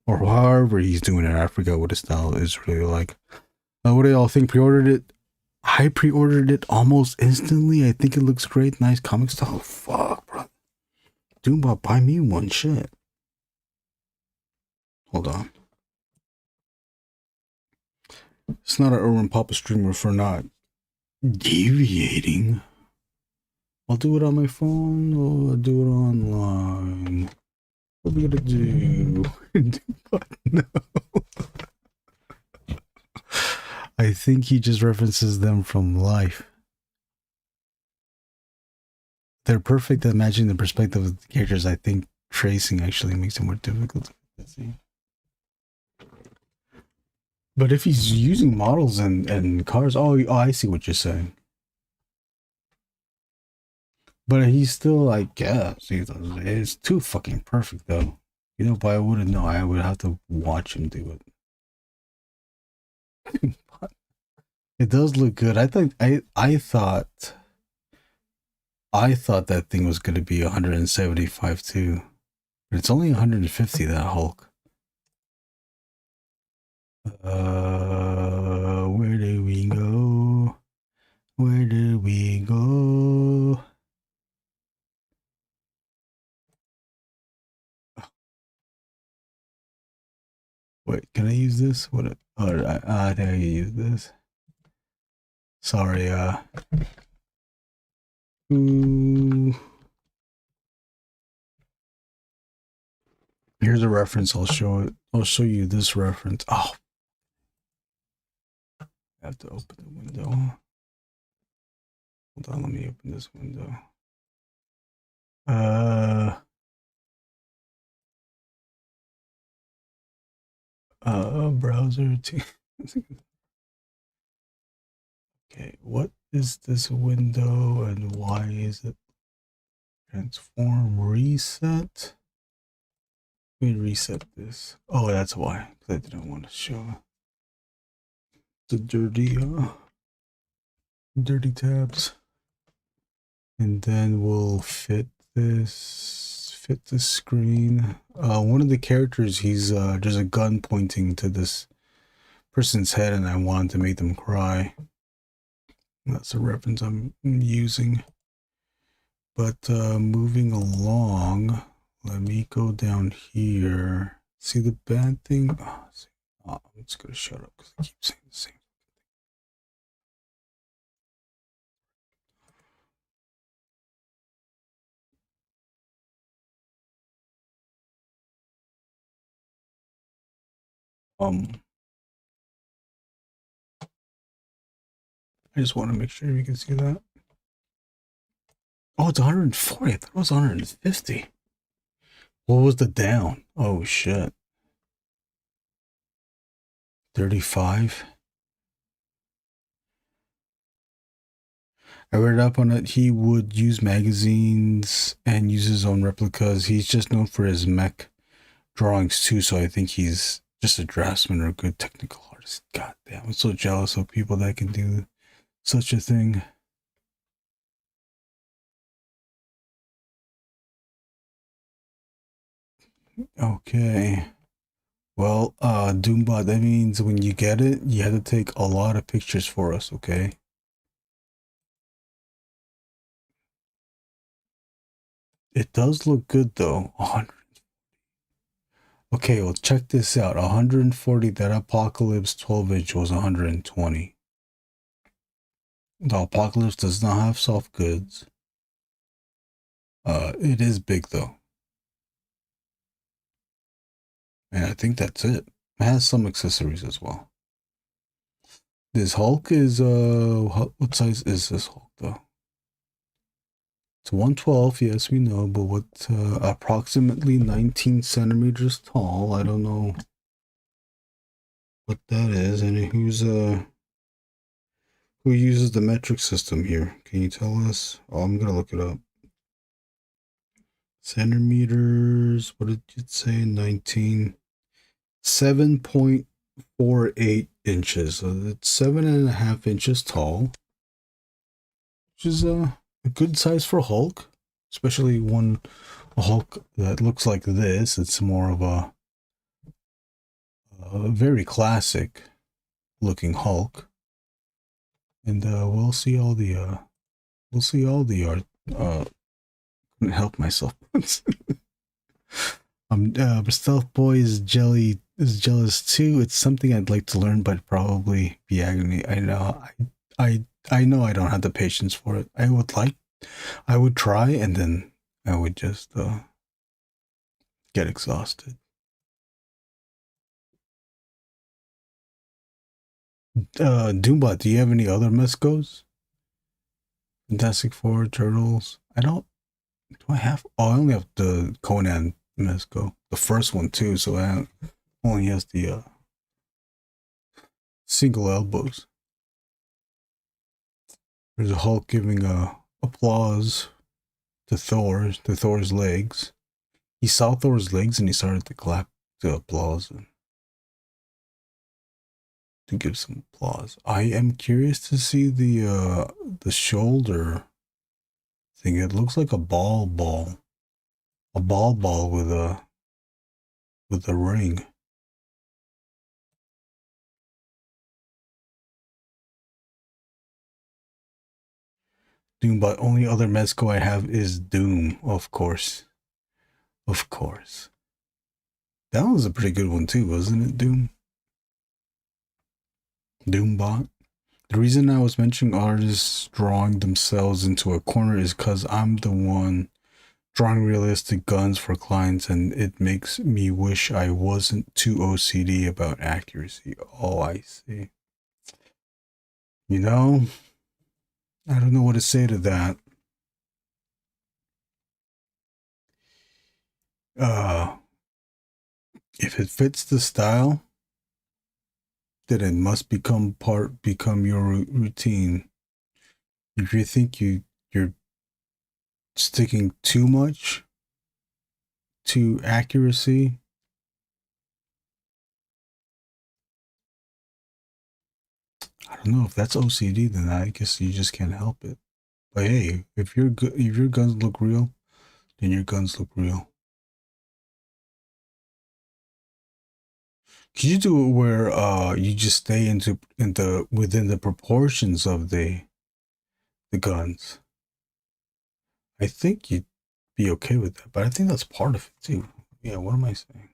or however he's doing it. I forgot what his style is really like. What do y'all think? Pre-ordered it. I pre-ordered it almost instantly. I think it looks great. Nice comic style. Fuck, bro. Doombot, buy me one. Shit. Hold on. It's not an Erwin Papa streamer for not deviating. I'll do it on my phone or I'll do it online. What are we gonna do? No. I think he just references them from life. They're perfect at matching the perspective of the characters. I think tracing actually makes it more difficult to see. But if he's using models and cars, oh, I see what you're saying. But he's still, I guess, it's too fucking perfect though. You know, but I wouldn't know. I would have to watch him do it. It does look good. I thought that thing was going to be 175 too, but it's only 150. That Hulk. Where do we go? Where do we go? Wait, can I use this? What? Oh, I think I can use this. Sorry, ooh. Here's a reference. I'll show it. I'll show you this reference. Oh, I have to open the window. Hold on, let me open this window. Browser too. Okay, what is this window and why is it transform reset? Let me reset this. Oh, that's why, because I didn't want to show the dirty tabs. And then we'll fit the screen. One of the characters, he's there's a gun pointing to this person's head, and I wanted to make them cry. That's a reference I'm using. But moving along, let me go down here. See the bad thing? Oh, I'm just gonna shut up because I keep saying the same. I just want to make sure you can see that. Oh, it's 140. I thought it was 150. What was the down? Oh, shit. 35. I read up on it. He would use magazines and use his own replicas. He's just known for his mech drawings too, so I think he's just a draftsman or a good technical artist. God damn, I'm so jealous of people that can do such a thing. Okay. Well, Doombot, that means when you get it, you have to take a lot of pictures for us, okay? It does look good though. 100. Okay, well check this out. 140, that Apocalypse 12-inch was 120. The Apocalypse does not have soft goods. It is big though. And I think that's it. It has some accessories as well. This Hulk is, what size is this Hulk though? It's 112, yes, we know, but what, approximately 19 centimeters tall. I don't know what that is. And Who uses the metric system here? Can you tell us? Oh, I'm gonna look it up. Centimeters. What did it say? 19. 7.48 inches. So it's 7.5 inches tall, which is a good size for Hulk, especially a Hulk that looks like this. It's more of a very classic looking Hulk, and we'll see all the art. Couldn't help myself. Stealth Boy is jealous too. It's something I'd like to learn, but probably be agony. I know I know I don't have the patience for it. I would try, and then I would just get exhausted. Doombot, do you have any other Mescos? Fantastic Four, Turtles. Do I have? Oh, I only have the Conan Mesco, the first one too. So I only has the single elbows. There's a Hulk giving applause to Thor's legs. He saw Thor's legs and he started to clap to applause and to give some applause. I am curious to see the shoulder thing. It looks like a ball with a ring. Doom, but only other Mezco I have is Doom, of course. Of course. That was a pretty good one too, wasn't it, Doom? Doombot. The reason I was mentioning artists drawing themselves into a corner is because I'm the one drawing realistic guns for clients, and it makes me wish I wasn't too OCD about accuracy. Oh, I see. You know, I don't know what to say to that. If it fits the style, then it must become your routine. If you think you're sticking too much to accuracy, I don't know if that's OCD. Then I guess you just can't help it. But hey, if your guns look real, then your guns look real. Could you do it where you just stay within the proportions of the guns? I think you'd be okay with that, but I think that's part of it too. Yeah, what am I saying?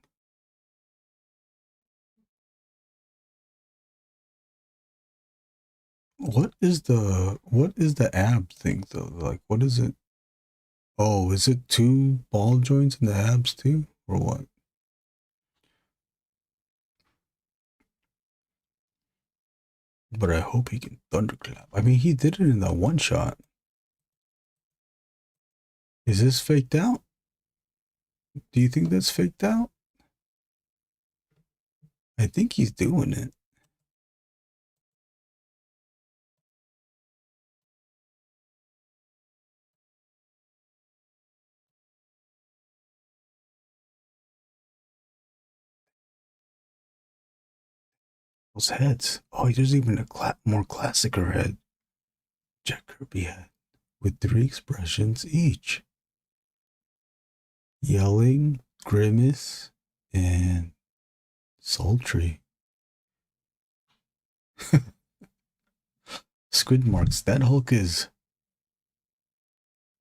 What is the ab thing though? Like, what is it? Oh, is it 2 ball joints in the abs too, or what? But I hope he can thunderclap. I mean, he did it in that one shot. Is this faked out? Do you think that's faked out? I think he's doing it. Those heads. Oh, there's even a more classicer head. Jack Kirby head with 3 expressions each. Yelling, grimace, and sultry. Squid marks. That Hulk is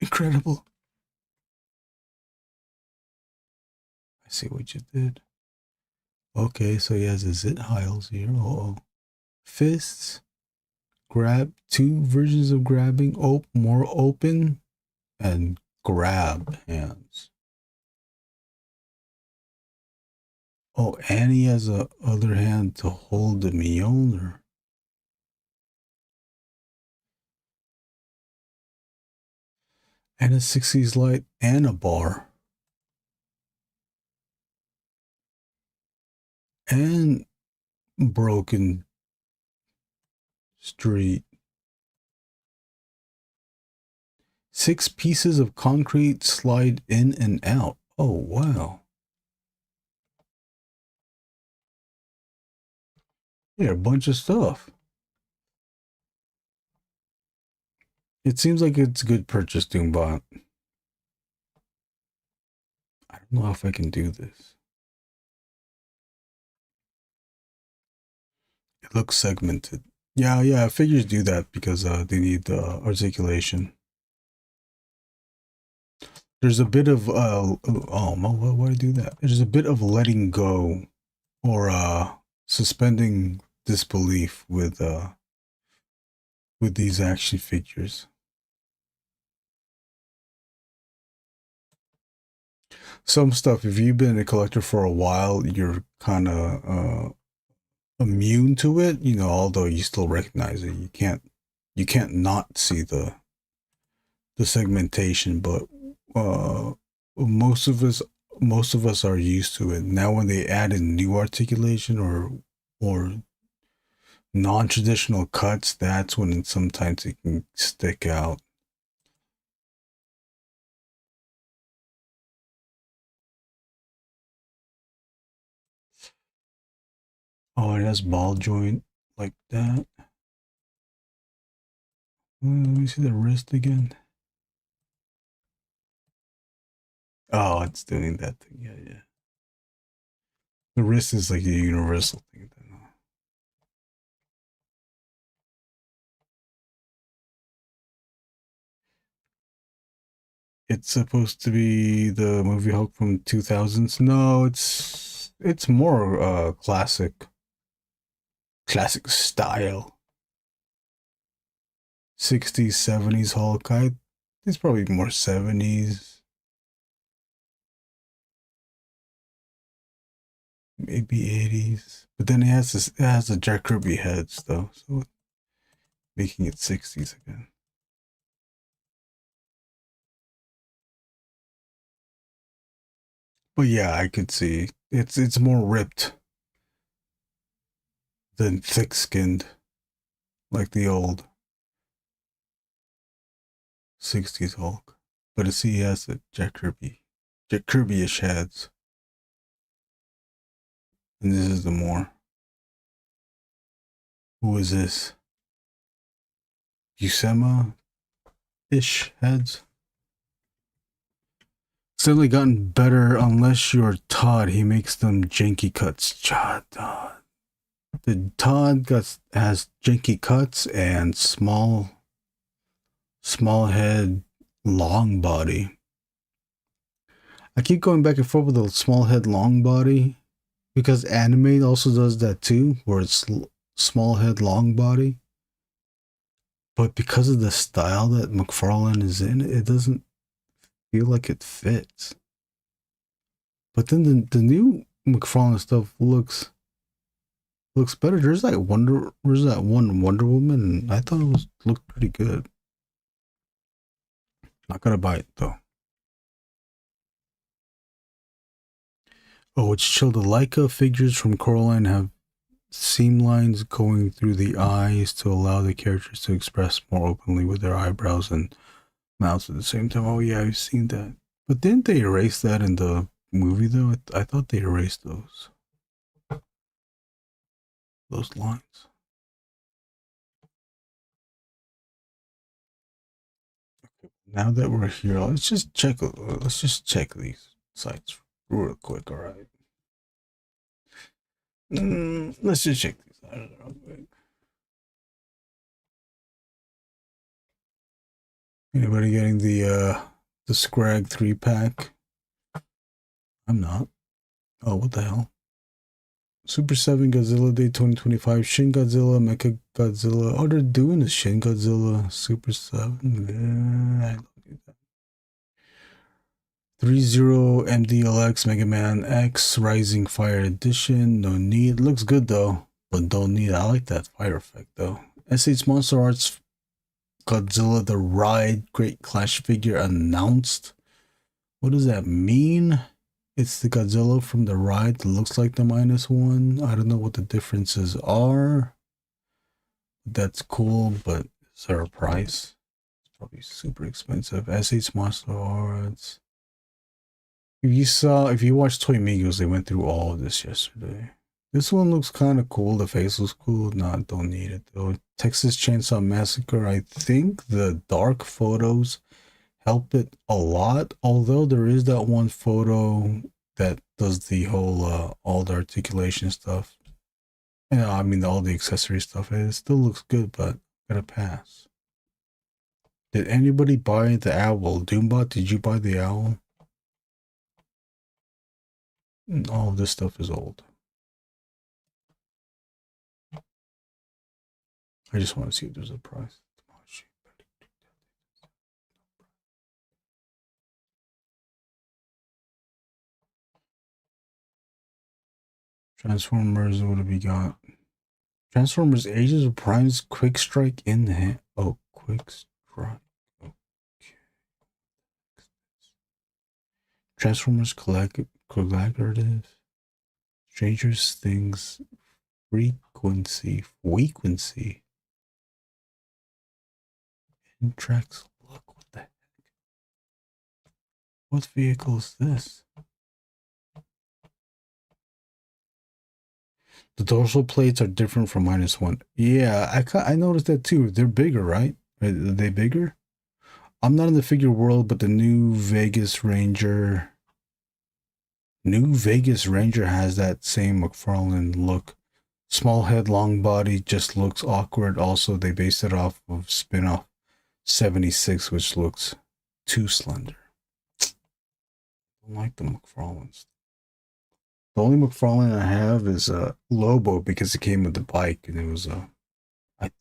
incredible. I see what you did. Okay, so he has a Zit Hiles here. Uh-oh. Fists. Grab. 2 versions of grabbing. More open. And grab hands. Oh, and he has a other hand to hold the Mjolnir. And a 60s light and a bar. And broken street. 6 pieces of concrete slide in and out. Oh, wow. Yeah, a bunch of stuff. It seems like it's a good purchase, Doombot. I don't know if I can do this. It looks segmented. Yeah, figures do that because they need articulation. There's a bit of oh, why do I do that? There's a bit of letting go or suspending disbelief with these action figures. Some stuff, if you've been a collector for a while, you're kind of immune to it, you know, although you still recognize it. You can't not see the segmentation, but most of us are used to it. Now when they add in new articulation or non-traditional cuts, that's when sometimes it can stick out. Oh, it has ball joint like that. Let me see the wrist again. Oh, it's doing that thing. Yeah. The wrist is like a universal thing. It's supposed to be the movie Hulk from 2000s. No, it's more classic style. 60s, 70s Hulk. It's probably more 70s. Maybe 80s. But then it has the Jack Kirby heads though, so making it 60s again. But yeah, I could see it's more ripped than thick-skinned, like the old 60s Hulk. But he has the Jack Kirby-ish heads. And this is the more. Who is this? Buscema-ish heads. It's definitely gotten better unless you're Todd. He makes them janky cuts. The Todd has janky cuts and small head, long body. I keep going back and forth with the small head, long body because anime also does that too, where it's small head, long body. But because of the style that McFarlane is in, it doesn't feel like it fits. But then the new McFarlane stuff looks better. There's that one Wonder Woman, and I thought it looked pretty good. Not gonna buy it though. Oh, it's chill. The Leica figures from Coraline have seam lines going through the eyes to allow the characters to express more openly with their eyebrows and mouths at the same time. Oh yeah, I've seen that. But didn't they erase that in the movie though? I thought they erased those lines. Okay, now that we're here, let's just check these sites real quick. All right. Let's just check these out real quick. Anybody getting the Scrag 3-pack? I'm not. Oh, what the hell? Super 7 Godzilla Day 2025, Shin Godzilla, Mecha Godzilla. Oh, they're doing the Shin Godzilla Super 7. Yeah, I don't need that. 3-0 MDLX Mega Man X Rising Fire Edition. No need. Looks good though, but don't need. I like that fire effect though. SH Monster Arts Godzilla The Ride Great Clash figure announced. What does that mean? It's the Godzilla from The Ride that looks like the -1. I don't know what the differences are. That's cool, but is there a price? Probably super expensive. S8 Monster Arts. If you watched Toy Migos, they went through all of this yesterday. This one looks kind of cool. The face looks cool. Nah, don't need it though. Texas Chainsaw Massacre. I think the dark photos help it a lot. Although there is that one photo that does the whole all the articulation stuff. Yeah, I mean all the accessory stuff. It still looks good, but gotta pass. Did anybody buy the owl? Doombot, did you buy the owl? All of this stuff is old. I just want to see if there's a price. Transformers, what have we got? Transformers Ages of Prime's Quick Strike in the hand. Oh, Quick Strike. Okay. Transformers Collaborative. Stranger Things Frequency. Intrax. Look, what the heck? What vehicle is this? The dorsal plates are different from -1. Yeah, I noticed that too. They're bigger, right? Are they bigger? I'm not in the figure world, but the new Vegas Ranger has that same McFarlane look. Small head, long body, just looks awkward. Also, they based it off of spin-off 76, which looks too slender. I don't like the McFarlanes. The only McFarlane I have is Lobo because it came with the bike and it was I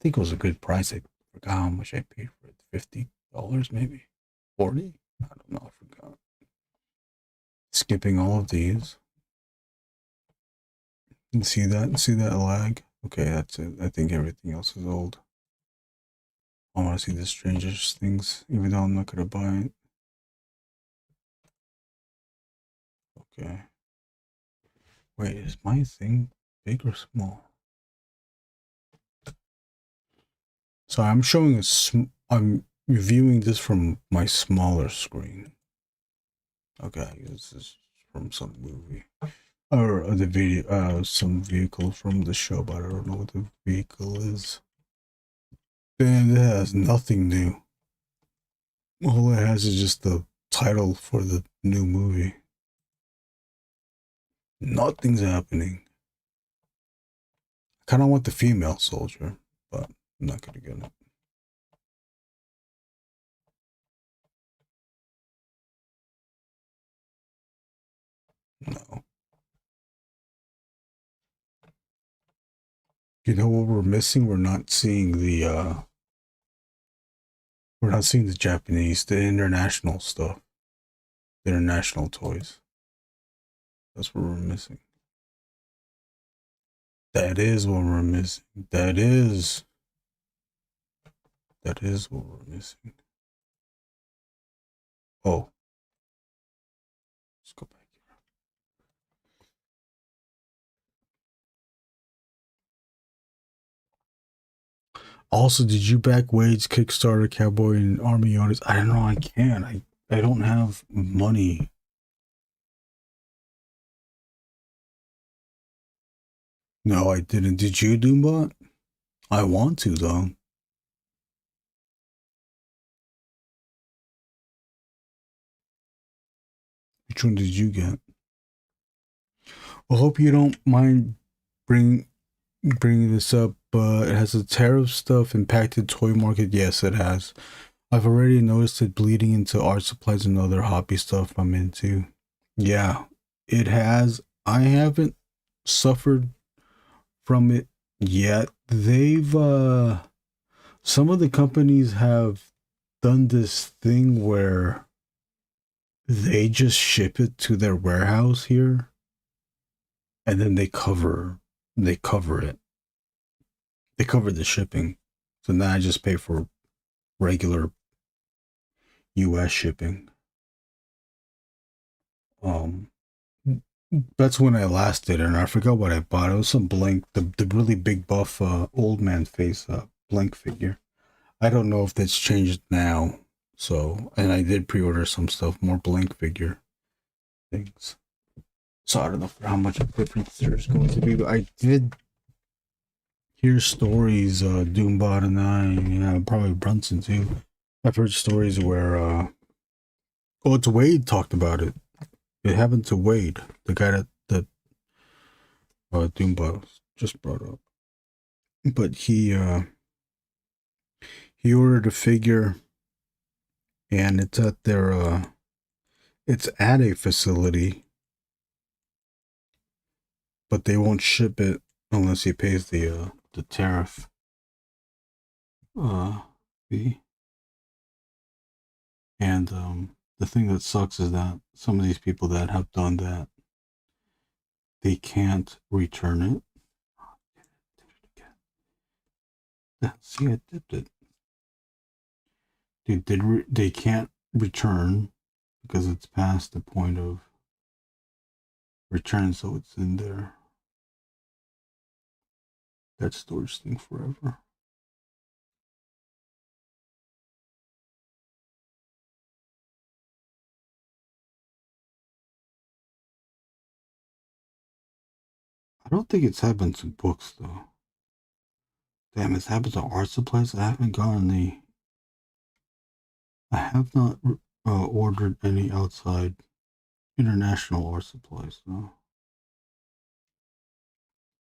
think it was a good price. I forgot how much I paid for it. $50 maybe? 40? I don't know, I forgot. Skipping all of these. You see that lag? Okay, that's it. I think everything else is old. I want to see the strangest things, even though I'm not gonna buy it. Okay. Wait, is my thing big or small? So I'm showing I'm reviewing this from my smaller screen. Okay, this is from some movie or the video, some vehicle from the show, but I don't know what the vehicle is. And it has nothing new. All it has is just the title for the new movie. Nothing's happening. I kind of want the female soldier, but I'm not gonna get it. No. You know what we're missing? We're not seeing the Japanese, the international stuff. The international toys. That's what we're missing. That is what we're missing. That is what we're missing. Oh. Let's go back here. Also, did you back Wade's Kickstarter Cowboy and Army Artist? I don't know, I can't. I don't have money. No, I didn't. Did you, Doombot? I want to, though. Which one did you get? I hope you don't mind bringing this up. It has the tariff stuff impacted toy market. Yes, it has. I've already noticed it bleeding into art supplies and other hobby stuff I'm into. Yeah, it has. I haven't suffered from it yet. They've some of the companies have done this thing where they just ship it to their warehouse here and then they cover it. They cover the shipping. So now I just pay for regular US shipping. That's when I last did it, and I forgot what I bought. It was some blank, the really big buff old man face blank figure. I don't know if that's changed now. So, and I did pre-order some stuff, more blank figure things. So I don't know how much difference there's going to be, but I did hear stories, Doombot and I, yeah, probably Brunson too. I've heard stories where, oh, it's Wade talked about it. It happened to Wade, the guy that Doombot just brought up. But he ordered a figure, and it's at their, it's at a facility, but they won't ship it unless he pays the tariff fee. And the thing that sucks is that some of these people that have done that, they can't return it. See, I dipped it. They can't return because it's past the point of return, so it's in there. That storage thing forever. I don't think it's happened to books though. Damn, it's happened to art supplies. I haven't gotten the. I have not ordered any outside international art supplies though.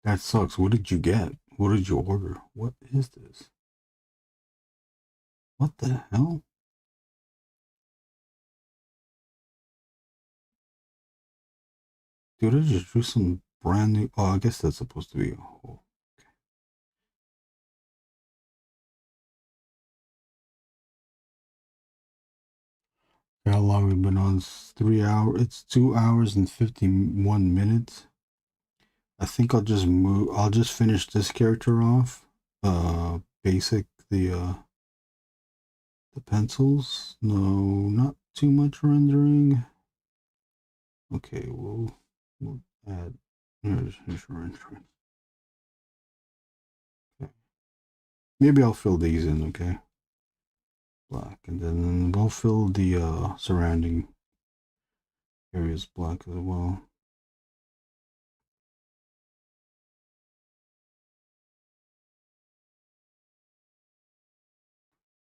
That sucks. What did you get? What did you order? What is this? What the hell? Dude, I just drew some brand new. Oh, I guess that's supposed to be a whole. Okay. How long we've been on? It's 3 hours. It's 2 hours and 51 minutes. I think I'll just move. I'll just finish this character off. Basic the pencils. No, not too much rendering. Okay, we'll add. Here's rendering. Okay. Maybe I'll fill these in. Okay. Black, and then we'll fill the surrounding areas black as well.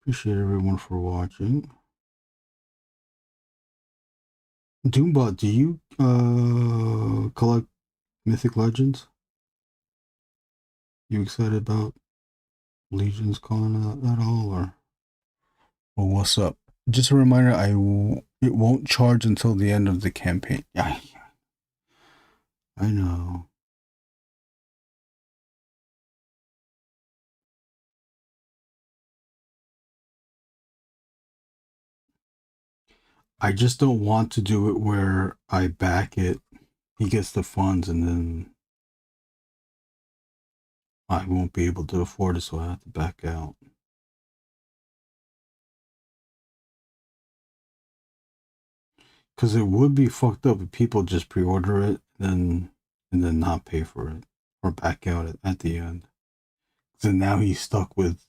Appreciate everyone for watching. Doombot, do you collect Mythic Legends? You excited about Legions calling at all, or? Well, what's up? Just a reminder, it won't charge until the end of the campaign. Yeah, I know. I just don't want to do it where I back it, he gets the funds, and then I won't be able to afford it, so I have to back out. Because it would be fucked up if people just pre-order it and then not pay for it or back out at the end. So now he's stuck with.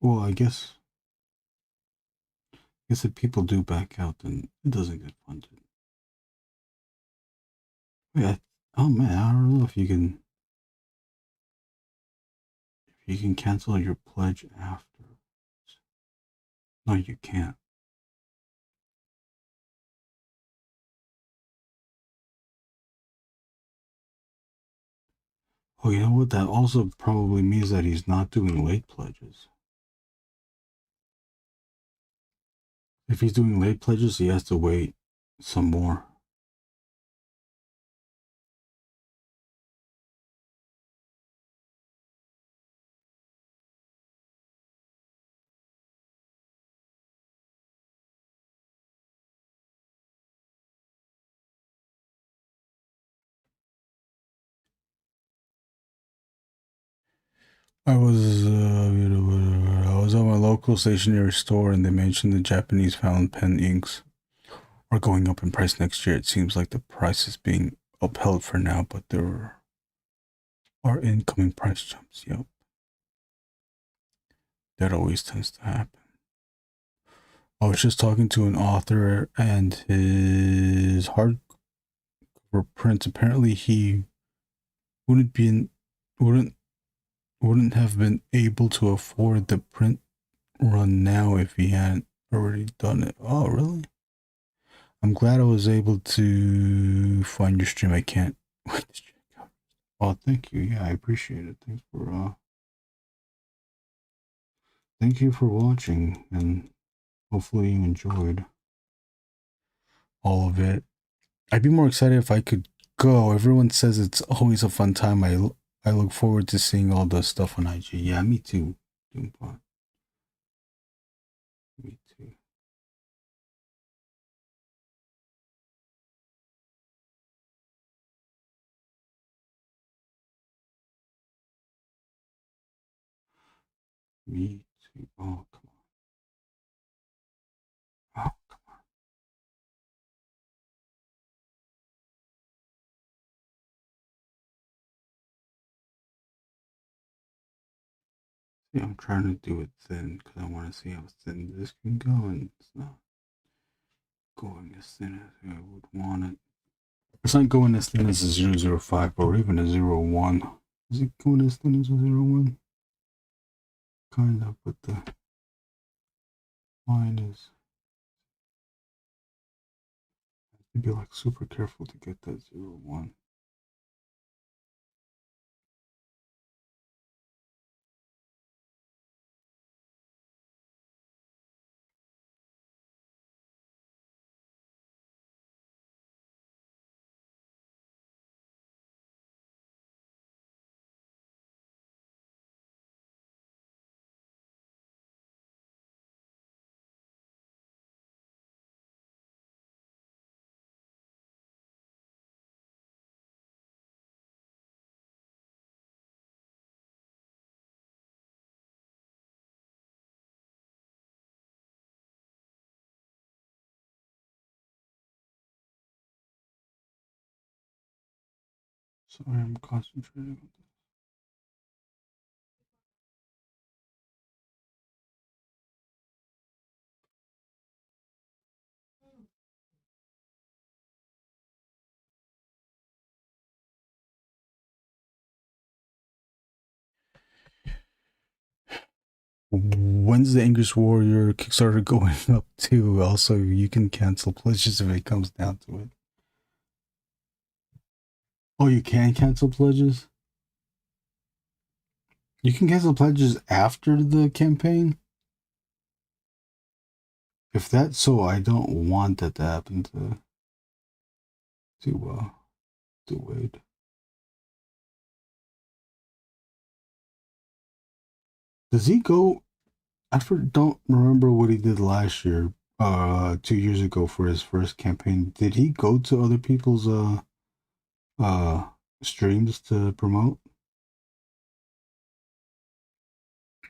Well, I guess if people do back out, then it doesn't get funded. Yeah. Oh man, I don't know if you can. If you can cancel your pledge after. No, you can't. Oh, you know what? That also probably means that he's not doing late pledges. If he's doing late pledges, he has to wait some more. I was at my local stationery store and they mentioned the Japanese fountain pen inks. are going up in price next year. It seems like the price is being upheld for now, but there are incoming price jumps. Yep. That always tends to happen. I was just talking to an author and his hardcover prints. Apparently he wouldn't have been able to afford the print run now if he hadn't already done it. Oh, really? I'm glad I was able to find your stream. I can't wait to check out. Oh, thank you. Yeah, I appreciate it. Thank you for watching, and hopefully you enjoyed all of it. I'd be more excited if I could go. Everyone says it's always a fun time. I look forward to seeing all the stuff on IG. Yeah, me too. Me too. Me too. Oh, come on. Oh, come on. See, I'm trying to do it thin because I want to see how thin this can go, and it's not going as thin as I would want it. It's not going as thin as a 005 or even a 01. Is it going as thin as a 01? Kind of, but the line is... I have to be like super careful to get that 01. Sorry, I'm concentrating on this. When's the Angriest Warrior Kickstarter going up to? Also, you can cancel pledges if it comes down to it. Oh, you can cancel pledges? You can cancel pledges after the campaign? If that's so, I don't want that to happen to Wade. Does he go? I don't remember what he did last year, 2 years ago for his first campaign. Did he go to other people's streams to promote?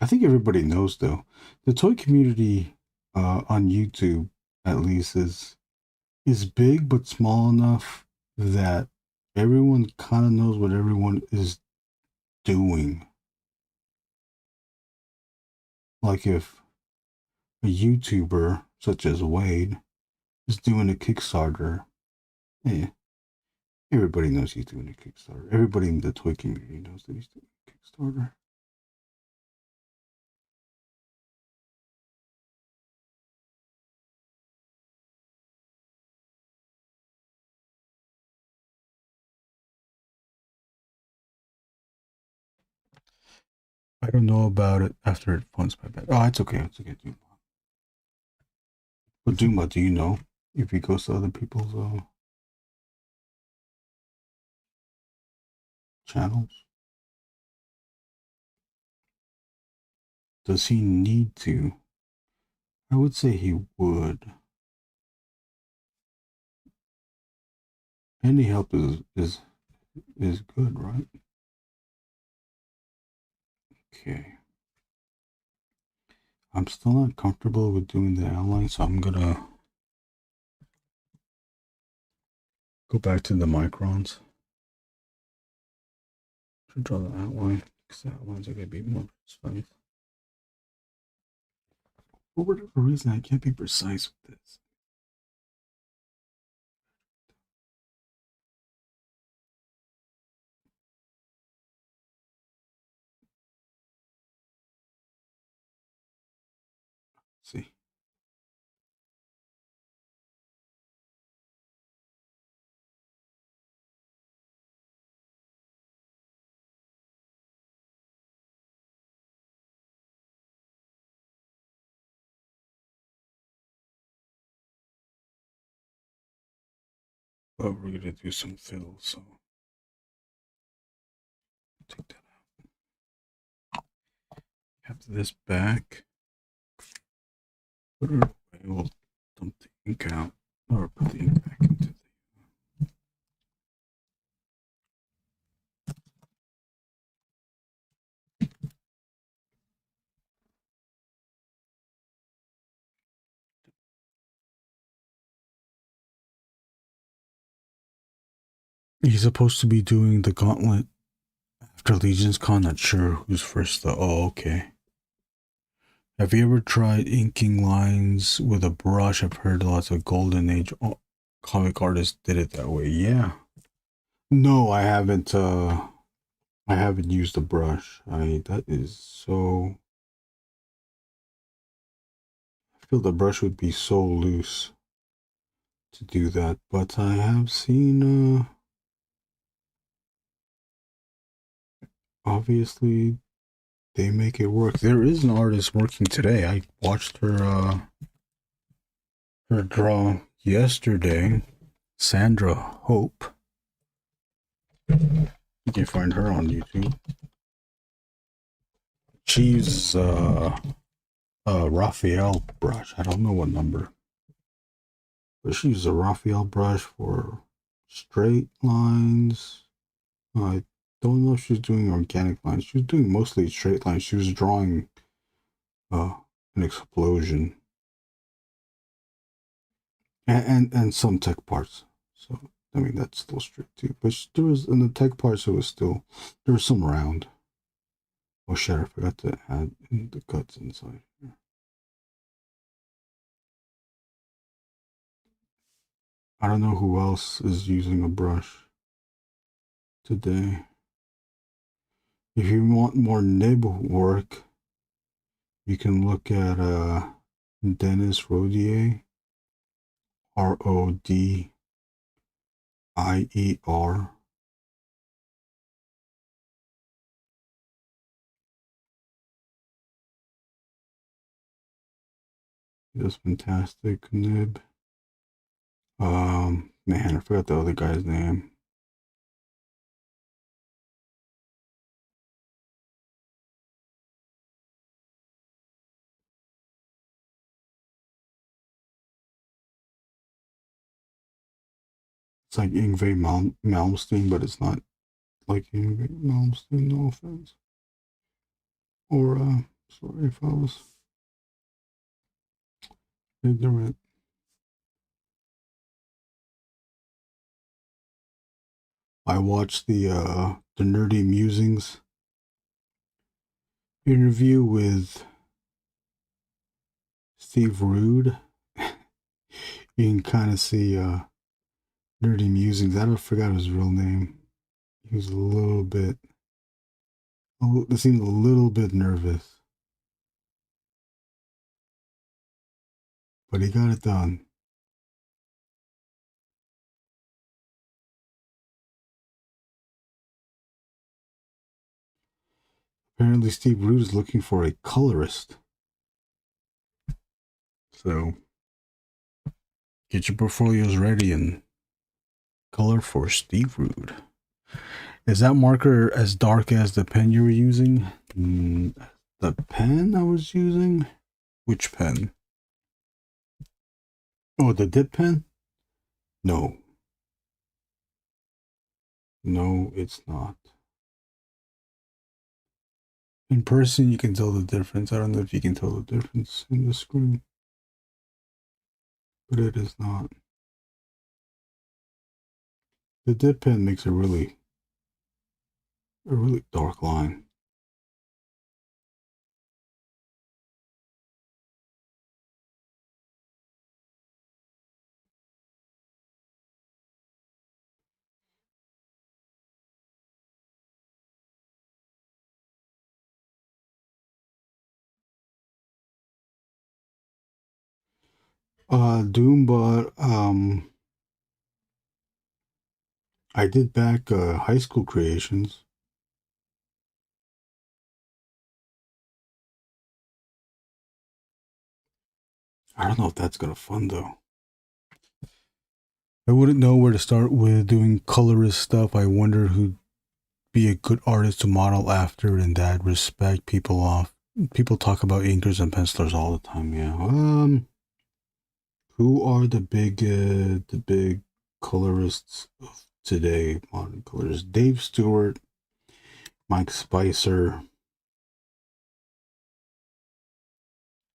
I think everybody knows though. The toy community on YouTube at least is big but small enough that everyone kind of knows what everyone is doing. Like if a YouTuber such as Wade is doing a Kickstarter, yeah, everybody knows he's doing a Kickstarter. Everybody in the toy community knows that he's doing a Kickstarter. I don't know about it after it funds my bad. Oh, it's okay. It's okay, Duma. But Duma, do you know if he goes to other people's channels? Does he need to? I would say he would. Any help is good, right? Okay. I'm still not comfortable with doing the outline, so I'm gonna Go back to the microns. Should draw the outline because the outlines are going to be more precise. For whatever reason, I can't be precise with this. Let's see. But we're going to do some fill, so take that out. Have this back. Put it away. We'll dump the ink out, or put the ink back into the. He's supposed to be doing the gauntlet after Legion's Con. Not sure who's first though. Oh, okay. Have you ever tried inking lines with a brush? I've heard lots of Golden Age comic artists did it that way. Yeah. No, I haven't. I haven't used a brush. That is so. I feel the brush would be so loose to do that, but I have seen. Obviously, they make it work. There is an artist working today. I watched her draw yesterday. Sandra Hope. You can find her on YouTube. She uses a Raphael brush. I don't know what number, but she uses a Raphael brush for straight lines. I don't know if she's doing organic lines. She was doing mostly straight lines. She was drawing an explosion and some tech parts. So I mean that's still straight too. But there was in the tech parts it was still there was some round. Oh shit! I forgot to add in the cuts inside here. I don't know who else is using a brush today. If you want more nib work, you can look at Dennis Rodier, Rodier. He does fantastic nib. Man, I forgot the other guy's name. It's like Ingve Malmsteen, but it's not like Ingve Malmsteen, no offense. Or, sorry if I was ignorant. I watched the Nerdy Musings interview with Steve Rude. You can kind of see Nerdy Musings. I forgot his real name. He was it seemed a little bit nervous. But he got it done. Apparently Steve Rude is looking for a colorist. So get your portfolios ready and color for Steve Rude. Is that marker as dark as the pen you were using? The pen I was using? Which pen? Oh, the dip pen? No. No, it's not. In person, you can tell the difference. I don't know if you can tell the difference in the screen. But it is not. The dip pen makes a really dark line. Doombot, I did back high school creations. I don't know if that's gonna fun though. I wouldn't know where to start with doing colorist stuff. I wonder who'd be a good artist to model after in that respect. People talk about inkers and pencilers all the time. Yeah. Who are the big colorists of today? Modern colorists: Dave Stewart, Mike Spicer.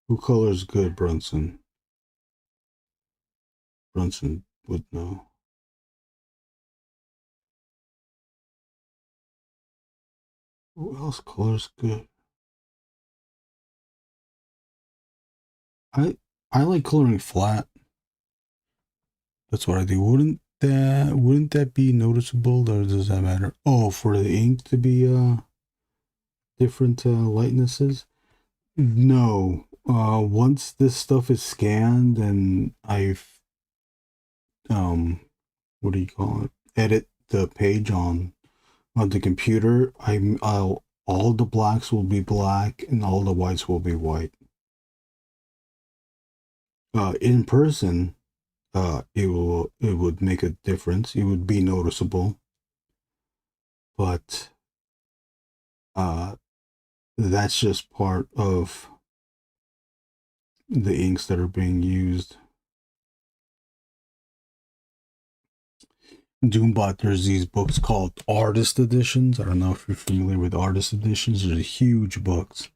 Who colors good? Brunson. Brunson would know. Who else colors good? I like coloring flat. That's what I do. Wouldn't that be noticeable, or does that matter? Oh, for the ink to be different lightnesses? No. Once this stuff is scanned and I've what do you call it? Edit the page on the computer, I'll all the blacks will be black and all the whites will be white. In person, it would make a difference. It would be noticeable, but that's just part of the inks that are being used. Doombot, there's these books called artist editions. I don't know if you're familiar with artist editions. They're huge books.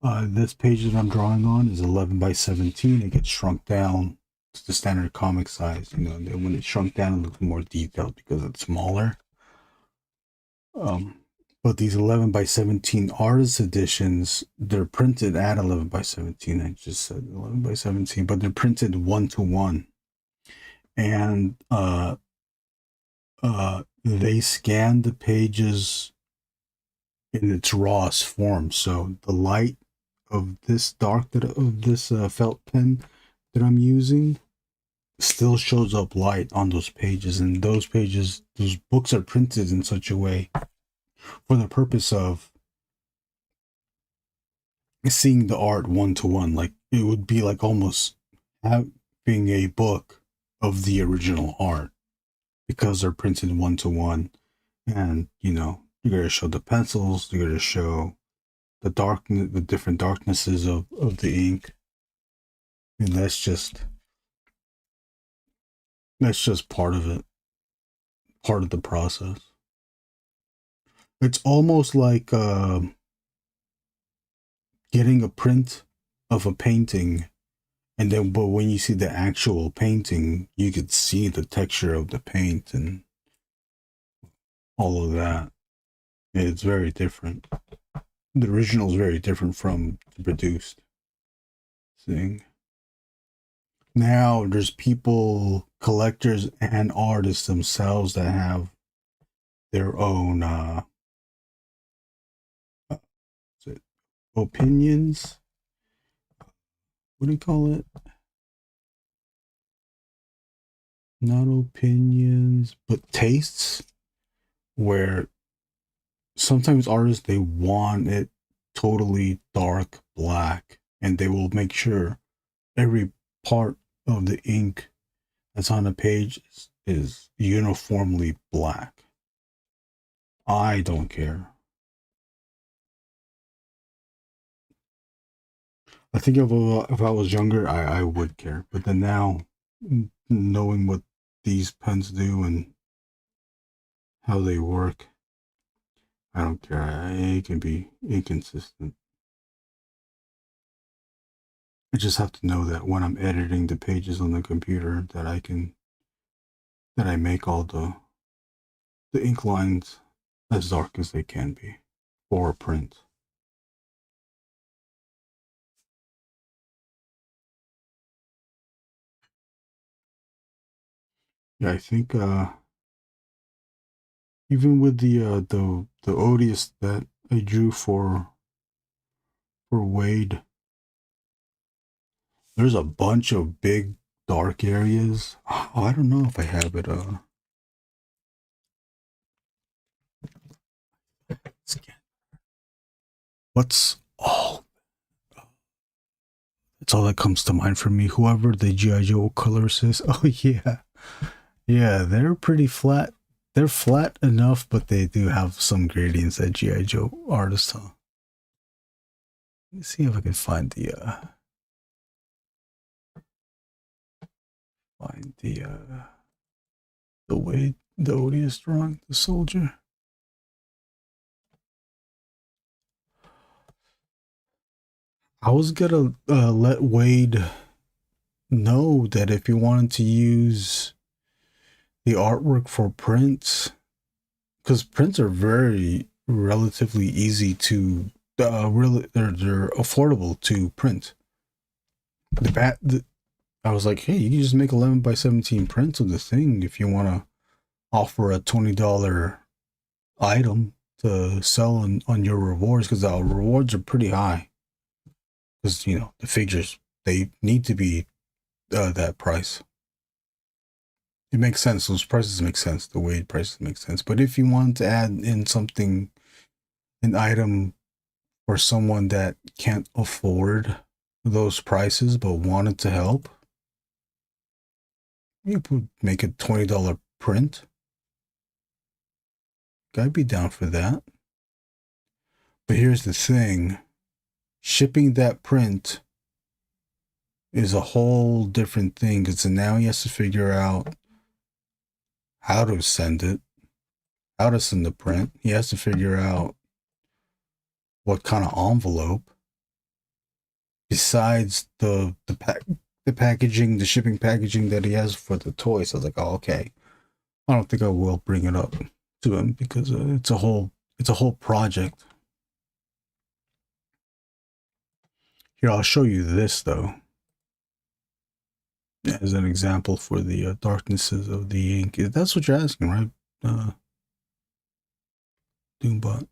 This page that I'm drawing on is 11 by 17. It gets shrunk down to the standard comic size. You know, when it's shrunk down, it looks more detailed because it's smaller. But these 11 by 17 artist editions, they're printed at 11 by 17. I just said 11 by 17, but they're printed 1-to-1. And they scan the pages in its rawest form. So the light of this felt pen that I'm using still shows up light on those pages, and those books are printed in such a way for the purpose of seeing the art 1-to-1. Like it would be like almost having a book of the original art because they're printed 1-to-1. And you know, you're going to show the pencils, you're going to show the different darknesses of the ink, and that's just part of it, part of the process. It's almost like getting a print of a painting, but when you see the actual painting, you could see the texture of the paint and all of that. It's very different. The original is very different from the produced thing. Now there's people, collectors and artists themselves that have their own opinions. What do you call it? Not opinions, but tastes, where sometimes artists, they want it totally dark black, and they will make sure every part of the ink that's on the page is uniformly black. I don't care. I think if I was younger, I would care. But then now, knowing what these pens do and how they work, I don't care. It can be inconsistent. I just have to know that when I'm editing the pages on the computer, that I make all the the ink lines as dark as they can be for print. Yeah, I think even with the odious that I drew for Wade, there's a bunch of big dark areas. Oh, I don't know if I have it. What's all? That's all that comes to mind for me. Whoever the G.I. Joe colorist is. Oh yeah, yeah. They're pretty flat. They're flat enough, but they do have some gradients that G.I. Joe artists. Huh? Let me see if I can find the way the odious drawing the soldier. I was gonna let Wade know that if he wanted to use the artwork for prints, because prints are very relatively easy to they're affordable to print. I was like, hey, you can just make 11 by 17 prints of the thing if you want to offer a $20 item to sell on your rewards, because our rewards are pretty high. Because, you know, the figures, they need to be that price. It makes sense. Those prices make sense. The Wade prices make sense. But if you want to add in something, an item for someone that can't afford those prices but wanted to help, you could make a $20 print. I'd be down for that. But here's the thing. Shipping that print is a whole different thing, because now he has to figure out how to send it, how to send the print. He has to figure out what kind of envelope, besides the packaging, the shipping packaging that he has for the toys. So I was like, oh, okay. I don't think I will bring it up to him, because it's a whole project. Here, I'll show you this though, as an example for the darknesses of the ink. That's what you're asking, right? Doombot.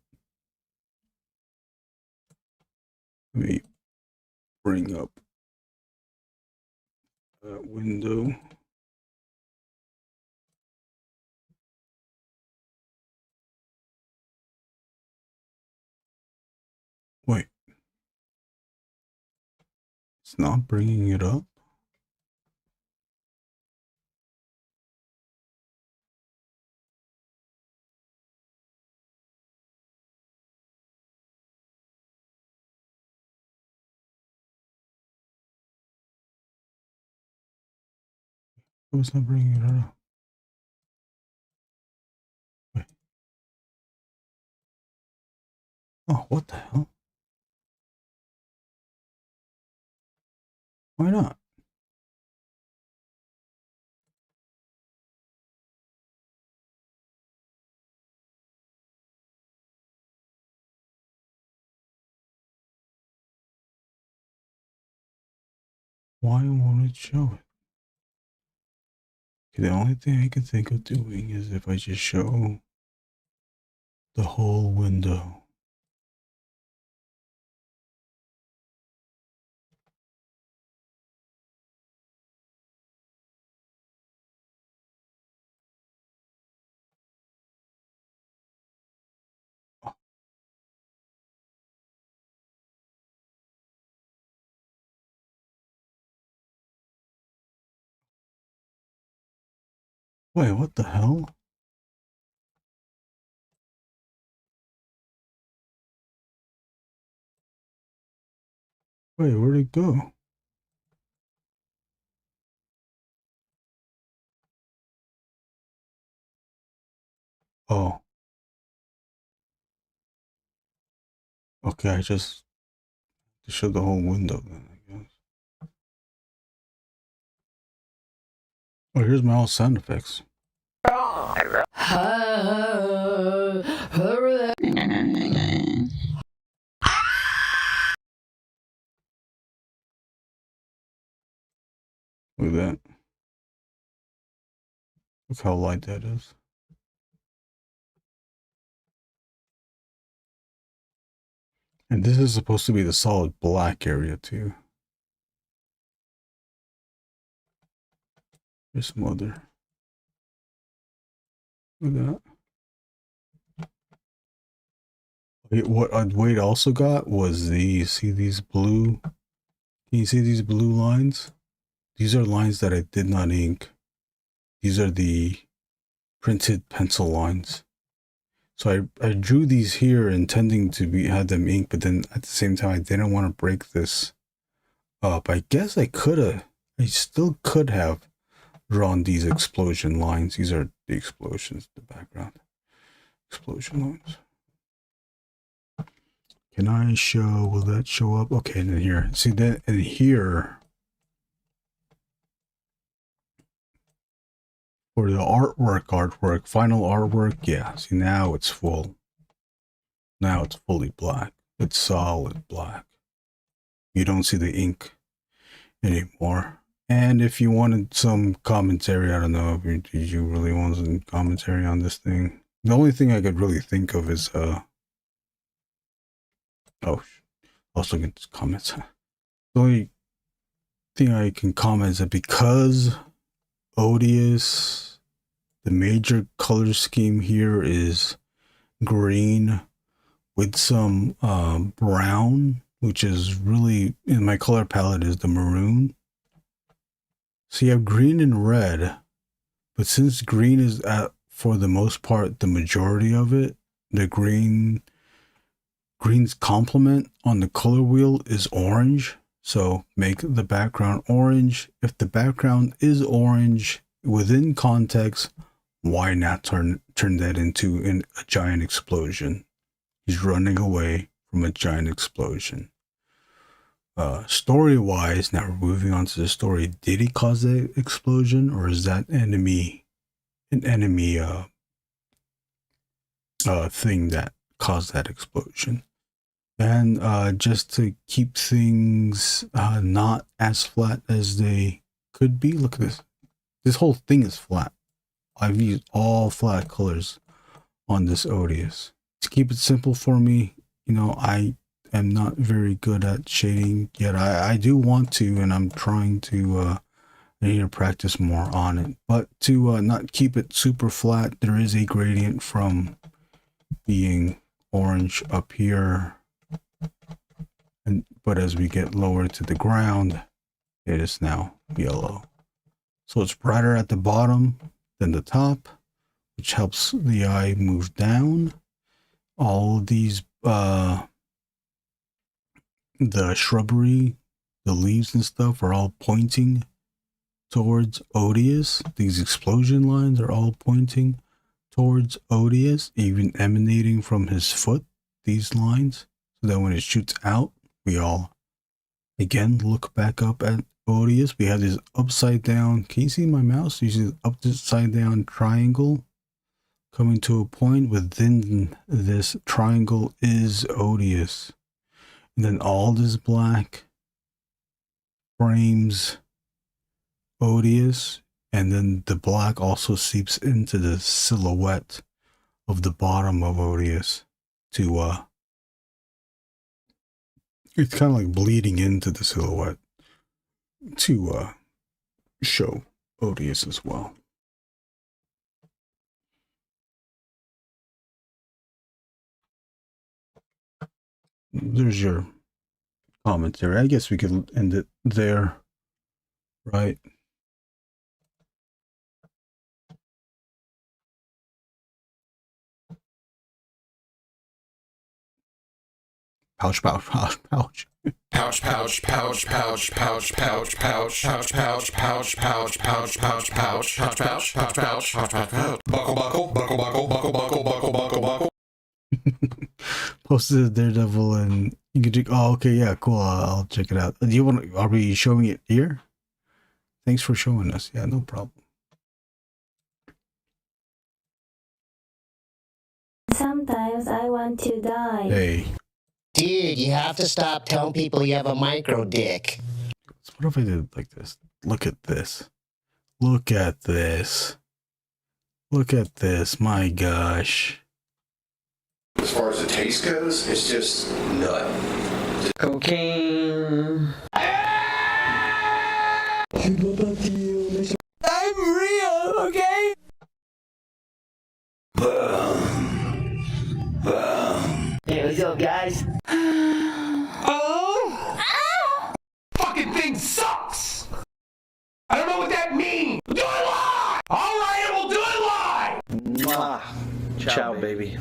Let me bring up that window. Wait. It's not bringing it up. Oh, it's not bringing it up. Wait. Oh, what the hell? Why not? Why won't it show it? Okay, the only thing I can think of doing is if I just show the whole window. Oh. Wait, what the hell? Wait, where'd it go? Oh. Okay, I just to show the whole window then, I guess. Oh, here's my old sound effects. Oh. Look at that. Look how light that is. And this is supposed to be the solid black area too. There's some other. Look at that. What Wade also got was these. See these blue? Can you see these blue lines? These are lines that I did not ink. These are the printed pencil lines. So I drew these here intending to have them inked, but then at the same time I didn't want to break this up. I guess I still could have drawn these explosion lines. These are the explosions, the background. Explosion lines. Can I show, will that show up? Okay, and then here. See that, and here, for the artwork, final artwork, yeah. See, now it's full. Now it's fully black. It's solid black. You don't see the ink anymore. And if you wanted some commentary, I don't know, did you really want some commentary on this thing? The only thing I could really think of is, oh, I was looking at comments. The only thing I can comment is that because Odious, the major color scheme here is green with some brown, which is really, in my color palette, is the maroon. So you have green and red, but since green is for the most part the majority of it, the green's complement on the color wheel is orange. So make the background orange. If the background is orange within context, why not turn that into a giant explosion? He's running away from a giant explosion. Story wise, now we're moving on to the story. Did he cause the explosion, or is that an enemy thing that caused that explosion? And just to keep things not as flat as they could be, look at this. This whole thing is flat. I've used all flat colors on this Odious. To keep it simple for me, you know, I am not very good at shading yet. I do want to, and I'm trying to, I need to practice more on it. But to not keep it super flat, there is a gradient from being orange up here. But as we get lower to the ground, it is now yellow. So it's brighter at the bottom than the top, which helps the eye move down. All of these, the shrubbery, the leaves and stuff are all pointing towards Odious. These explosion lines are all pointing towards Odious, even emanating from his foot, these lines, so that when it shoots out, we all again look back up at Odious. We have this upside down, can you see my mouse? You see the upside down triangle coming to a point. Within this triangle is Odious. And then all this black frames Odious, and then the black also seeps into the silhouette of the bottom of Odious to it's kind of like bleeding into the silhouette to show Odious as well. There's your commentary. I guess we could end it there, right? Pouch, pouch, pouch, pouch. Pouch, pouch, pouch, pouch, pouch, pouch, pouch, pouch, pouch, pouch, pouch, pouch, pouch, pouch, pouch, pouch, pouch, pouch, pouch, pouch, buckle, buckle, buckle, buckle, buckle, buckle, buckle, buckle, buckle. Posted Daredevil, and you can check. Oh, okay, yeah, cool. I'll check it out. Do you want? Are we showing it here? Thanks for showing us. Yeah, no problem. Sometimes I want to die. Hey. Dude, you have to stop telling people you have a micro dick. So what if I did like this? Look at this. Look at this. Look at this. My gosh. As far as the taste goes, it's just nut. Cocaine. I'm real, okay? Hey, what's up, guys? Fucking thing sucks! I don't know what that means! Do it live! Alright, we'll do it live! Mwah. Ciao, baby.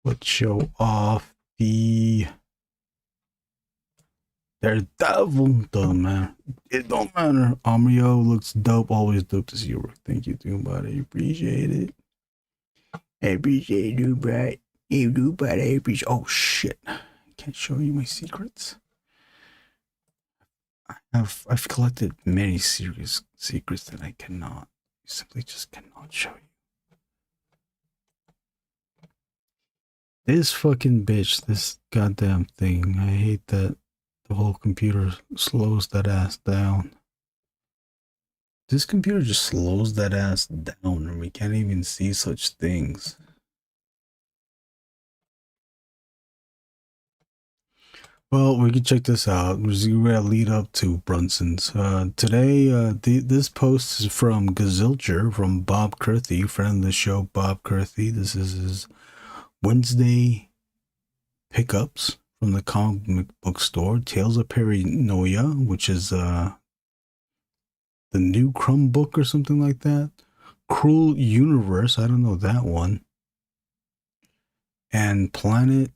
Let's show off the Daredevil. Doesn't matter. It don't matter. Amrio looks dope. Always dope to see your work. Thank you, dude, buddy. I appreciate it. I appreciate you, bro. You do, but I appreciate. Oh shit! I can't show you my secrets. I've collected many secrets that I cannot, simply just cannot show you. This fucking bitch, this goddamn thing. I hate that the whole computer slows that ass down. This computer just slows that ass down and we can't even see such things. Well, we can check this out. We're gonna lead up to Brunson's. Today, this post is from Gazilcher, from Bob Kurthy, friend of the show, Bob Kurthy. This is his Wednesday pickups from the comic book store. Tales of Paranoia, which is the new Crumb book or something like that. Cruel Universe, I don't know that one. And Planet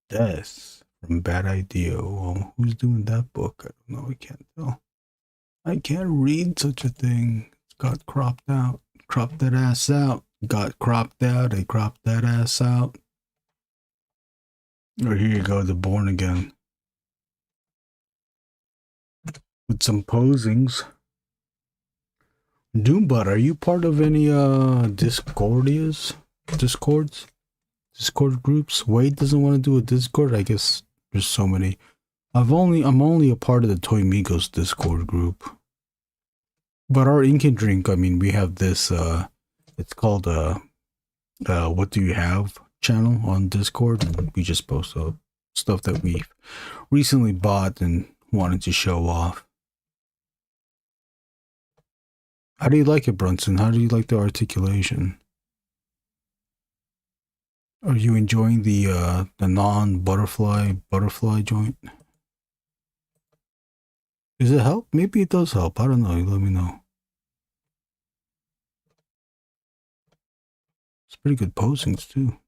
Death from Bad Idea. Well, who's doing that book? I don't know. I can't tell. I can't read such a thing. It's got cropped out. Cropped that ass out. Got cropped out. I cropped that ass out. Or here you go, The Born Again. With some posings. Doombot, are you part of any Discords? Discord groups? Wade doesn't want to do a Discord. I guess there's so many. I'm only a part of the Toy Migos Discord group. But our Ink and Drink, I mean, we have this it's called What Do You Have channel on Discord, and we just post stuff that we've recently bought and wanted to show off. How do you like it, Brunson? How do you like the articulation? Are you enjoying the non-butterfly joint? Does it help? Maybe it does help. I don't know. You let me know. It's pretty good posings too.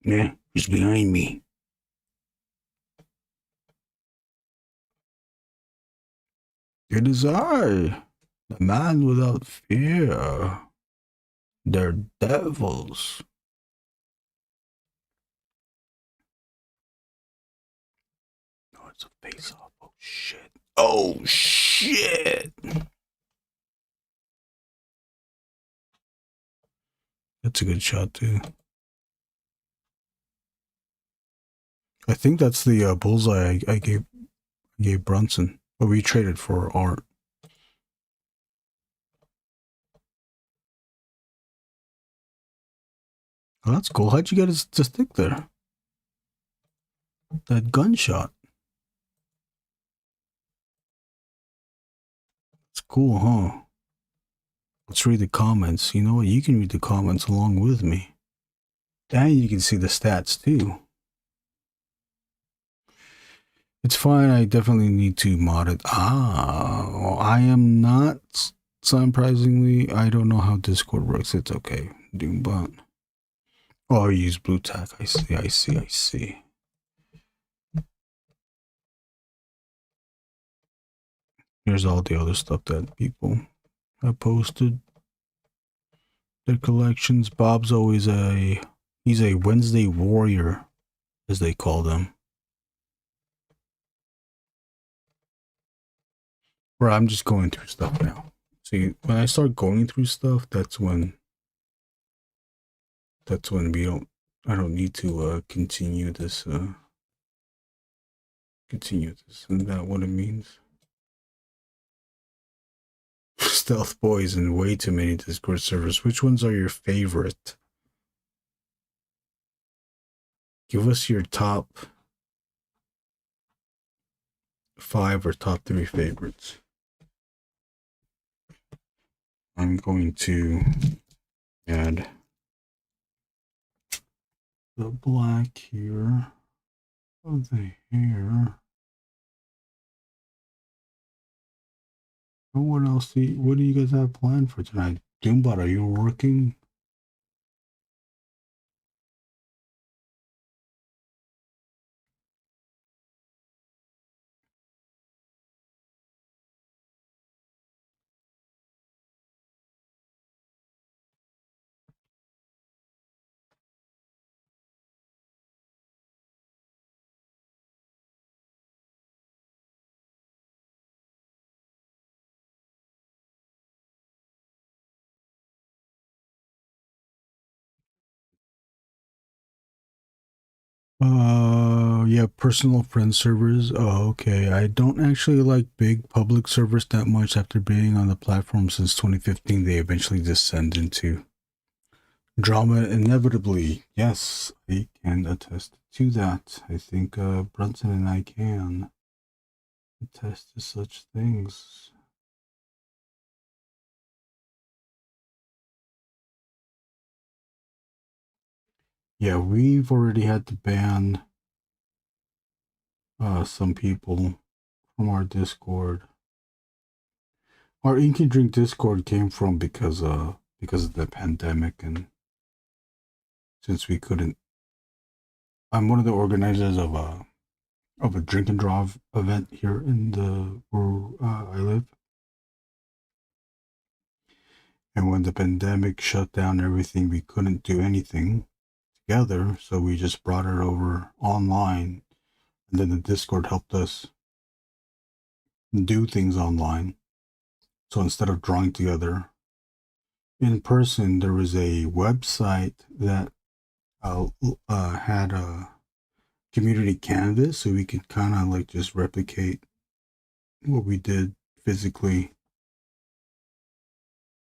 Yeah, he's behind me. It is I, the man without fear. They're devils. Oh, it's a face off. Oh shit. Oh shit. That's a good shot too. I think that's the bullseye I gave Brunson. But we traded for art. Oh, that's cool. How'd you get it to stick there? That gunshot. It's cool, huh? Let's read the comments. You know what? You can read the comments along with me. And you can see the stats too. It's fine. I definitely need to mod it. I am not. Surprisingly, I don't know how Discord works. It's okay. Doombot. Oh, I use blue tack. I see. Here's all the other stuff that people have posted. Their collections. Bob's always he's a Wednesday warrior, as they call them. Where I'm just going through stuff now. See, when I start going through stuff, that's when I don't need to continue this continue this. Isn't that what it means? Stealth boys and way too many Discord servers. Which ones are your favorite? Give us your top 5 or top 3 favorites. I'm going to add the black here of the hair. Oh, what else what do you guys have planned for tonight? Doombot, are you working? Yeah, personal friend servers. Oh, okay. I don't actually like big public servers that much. After being on the platform since 2015, they eventually descend into drama inevitably. Yes, I can attest to that. I think Brunson and I can attest to such things. Yeah, we've already had to ban some people from our Discord. Our Ink and Drink Discord came from because of the pandemic, and since we couldn't, I'm one of the organizers of a drink and drive event here in where I live. And when the pandemic shut down everything, we couldn't do anything together, so we just brought it over online, and then the Discord helped us do things online. So instead of drawing together in person, there was a website that had a community canvas, so we could kind of like just replicate what we did physically,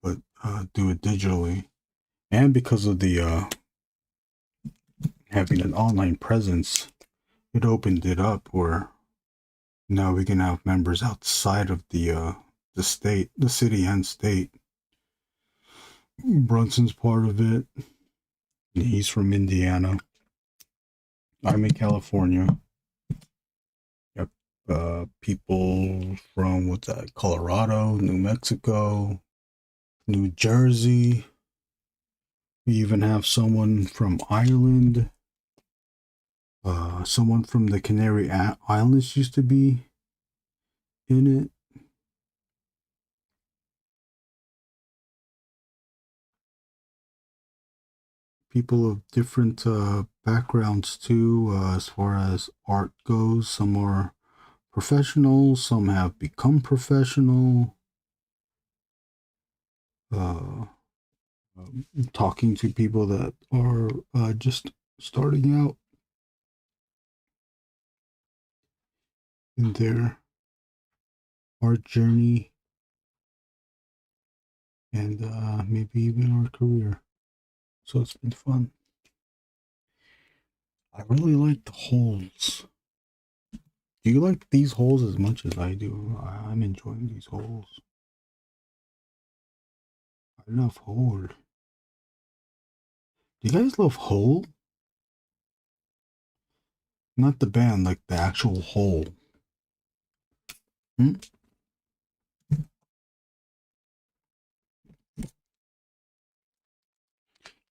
but do it digitally. And because of the having an online presence, it opened it up where now we can have members outside of the state, the city and state. Brunson's part of it. He's from Indiana. I'm in California. Yep. People from Colorado, New Mexico, New Jersey. We even have someone from Ireland. Someone from the Canary Islands used to be in it. People of different backgrounds too, as far as art goes. Some are professional, some have become professional. Talking to people that are just starting out in their art journey, and maybe even our career. So it's been fun. I really like the holes. Do you like these holes as much as I do? I'm enjoying these holes. I love hole. Do you guys love hole? Not the band, like the actual hole.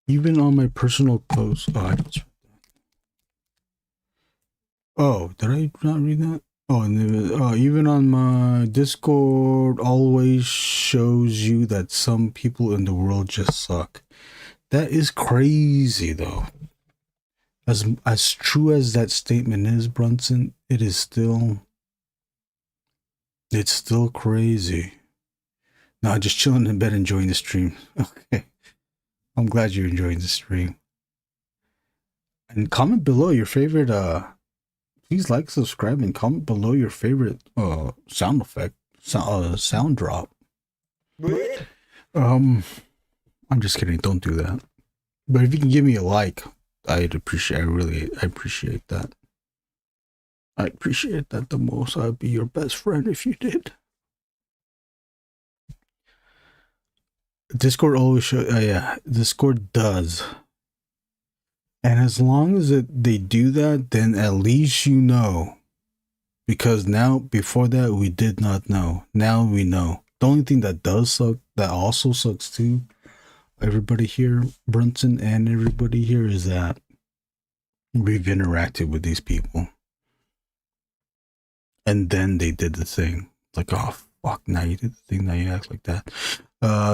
Even on my personal post. Oh, did I not read that? Oh, and even on my Discord, always shows you that some people in the world just suck. That is crazy, though. As true as that statement is, Brunson, it's still crazy. No, just chilling in bed, enjoying the stream. Okay. I'm glad you're enjoying the stream. And comment below your favorite please like, subscribe, and comment below your favorite sound effect, sound drop. I'm just kidding. Don't do that. But if you can give me a like, I'd appreciate. I appreciate that. I appreciate that the most. I'd be your best friend if you did. Discord always shows. Yeah, Discord does. And as long as they do that, then at least you know. Because now, before that, we did not know. Now we know. The only thing that does suck, that also sucks too, everybody here, Brunson and everybody here, is that we've interacted with these people. And then they did the thing. Like, oh, fuck, now you did the thing, now you act like that.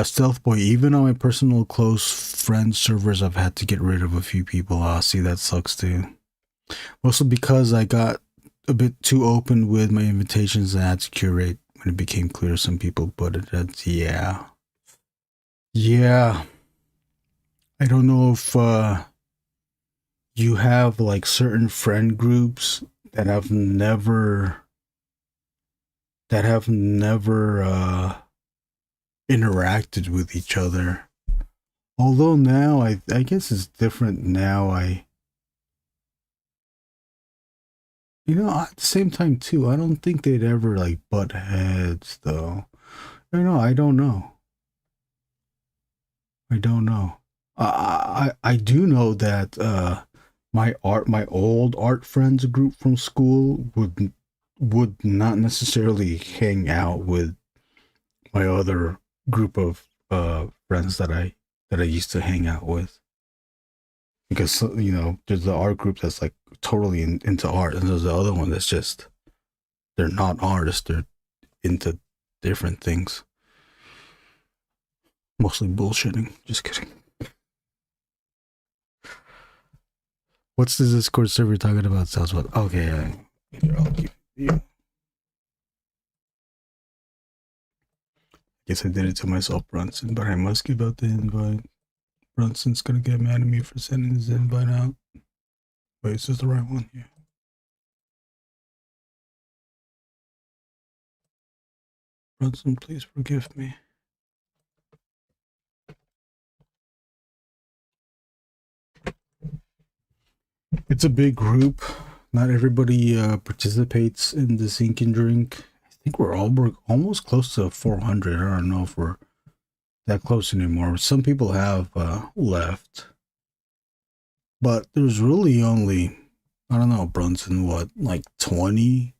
Stealth Boy, even on my personal close friend servers, I've had to get rid of a few people. See, that sucks too. Mostly because I got a bit too open with my invitations and I had to curate when it became clear some people put it. Yeah. I don't know if you have like certain friend groups that have never interacted with each other. Although now I guess it's different now. At the same time too, I don't think they'd ever like butt heads though. I don't know. I do know that my old art friends group from school would not necessarily hang out with my other group of friends that I used to hang out with, because there's the art group that's like totally into art, and there's the other one that's just, they're not artists, they're into different things, mostly bullshitting. Just kidding. What's the Discord server talking about? Sounds what? Okay, I'll keep you. Guess I did it to myself, Brunson, but I must give out the invite. Brunson's gonna get mad at me for sending his invite out. Wait, is this the right one? Yeah. Brunson, please forgive me. It's a big group. Not everybody participates in this Ink and Drink. I think we're almost close to 400. I don't know if we're that close anymore. Some people have left. But there's really only, I don't know, Brunson, what, like 20,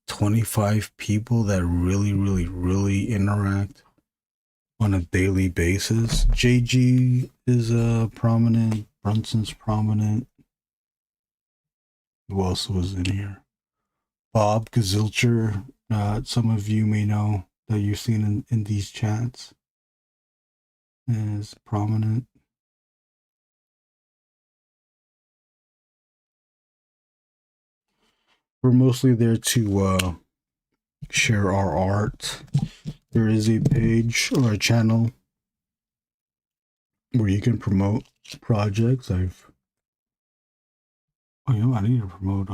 25 people that really interact on a daily basis. JG is prominent. Brunson's prominent. Who else was in here? Bob Gazilcher, some of you may know that you've seen in these chats, is prominent. We're mostly there to share our art. There is a page or a channel where you can promote projects. I need to promote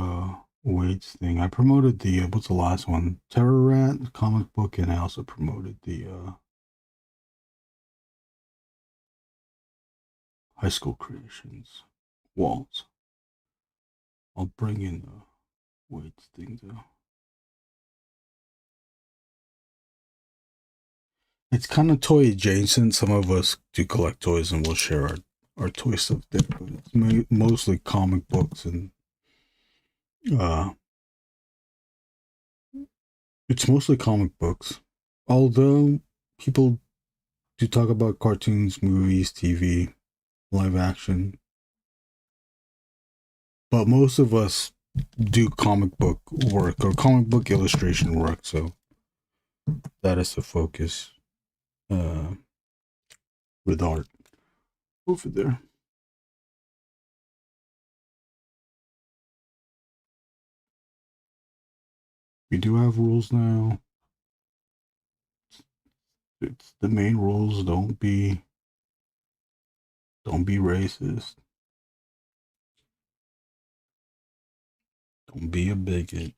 Wade's thing. I promoted the what's the last one? Terror Rat comic book, and I also promoted the High School Creations walls. I'll bring in Wade's thing though. It's kind of toy adjacent. Some of us do collect toys and we'll share our toy stuff there, but it's mostly comic books, and it's mostly comic books. Although people do talk about cartoons, movies, TV, live action, but most of us do comic book work or comic book illustration work, so that is the focus with art over there. We do have rules now. It's the main rules. Don't be racist. Don't be a bigot.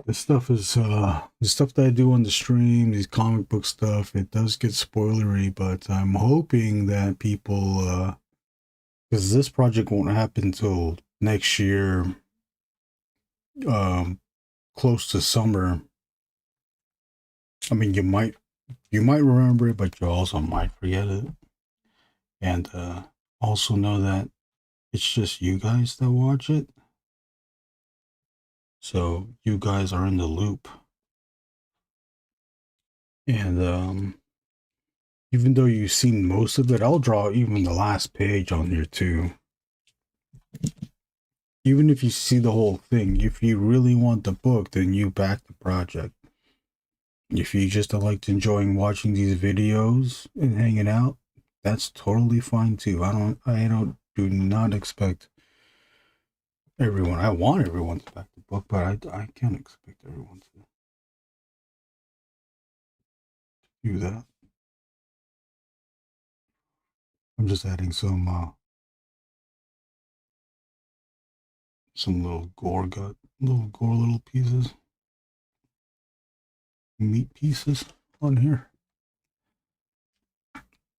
This stuff is the stuff that I do on the stream, these comic book stuff, it does get spoilery, but I'm hoping that people because this project won't happen till next year, close to summer. I mean, you might remember it, but you also might forget it. And also know that it's just you guys that watch it. So you guys are in the loop. And even though you've seen most of it, I'll draw even the last page on here too. Even if you see the whole thing, if you really want the book, then you back the project. If you just like enjoying watching these videos and hanging out, that's totally fine too. Do not expect everyone. I want everyone to back the book, but I can't expect everyone to do that. I'm just adding some little little pieces, meat pieces on here.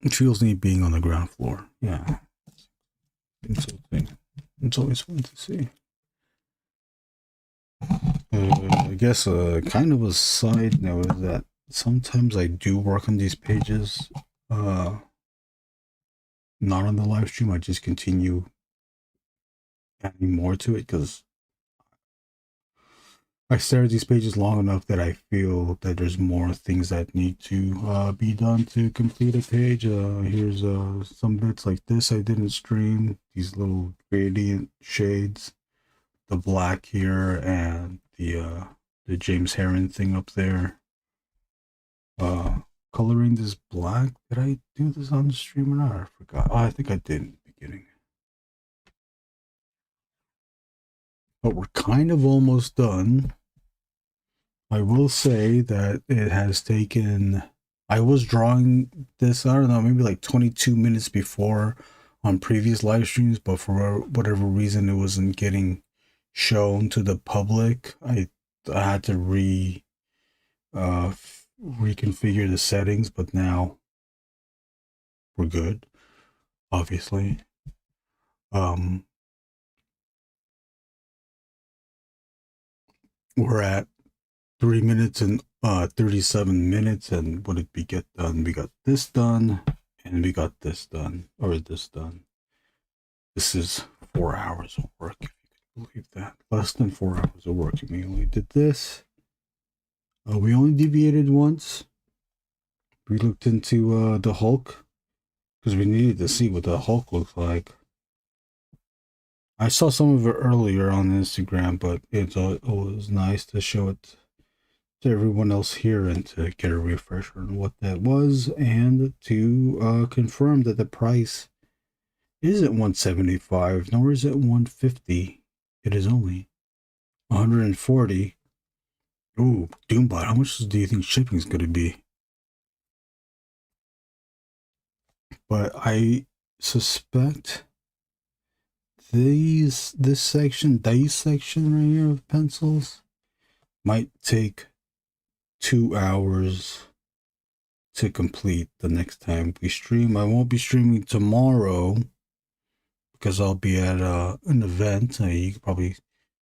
It feels neat being on the ground floor. Yeah, it's always fun to see. I guess kind of a side note is that sometimes I do work on these pages, not on the live stream. I just continue adding more to it because I stare at these pages long enough that I feel that there's more things that need to be done to complete a page. Here's some bits like this I didn't stream. These little gradient shades, the black here, and the James Heron thing up there. Coloring this black. Did I do this on the stream or not? I forgot. Oh, I think I did in the beginning. But we're kind of almost done. I will say that it has taken, I was drawing this, I don't know, maybe like 22 minutes before on previous live streams, but for whatever reason it wasn't getting shown to the public. I had to reconfigure the settings, but now we're good, obviously. We're at 3 minutes and 37 minutes, and what did we get done? We got this done, and we got this done, or this done. This is 4 hours of work, if you can believe that. Less than 4 hours of work. We only did this. We only deviated once. We looked into the Hulk, because we needed to see what the Hulk looks like. I saw some of it earlier on Instagram, but it's always nice to show it to everyone else here and to get a refresher on what that was, and to confirm that the price isn't $175, nor is it $150. It is only $140. Ooh, Doombot, how much do you think shipping is going to be? But I suspect this section right here of pencils might take 2 hours to complete the next time we stream. I won't be streaming tomorrow because I'll be at an event. You can probably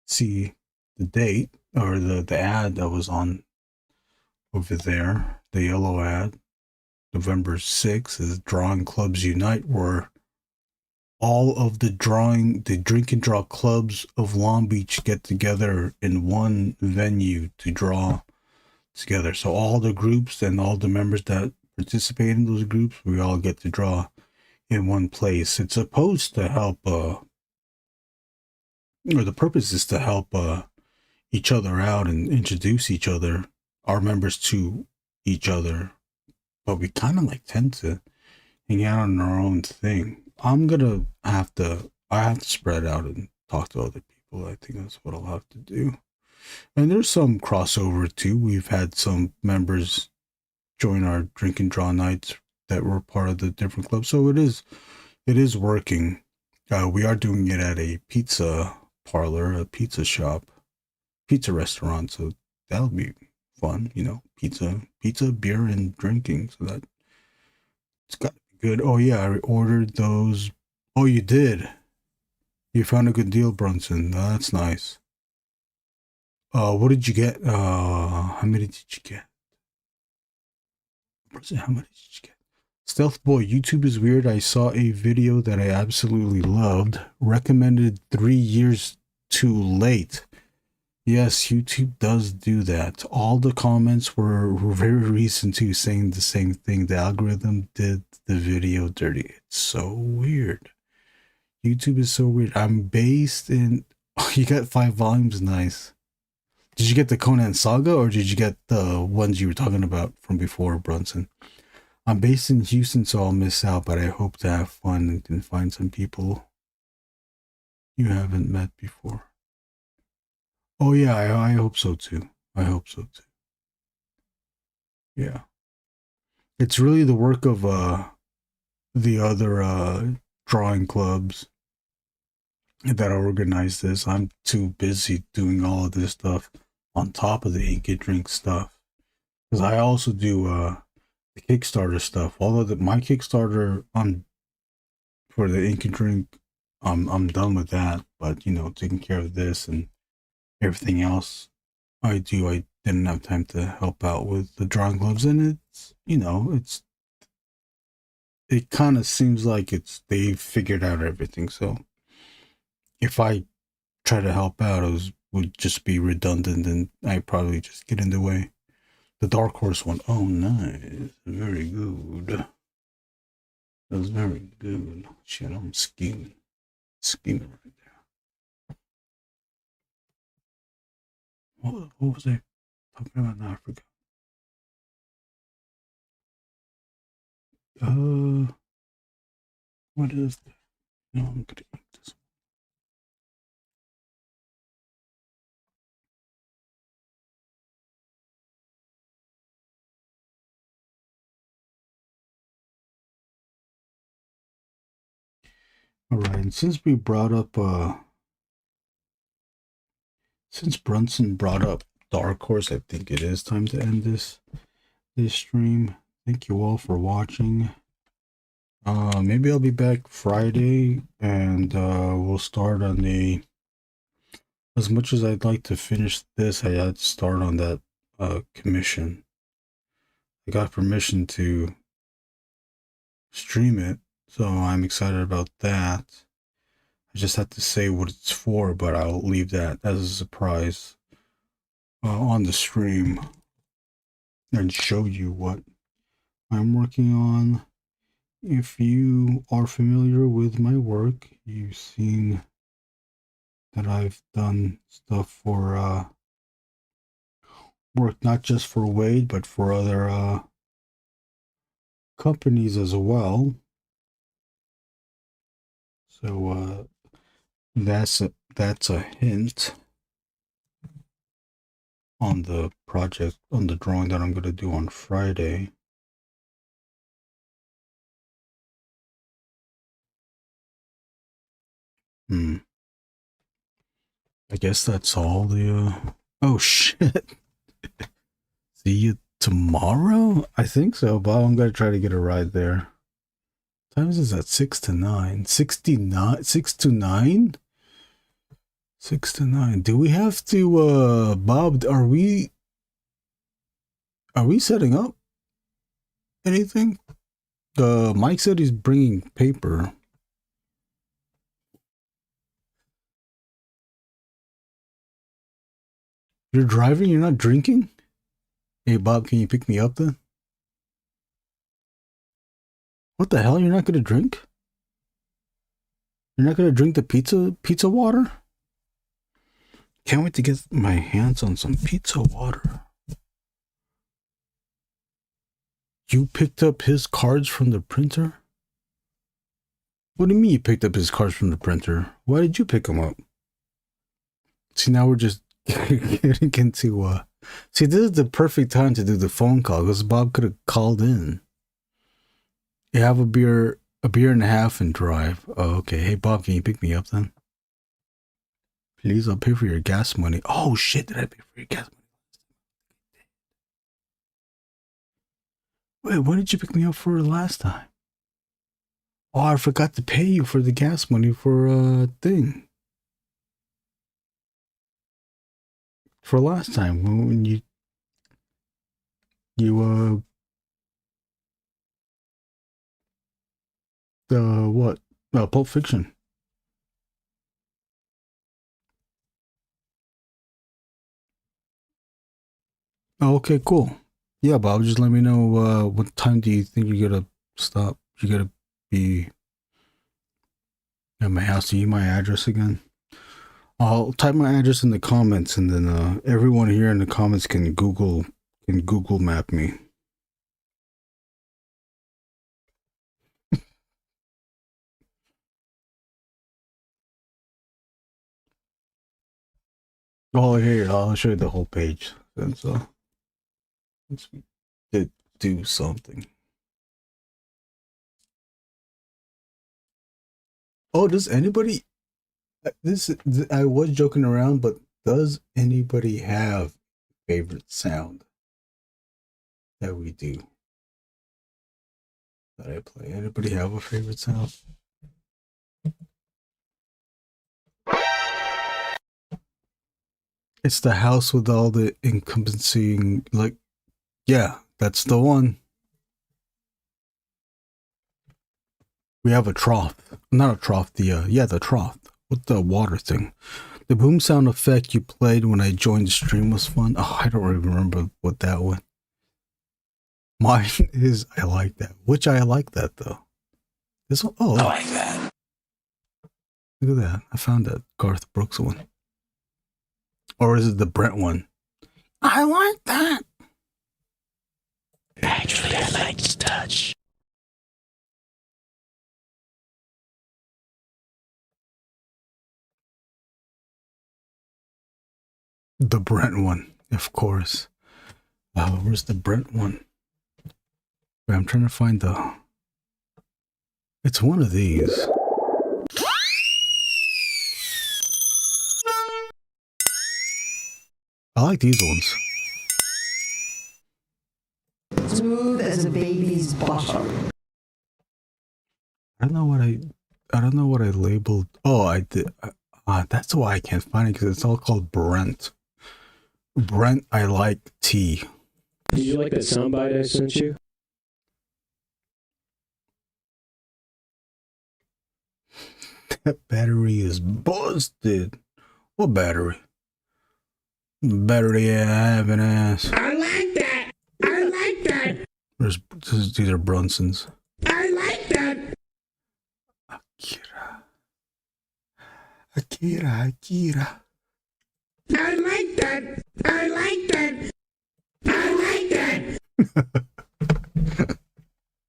see the date or the ad that was on over there, the yellow ad. November 6th is Drawing Clubs Unite, where all of the drink and draw clubs of Long Beach get together in one venue to draw together. So all the groups and all the members that participate in those groups, we all get to draw in one place. It's supposed to help, or the purpose is to help each other out and introduce our members to each other. But we kind of tend to hang out on our own thing. I have to spread out and talk to other people. people. I think that's what I'll have to do. And there's some crossover too. We've had some members join our drink and draw nights that were part of the different clubs. So it is working. We are doing it at a pizza parlor, a pizza shop, pizza restaurant. So that'll be fun, you know, pizza, beer, and drinking. So that it's got to be good. Oh yeah, I ordered those. Oh, you did. You found a good deal, Brunson. That's nice. What did you get? How many did you get? Brunson, how many did you get? Stealth Boy, YouTube is weird. I saw a video that I absolutely loved. Recommended 3 years too late. Yes, YouTube does do that. All the comments were very recent too, saying the same thing. The algorithm did the video dirty. It's so weird. YouTube is so weird. I'm based in... Oh, you got 5 volumes. Nice. Did you get the Conan Saga, or did you get the ones you were talking about from before, Brunson? I'm based in Houston, so I'll miss out, but I hope to have fun and can find some people you haven't met before. Oh yeah, I hope so too. I hope so too. Yeah. It's really the work of the other drawing clubs that organize this. I'm too busy doing all of this stuff on top of the Ink and Drink stuff. Because I also do the Kickstarter stuff. Although my Kickstarter for the Ink and Drink, I'm done with that. But you know, taking care of this and everything else I didn't have time to help out with the drawing clubs, and it's, you know, it kind of seems like they've figured out everything. So if I try to help out, it would just be redundant, and I probably just get in the way. The Dark Horse one, oh nice, very good. That was very good. Shit, I'm scheming right there. What was I talking about now? I forgot. What is that? No, I'm gonna eat this. All right, and since Brunson brought up Dark Horse, I think it is time to end this stream. Thank you all for watching. Maybe I'll be back Friday, and we'll start on as much as I'd like to finish this, I had to start on that commission. I got permission to stream it, so I'm excited about that. I just have to say what it's for, but I'll leave that as a surprise on the stream and show you what I'm working on. If you are familiar with my work, you've seen that I've done stuff for work not just for Wade, but for other companies as well. So that's a hint on the project, on the drawing that I'm going to do on Friday. I guess that's all the oh shit. See you tomorrow? I think so, Bob. I'm gonna try to get a ride there. Times is at 6 to 9. 69 6 to 9? 6 to 9. Do we have to Bob, are we setting up anything? Mike said he's bringing paper. You're driving? You're not drinking? Hey, Bob, can you pick me up then? What the hell? You're not going to drink? You're not going to drink the pizza water? Can't wait to get my hands on some pizza water. You picked up his cards from the printer? What do you mean you picked up his cards from the printer? Why did you pick them up? See, now we're just getting into see, this is the perfect time to do the phone call because Bob could have called in. You have a beer and a half and drive. Oh, okay. Hey Bob, can you pick me up then? Please, I'll pay for your gas money. Oh shit, did I pay for your gas money? Wait, what did you pick me up for last time? Oh, I forgot to pay you for the gas money for thing. For last time when you what? Pulp Fiction. Oh, okay, cool. Yeah, Bob, just let me know what time do you think you're gonna stop? You're gonna be at my house. Do you need my address again? I'll type my address in the comments, and then everyone here in the comments can Google map me. Oh, here, I'll show you the whole page. Let's do something. Oh, does anybody? I was joking around, but does anybody have favorite sound that we do that I play? Anybody have a favorite sound? It's the house with all the encompassing, like, yeah, that's the one. We have a trough. Not a trough, the trough with the water thing. The boom sound effect you played when I joined the stream was fun. Oh, I don't even remember what that one. Mine is I like that. Which I like that though. This one, oh, I like that. Look at that. I found that Garth Brooks one. Or is it the Brent one? I like that. Actually, I like to touch. The Brent one, of course. Where's the Brent one? Wait, I'm trying to find the... It's one of these. I like these ones. Smooth as a baby's bottom. I don't know what I labeled. Oh, I did. That's why I can't find it, because it's all called Brent. Brent, I like tea. Did you like that soundbite I sent you? That battery is busted. What battery? Battery I have an ass. I like that. I like that. These are Brunsons. I like that. Akira. I like that. I like that. I like that. I like that.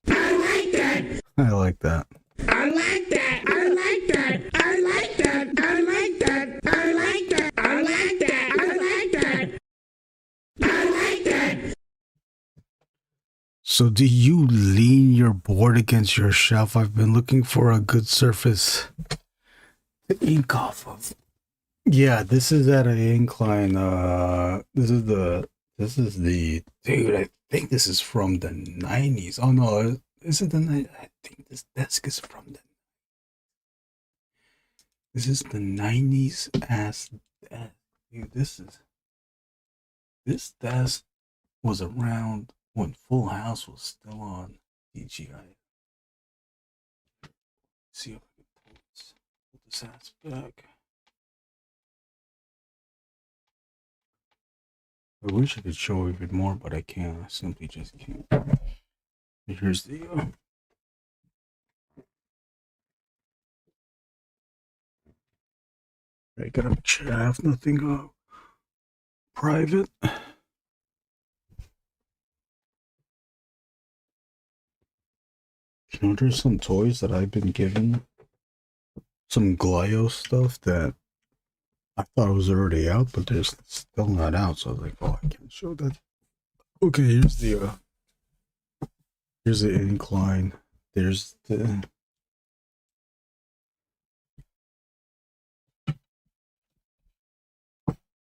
I like that. I like that. I like that. I like that. I like that. I like that. I like that. I like that. I like that. So do you lean your board against your shelf? I've been looking for a good surface to ink off of. Yeah, this is at an incline. This is the dude. I think this is from the 90s. Oh no, is it the 90s? I think this desk is from the. This is the 90s ass desk. Dude, this desk was around when Full House was still on DGI. See if I can pull this ass back. I wish I could show even more, but I can't. I simply just can't. Here's the I gotta make sure I have nothing private. You know, there's some toys that I've been given, some Glio stuff that I thought it was already out, but it's still not out. So I was like, oh, I can't show that. Okay, here's the incline. There's the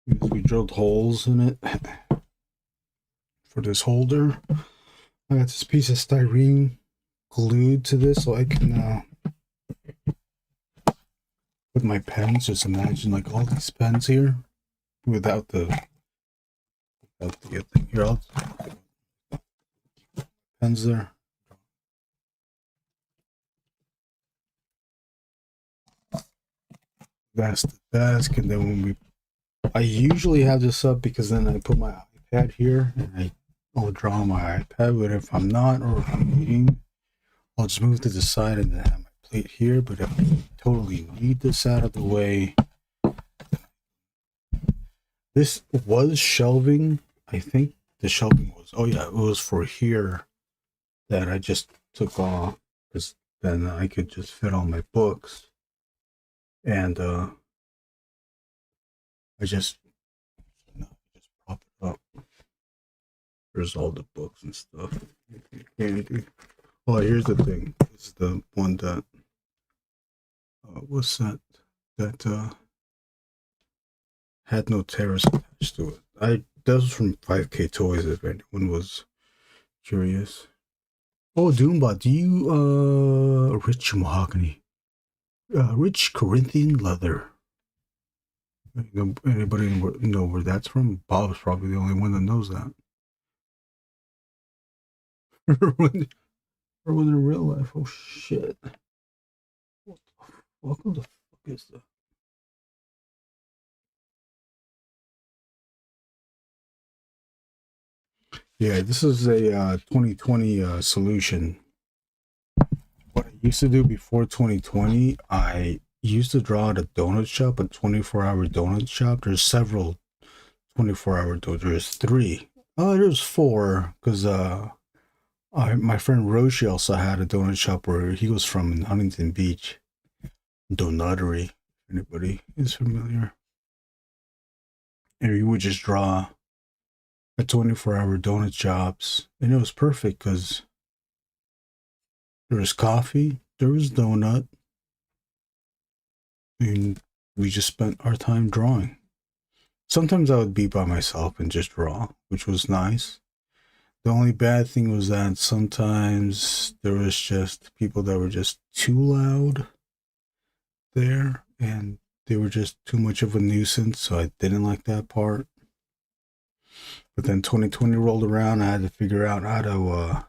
we drilled holes in it for this holder. I got this piece of styrene glued to this so I can with my pens. Just imagine like all these pens here without the thing here. I'll pens there. That's the desk, and then when I usually have this up because then I put my iPad here and I'll draw on my iPad. But if I'm not, or if I'm eating, I'll just move to the side and then have my plate here. But if I totally need this out of the way, this was shelving. I think the shelving was, oh yeah, it was for here that I just took off because then I could just fit all my books. And I just prop it up. There's all the books and stuff. Candy. Oh, here's the thing. It's the one that what's that? That had no terrace attached to it. That was from 5K Toys. If anyone was curious. Oh, Doombot, do you rich mahogany? Rich Corinthian leather. Anybody know where that's from? Bob's probably the only one that knows that. Erwin in real life. Oh shit! What the fuck is that? Yeah, this is a 2020 solution. What I used to do before 2020, I used to draw at a donut shop, a 24-hour donut shop. There's several 24-hour donuts. There's 3. Oh, there's 4, because my friend Roshi also had a donut shop where he was from in Huntington Beach. Donuttery, if anybody is familiar. And he would just draw at 24-hour donut shops, and it was perfect because there was coffee, there was donut, and we just spent our time drawing. Sometimes I would be by myself and just draw, which was nice. The only bad thing was that sometimes there was just people that were just too loud there, and they were just too much of a nuisance, so I didn't like that part. But then 2020 rolled around, I had to figure out how to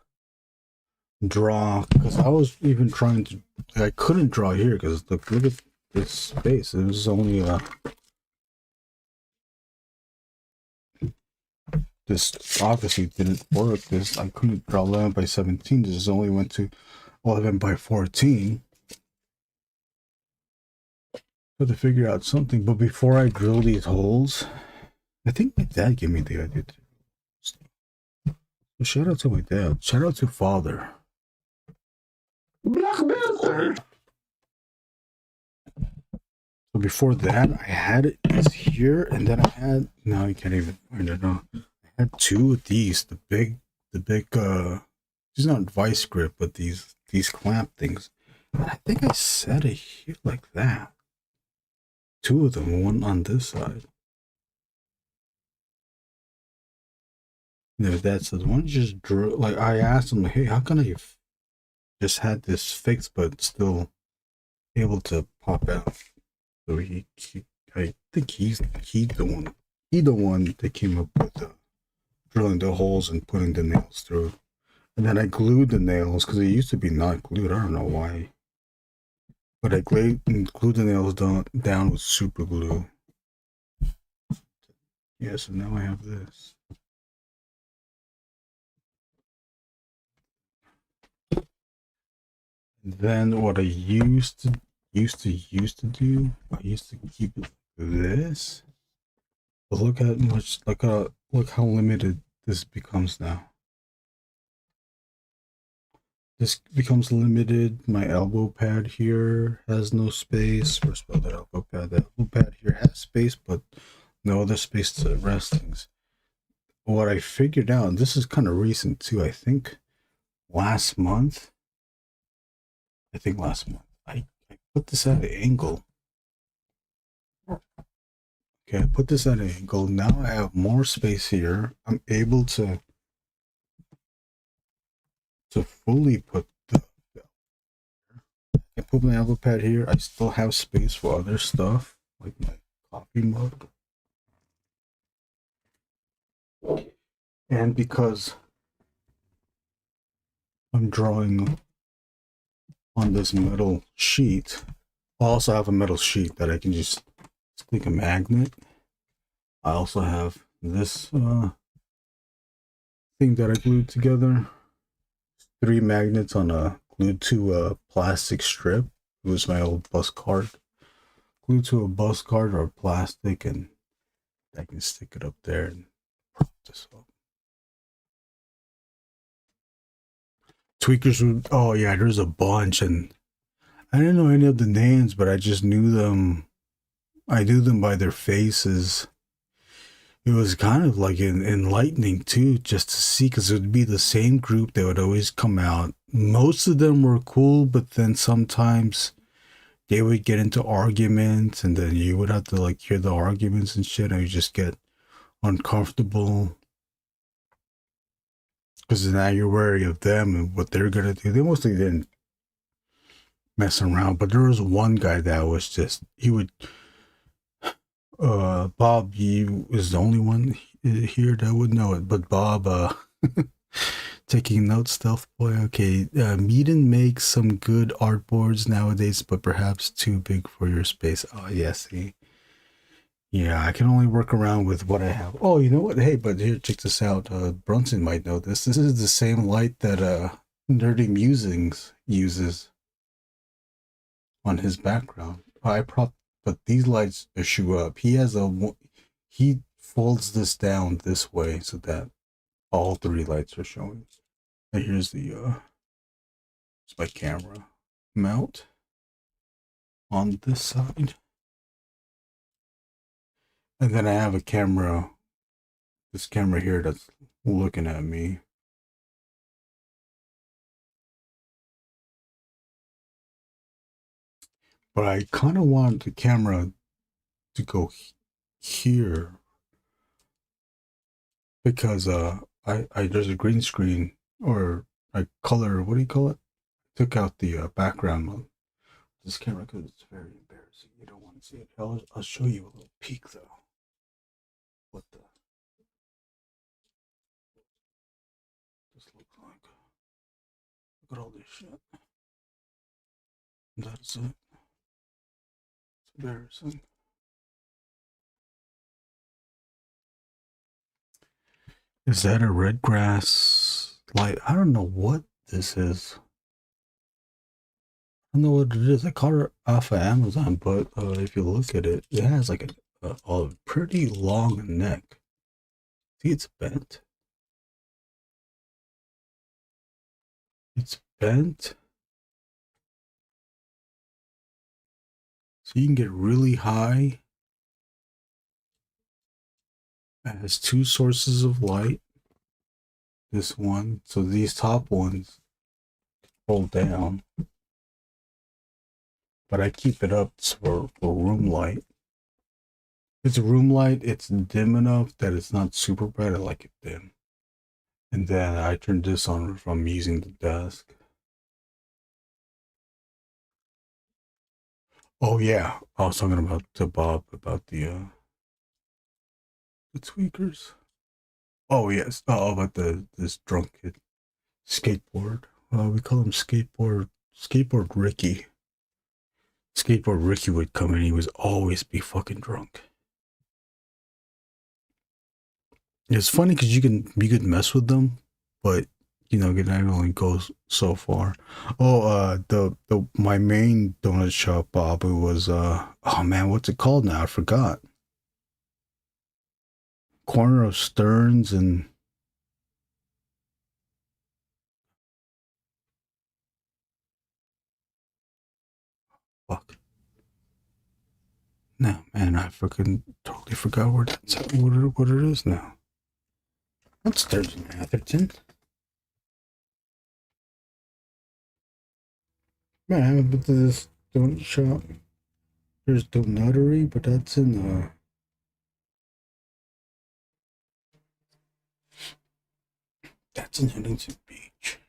draw, because I was even trying to, I couldn't draw here because look at this space. It was only this obviously didn't work. This I couldn't draw 11 by 17. This only went to 11 by 14. So to figure out something, but before I drill these holes, I think my dad gave me the idea. So shout out to my dad. Shout out to father. Black Panther. So before that, I had it here, and then I had, now you can't even find it now. I had 2 of these, the big, these aren't vice grip, but these clamp things. And I think I set it here like that. 2 of them, one on this side. No, that's the one just drew. Like I asked him, hey, how can I just had this fixed but still able to pop out? So I think he's the one that came up with drilling the holes and putting the nails through. And then I glued the nails because it used to be not glued. I don't know why, but I glued the nails down with super glue. Yeah, so now I have this. And then what I used to do, I used to keep it this. But look how limited this becomes now. this becomes limited. My elbow pad here has no space. First of all, the elbow pad. The elbow pad here has space, but no other space to rest things. What I figured out, and this is kind of recent too, I think last month, I put this at an angle. Okay, I put this at an angle. Now I have more space here. I'm able to fully put I put my elbow pad here. I still have space for other stuff, like my coffee mug. And because I'm drawing on this metal sheet, I also have a metal sheet that I can just stick a magnet. I also have this thing that I glued together. 3 magnets on glued to a plastic strip. It was my old bus card. Glued to a bus card or plastic, and I can stick it up there and prop this up. Tweakers would, oh yeah, there's a bunch, and I didn't know any of the names, but I just knew them. I knew them by their faces. It was kind of like enlightening too, just to see, because it would be the same group that would always come out. Most of them were cool, but then sometimes they would get into arguments, and then you would have to like hear the arguments and shit, and you just get uncomfortable. Because now you're wary of them and what they're gonna do. They mostly didn't mess around, but there was one guy that was just, he would, Bob, you is the only one here that would know it, but Bob, taking notes, Stealth Boy, okay, Meaden makes some good artboards nowadays, but perhaps too big for your space. Oh, yeah, see. Yeah, I can only work around with what I have. Oh, you know what? Hey, but here, check this out. Brunson might know this. This is the same light that Nerdy Musings uses on his background. But these lights issue up. He folds this down this way so that all 3 lights are showing. And here's it's my camera mount on this side. And then I have a camera, this camera here that's looking at me. But I kind of want the camera to go here because there's a green screen, or I color, what do you call it? Took out the background of this camera because it's very embarrassing. You don't want to see it. I'll show you a little peek though. What this looks like. Look at all this shit. That's it. It's embarrassing. Is that a red grass light? I don't know what this is. I don't know what it is. I caught it off of Amazon, but if you look at it, it has like a pretty long neck. See, it's bent. It's bent. So you can get really high. It has 2 sources of light. This one. So these top ones fold down. But I keep it up for room light. It's a room light. It's dim enough that it's not super bright. I like it dim. And then I turn this on if I'm using the desk. Oh yeah, I was talking about to Bob about the tweakers. Oh yes, about this drunk kid skateboard. We call him skateboard Ricky. Skateboard Ricky would come in. He would always be fucking drunk. It's funny because you could mess with them, but you know, it only goes so far. Oh, my main donut shop, Bob, it was oh man, what's it called now? I forgot. Corner of Stearns and No, man, I fucking totally forgot what it is now. That's Thursday, Atherton. Man, I haven't been to this donut shop. There's Donuttery, but that's in Huntington Beach.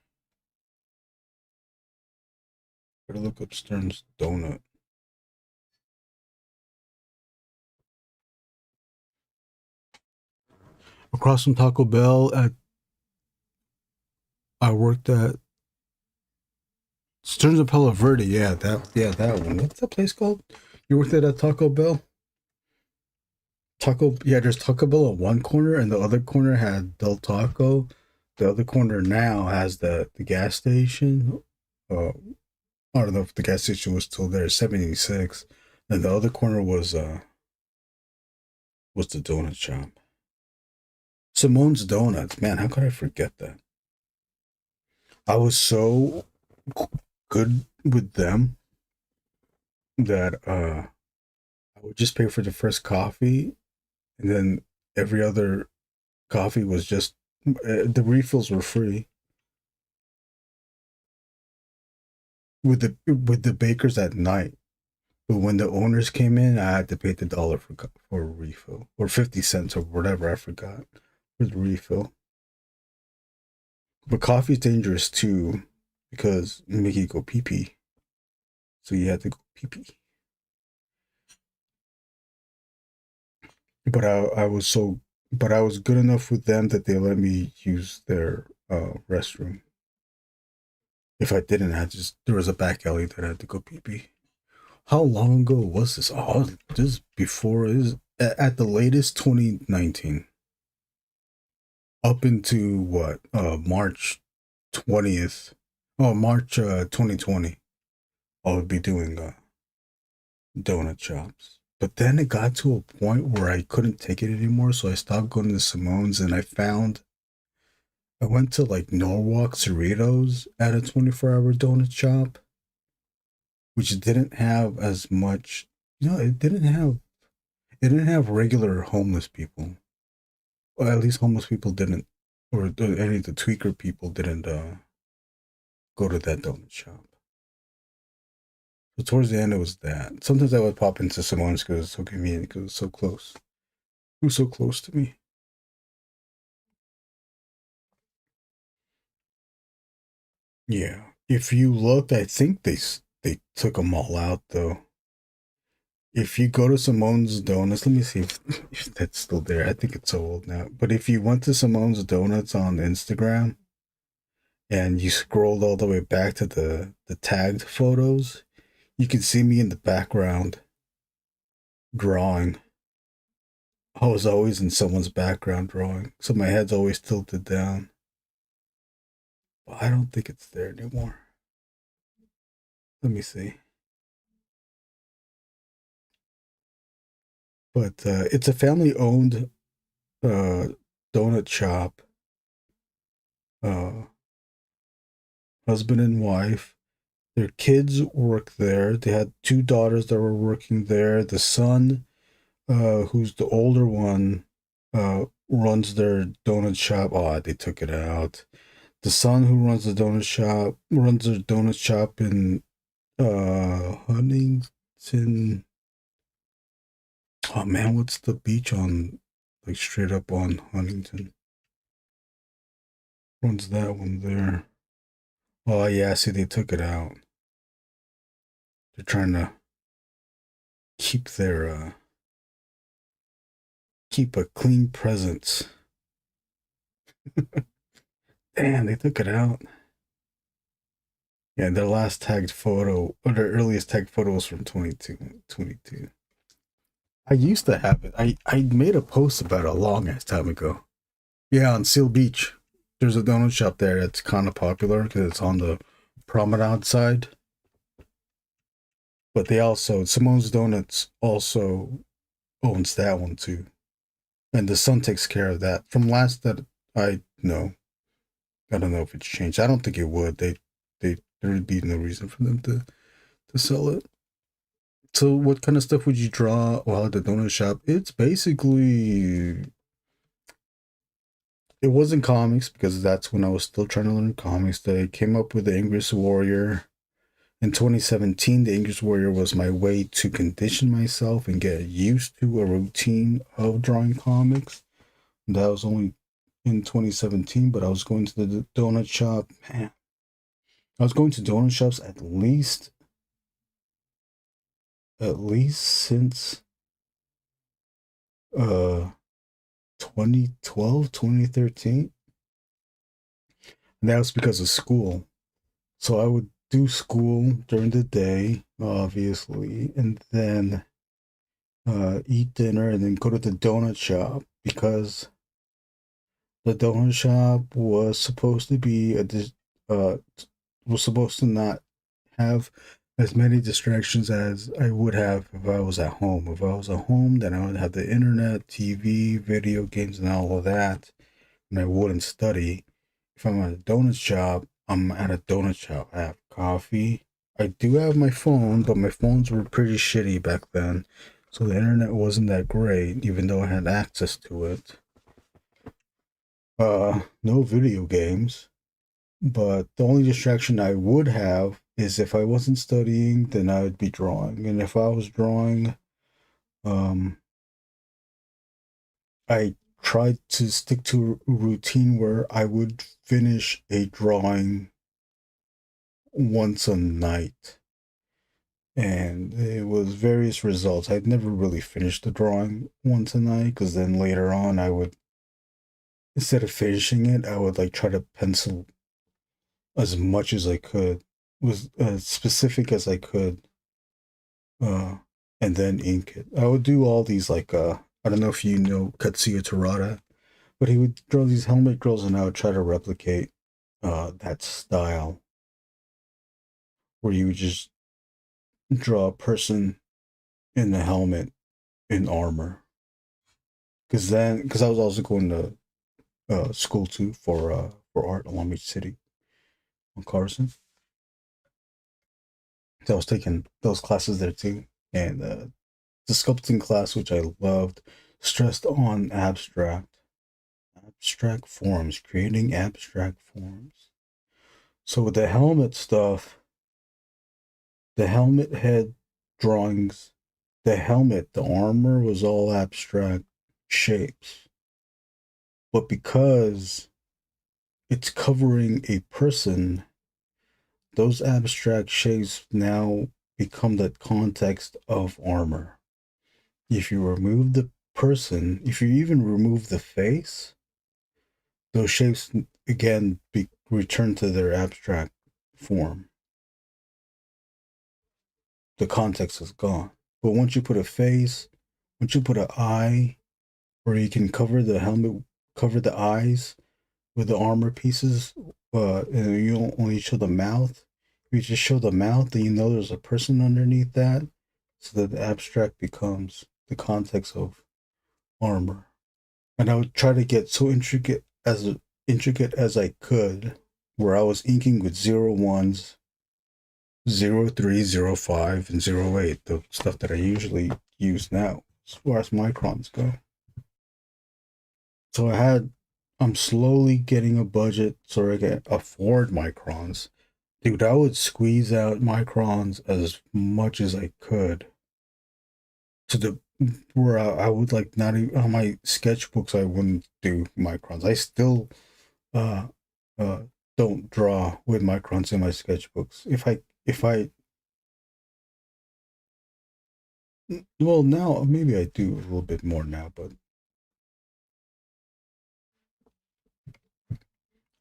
Gotta look up Stern's Donut. Across from Taco Bell I worked at Stearns and Palo Verde. Yeah, that one. What's that place called? You worked at Taco Bell? There's Taco Bell at one corner, and the other corner had Del Taco. The other corner now has the gas station. I don't know if the gas station was still there, 76. And the other corner was the donut shop. Simone's Donuts. Man, how could I forget that? I was so good with them that I would just pay for the first coffee, and then every other coffee was just the refills were free. With the bakers at night, but when the owners came in, I had to pay the $1 for a refill, or 50 cents or whatever, I forgot, for the refill. But coffee's dangerous too, because you make you go pee pee. So you had to go pee pee. But I was good enough with them that they let me use their restroom. If I didn't, there was a back alley that I had to go pee pee. How long ago was this? Oh, this before is at the latest 2019. Up into what? March 20th. Oh, March 2020. I would be doing donut shops. But then it got to a point where I couldn't take it anymore, so I stopped going to Simone's, and I went to like Norwalk Cerritos at a 24-hour donut shop, which didn't have as much, it didn't have regular homeless people. Well, at least homeless people didn't, or any of the tweaker people didn't go to that donut shop. So towards the end, it was that. Sometimes I would pop into Simone's because it's so convenient, because it's so close. It was so close to me. Yeah. If you looked, I think they took them all out, though. If you go to Simone's Donuts, let me see if that's still there. I think it's so old now. But if you went to Simone's Donuts on Instagram and you scrolled all the way back to the tagged photos, you can see me in the background drawing. I was always in someone's background drawing, so my head's always tilted down. But I don't think it's there anymore. Let me see. But it's a family-owned donut shop. Husband and wife. Their kids work there. They had 2 daughters that were working there. The son, who's the older one, runs their donut shop. Oh, they took it out. The son who runs the donut shop runs a donut shop in Huntington. Oh man, what's the beach on, like straight up on Huntington? Runs that one there. Oh yeah, see, they took it out. They're trying to keep keep a clean presence. Damn, they took it out. Yeah, their last tagged photo, or their earliest tagged photo was from 22. I used to have it. I made a post about it a long ass time ago. Yeah, on Seal Beach. There's a donut shop there that's kind of popular because it's on the promenade side. But Simone's Donuts also owns that one too. And the son takes care of that. From last that I know. I don't know if it's changed. I don't think it would. There would be no reason for them to sell it. So what kind of stuff would you draw while at the donut shop? It's basically, it wasn't comics because that's when I was still trying to learn comics. They came up with the Angriest Warrior. In 2017, the Angriest Warrior was my way to condition myself and get used to a routine of drawing comics. That was only in 2017, but I was going to the donut shop. Man, I was going to donut shops at least since 2012, 2013. And that was because of school. So I would do school during the day, obviously, and then eat dinner and then go to the donut shop because the donut shop was supposed to be was supposed to not have as many distractions as I would have if I was at home. If I was at home, then I would have the internet, TV, video games, and all of that, and I wouldn't study. If I'm at a donut shop, I'm at a donut shop. I have coffee. I do have my phone, but my phones were pretty shitty back then, so the internet wasn't that great, even though I had access to it. No video games. But the only distraction I would have is if I wasn't studying, then I would be drawing. And if I was drawing, I tried to stick to a routine where I would finish a drawing once a night. And it was various results. I'd never really finished the drawing once a night, because then later on I would, instead of finishing it, I would like try to pencil as much as I could, was as specific as I could, and then ink it. I would do all these like I don't know if you know Katsuya Terada, but he would draw these helmet girls, and I would try to replicate that style, where you would just draw a person in the helmet in armor. Because I was also going to school too for art in Long Beach City on Carson. So I was taking those classes there too, and the sculpting class, which I loved, stressed on abstract forms, creating abstract forms. So with the helmet stuff, the helmet head drawings, the helmet, the armor was all abstract shapes. But because it's covering a person, those abstract shapes now become the context of armor. If you remove the person, if you even remove the face, those shapes again return to their abstract form. The context is gone. But once you put a face, once you put an eye, where you can cover the helmet, cover the eyes with the armor pieces, and you don't only show the mouth. If you just show the mouth, then you know there's a person underneath that, so that the abstract becomes the context of armor. And I would try to get so intricate as I could, where I was inking with 01s, 03, 05, and 08, the stuff that I usually use now, as far as microns go. So I'm slowly getting a budget so I can afford microns. Dude, I would squeeze out microns as much as I could, to the where I would like not even on my sketchbooks I wouldn't do microns. I still don't draw with microns in my sketchbooks. Well, now maybe I do a little bit more now, but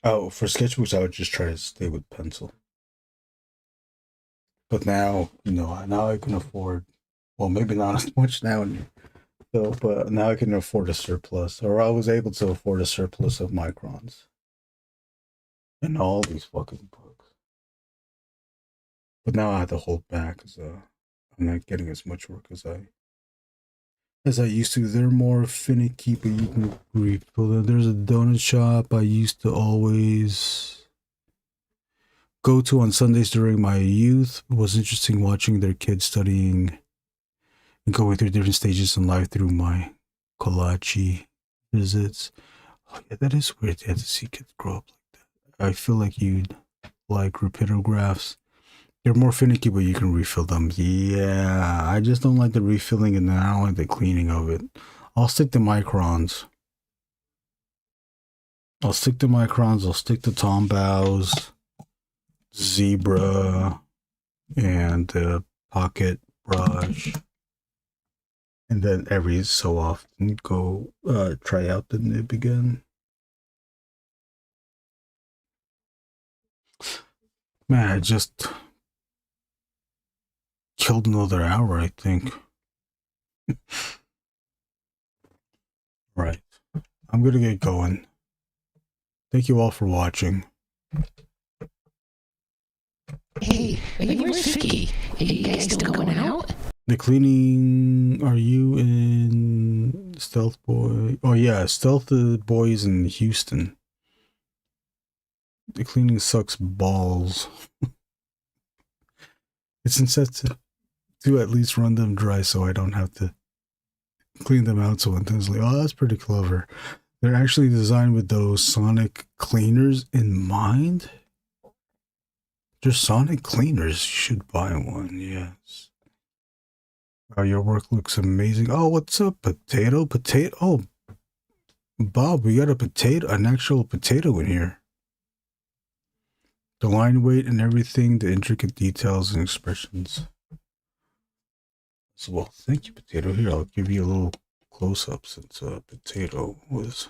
for sketchbooks I would just try to stay with pencil. But now, now I can afford, well, maybe not as much now, but now I can afford a surplus, or I was able to afford a surplus of microns in all these fucking books. But now I have to hold back because I'm not getting as much work as I used to. They're more finicky, but you can read. There's a donut shop I used to always go to on Sundays during my youth. It was interesting watching their kids studying and going through different stages in life through my Kolachi visits. Oh, yeah, that is weird. You have to see kids grow up like that. I feel like you'd like rapidographies. They're more finicky, but you can refill them. Yeah, I just don't like the refilling, and then I don't like the cleaning of it. I'll stick to microns. I'll stick to Tombows, Zebra, and pocket brush. And then every so often go try out the nib again. Man, I just killed another hour, I think. Right. I'm gonna get going. Thank you all for watching. Hey, where's Vicky? Are you guys still going out? The cleaning, are you in Stealth Boy? Oh yeah, Stealth Boys in Houston. The cleaning sucks balls. It's incentive to at least run them dry so I don't have to clean them out so intensely. Oh, that's pretty clever. They're actually designed with those sonic cleaners in mind. They're sonic cleaners. You should buy one, yes. Oh, your work looks amazing. Oh, what's up, potato? Potato? Oh, Bob, we got a potato, an actual potato in here. The line weight and everything, the intricate details and expressions. So, well, thank you, potato. Here, I'll give you a little close-up since potato was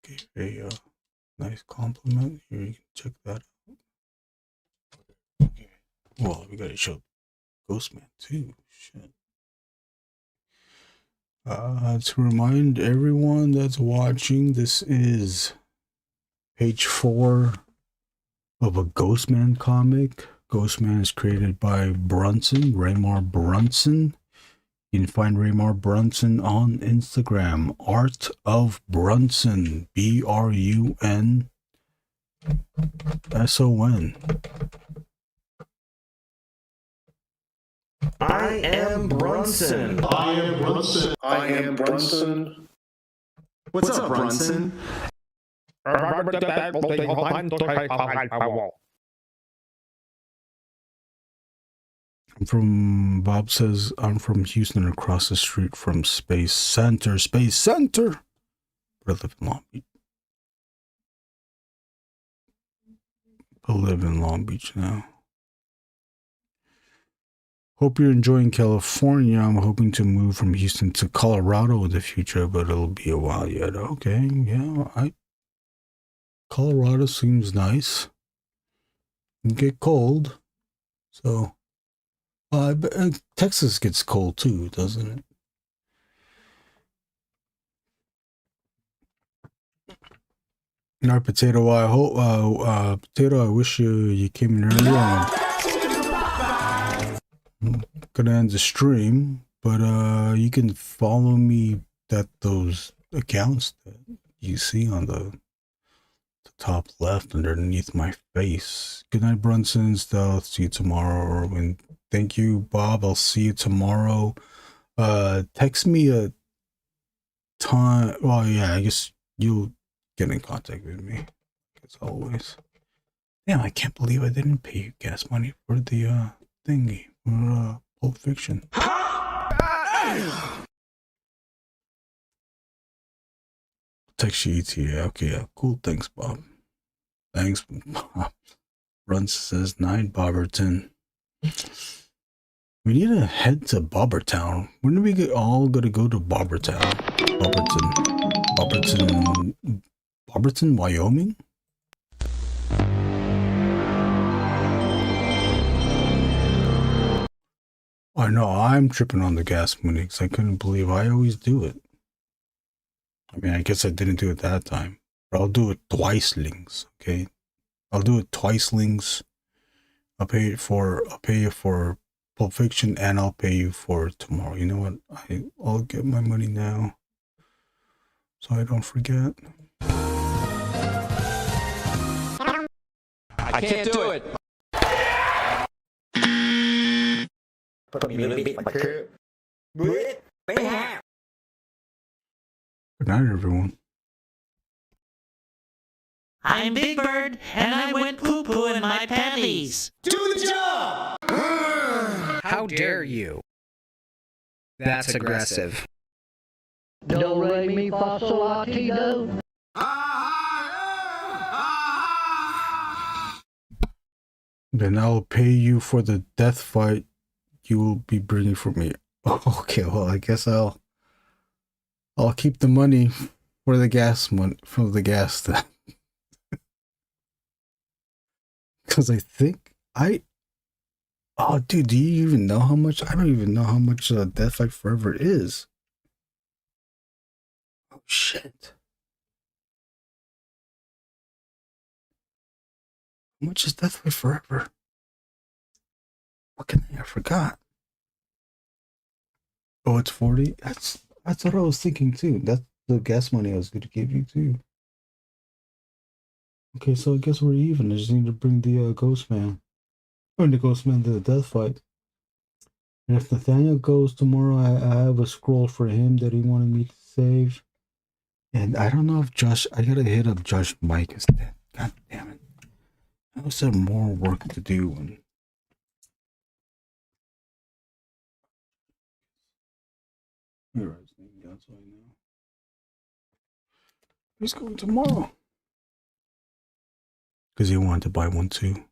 gave a nice compliment. Here, you can check that out. Okay. Well, we gotta show Ghostman too. Shit. To remind everyone that's watching, this is page 4 of a Ghostman comic. Ghostman is created by Raymar Brunson. You can find Raymar Brunson on Instagram. Art of Brunson. BRUNSON. I am Brunson. I am Brunson. I am Brunson. What's up, Brunson? Bob says, I'm from Houston, across the street from Space Center. Space Center! But I live in Long Beach. I live in Long Beach now. Hope you're enjoying California. I'm hoping to move from Houston to Colorado in the future, but it'll be a while yet. Okay, yeah, Colorado seems nice. You get cold, so Texas gets cold too, doesn't it? No, potato. I hope, potato. I wish you came in earlier. I'm gonna end the stream, but you can follow me at those accounts that you see on the top left underneath my face. Good night, Brunson. Stealth. See you tomorrow, Erwin. Thank you, Bob. I'll see you tomorrow. Text me a time. Well, yeah, I guess you'll get in contact with me as always. Damn, I can't believe I didn't pay you gas money for the thingy for Pulp Fiction. Text you ETA. Okay, yeah, cool. Thanks, Bob. Thanks, Bob. Runs says 9 Bobberton. We need to head to Bobbertown. When are we all gonna go to Bobbertown? Bobberton, Wyoming? I know, I'm tripping on the gas money because I couldn't believe I always do it. I mean, I guess I didn't do it that time. But I'll do it twice, Lings, okay? I'll do it twice, Lings. I'll pay you for Pulp Fiction, and I'll pay you for tomorrow. You know what? I'll get my money now, so I don't forget. I can't do it. Put me in the beat like her. Good night, everyone. I'm Big Bird, and I went poo-poo in my panties. Do the job! How dare you? That's aggressive. Do re mi fa sol la ti do. Then I'll pay you for the death fight you will be bringing for me. Okay, well, I guess I'll keep the money for the gas then. Because I think oh, dude, do you even know how much? I don't even know how much Death Fight Forever is. Oh, shit. How much is Death Fight Forever? What I forgot. Oh, it's 40? That's what I was thinking too. That's the gas money I was going to give you too. Okay, so I guess we're even. I just need to bring the Ghost Man. Or the Ghost Man to the Death Fight. And if Nathaniel goes tomorrow, I have a scroll for him that he wanted me to save. And I don't know if Josh... I gotta hit up Josh Mike instead. God damn it. I also have more work to do. And here, his name down so I know. He's going tomorrow. Because he wanted to buy one too.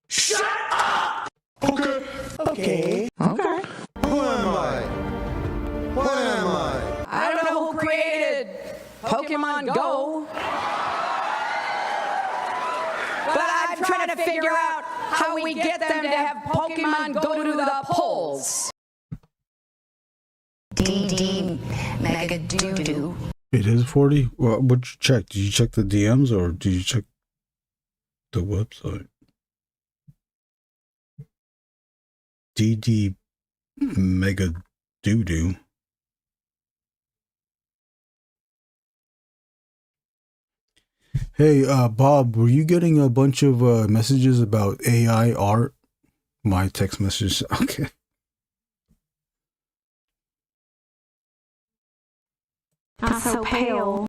Shut up! Okay. Okay. Okay. Who am I? What am I? I don't know who created Pokemon Go. But I'm trying to figure out how we get them to have Pokemon go to the polls. D Mega Doo-Doo. It is 40? Well, what'd you check? Did you check the DMs or did you check the website? DD Mega Doo-Doo. Hey, Bob, were you getting a bunch of messages about AI art? My text message. Okay. I'm so pale.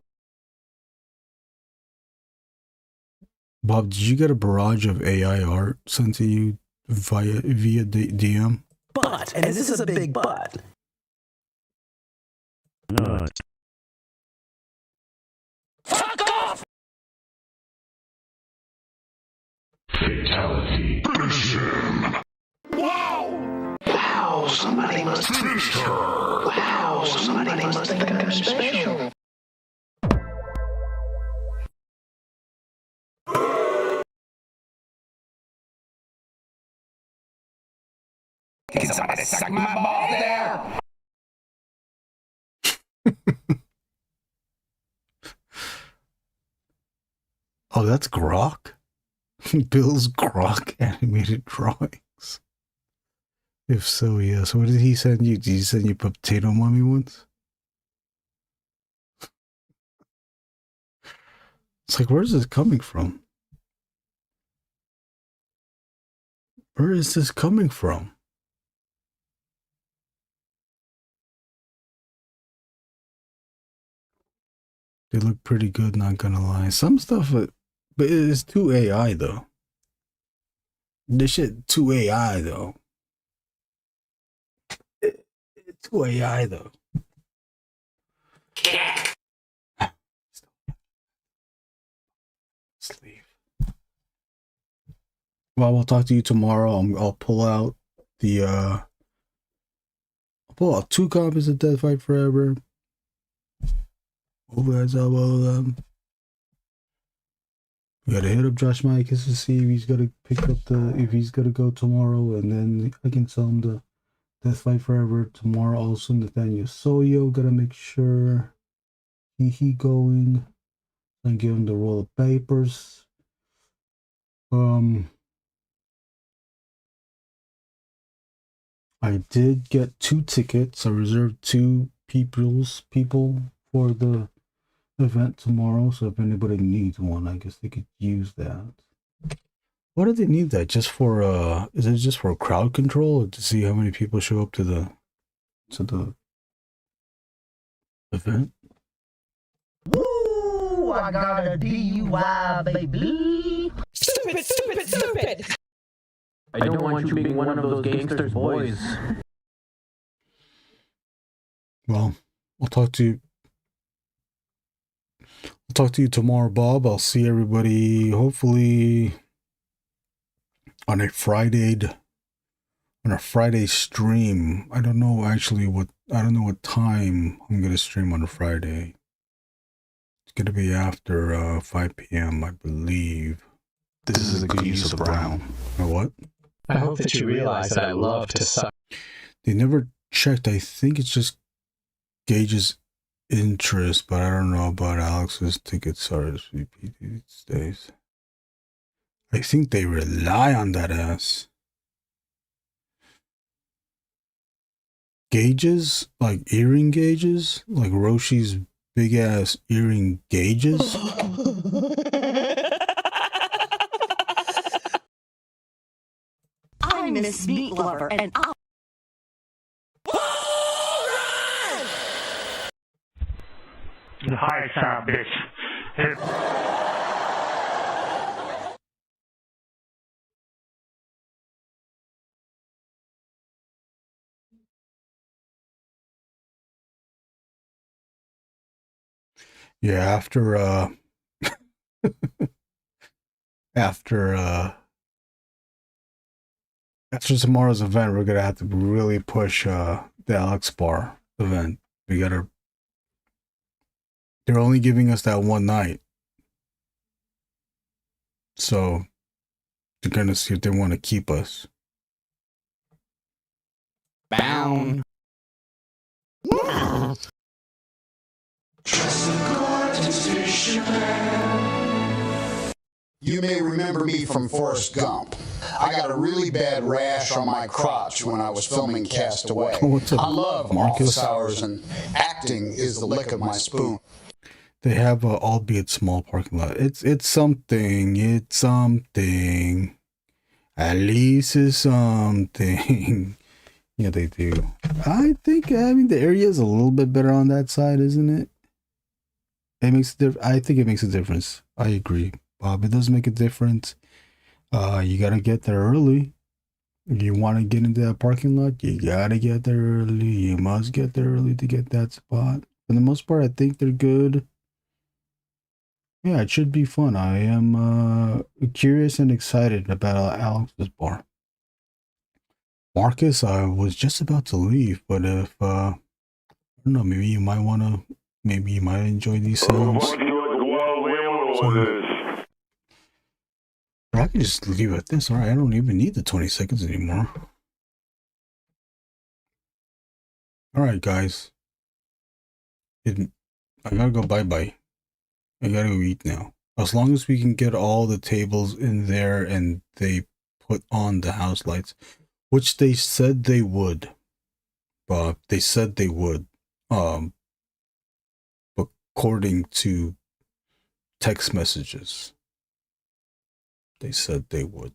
Bob, did you get a barrage of AI art sent to you via DM? But, and this is a big but. Not. Fuck off! Fatality. Finish him. Wow! Wow, somebody must finish her. Wow, somebody must think I'm special. Can somebody suck my ball there? Oh, that's Grok? Bill's Grok animated drawings. If so, yes. What did he send you? Did he send you Potato Mummy once? It's like, where is this coming from? Where is this coming from? They look pretty good, not gonna lie. Some stuff, but it's too AI though. This shit too AI though. It's too AI though. Sleep. Well, we'll talk to you tomorrow. I'll pull out the I'll pull out 2 copies of Death Fight Forever. Over heads up, all of them. We gotta hit up Josh Mike to see if he's gonna pick up if he's gonna go tomorrow, and then I can tell him the Death Fight Forever tomorrow. Also, Nathaniel Soyo, gotta make sure he going and give him the roll of papers. I did get 2 tickets. I reserved 2 people for the event tomorrow, so if anybody needs one, I guess they could use that. Why do they need that? Just for is it just for crowd control, or to see how many people show up to the event? Ooh, I got a DUI, baby. Stupid, stupid, stupid. I don't want you being one of those gangsters' boys. Well, I'll talk to you tomorrow, Bob. I'll see everybody hopefully on a Friday stream. I don't know what time I'm gonna stream on a Friday. It's gonna be after 5 p.m. I believe. This is a good use of brown. What? I hope that you realize that I love to suck. They never checked. I think it's just Gage's interest, but I don't know about Alex's tickets RSVP these days. I think they rely on that ass. Gauges? Like earring gauges? Like Roshi's big ass earring gauges? I'm Miss Meat Lover, and I'll... Hi, son of a bitch. Yeah, after tomorrow's event, we're gonna have to really push the Alex Bar event. They're only giving us that one night, so they're gonna see if they want to keep us. Bound. You may remember me from Forrest Gump. I got a really bad rash on my crotch when I was filming Castaway. I love office hours, and acting is the lick of my spoon. They have a albeit small parking lot. It's something. It's something. At least it's something. Yeah, they do. I mean, the area is a little bit better on that side, isn't it? I think it makes a difference. I agree, Bob. It does make a difference. You gotta get there early. If you want to get into that parking lot, you gotta get there early. You must get there early to get that spot. For the most part, I think they're good. Yeah, it should be fun. I am curious and excited about Alex's bar. Marcus, I was just about to leave, but if I don't know, maybe you might enjoy these sounds. Or I can just leave it at this. Alright, I don't even need the 20 seconds anymore. Alright, guys. I gotta go bye-bye. I gotta go eat now. As long as we can get all the tables in there and they put on the house lights, which they said they would. But they said they would. According to text messages, they said they would.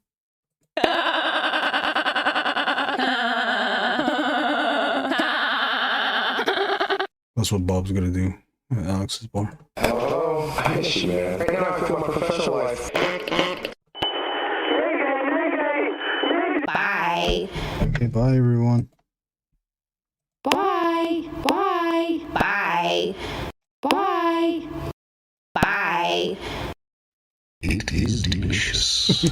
That's what Bob's gonna do at Alex's bar. Hello, I miss you, man. Right now I feel my professional life. Bye. Okay, bye everyone. Bye. Bye. Bye. Bye. Bye. It is delicious.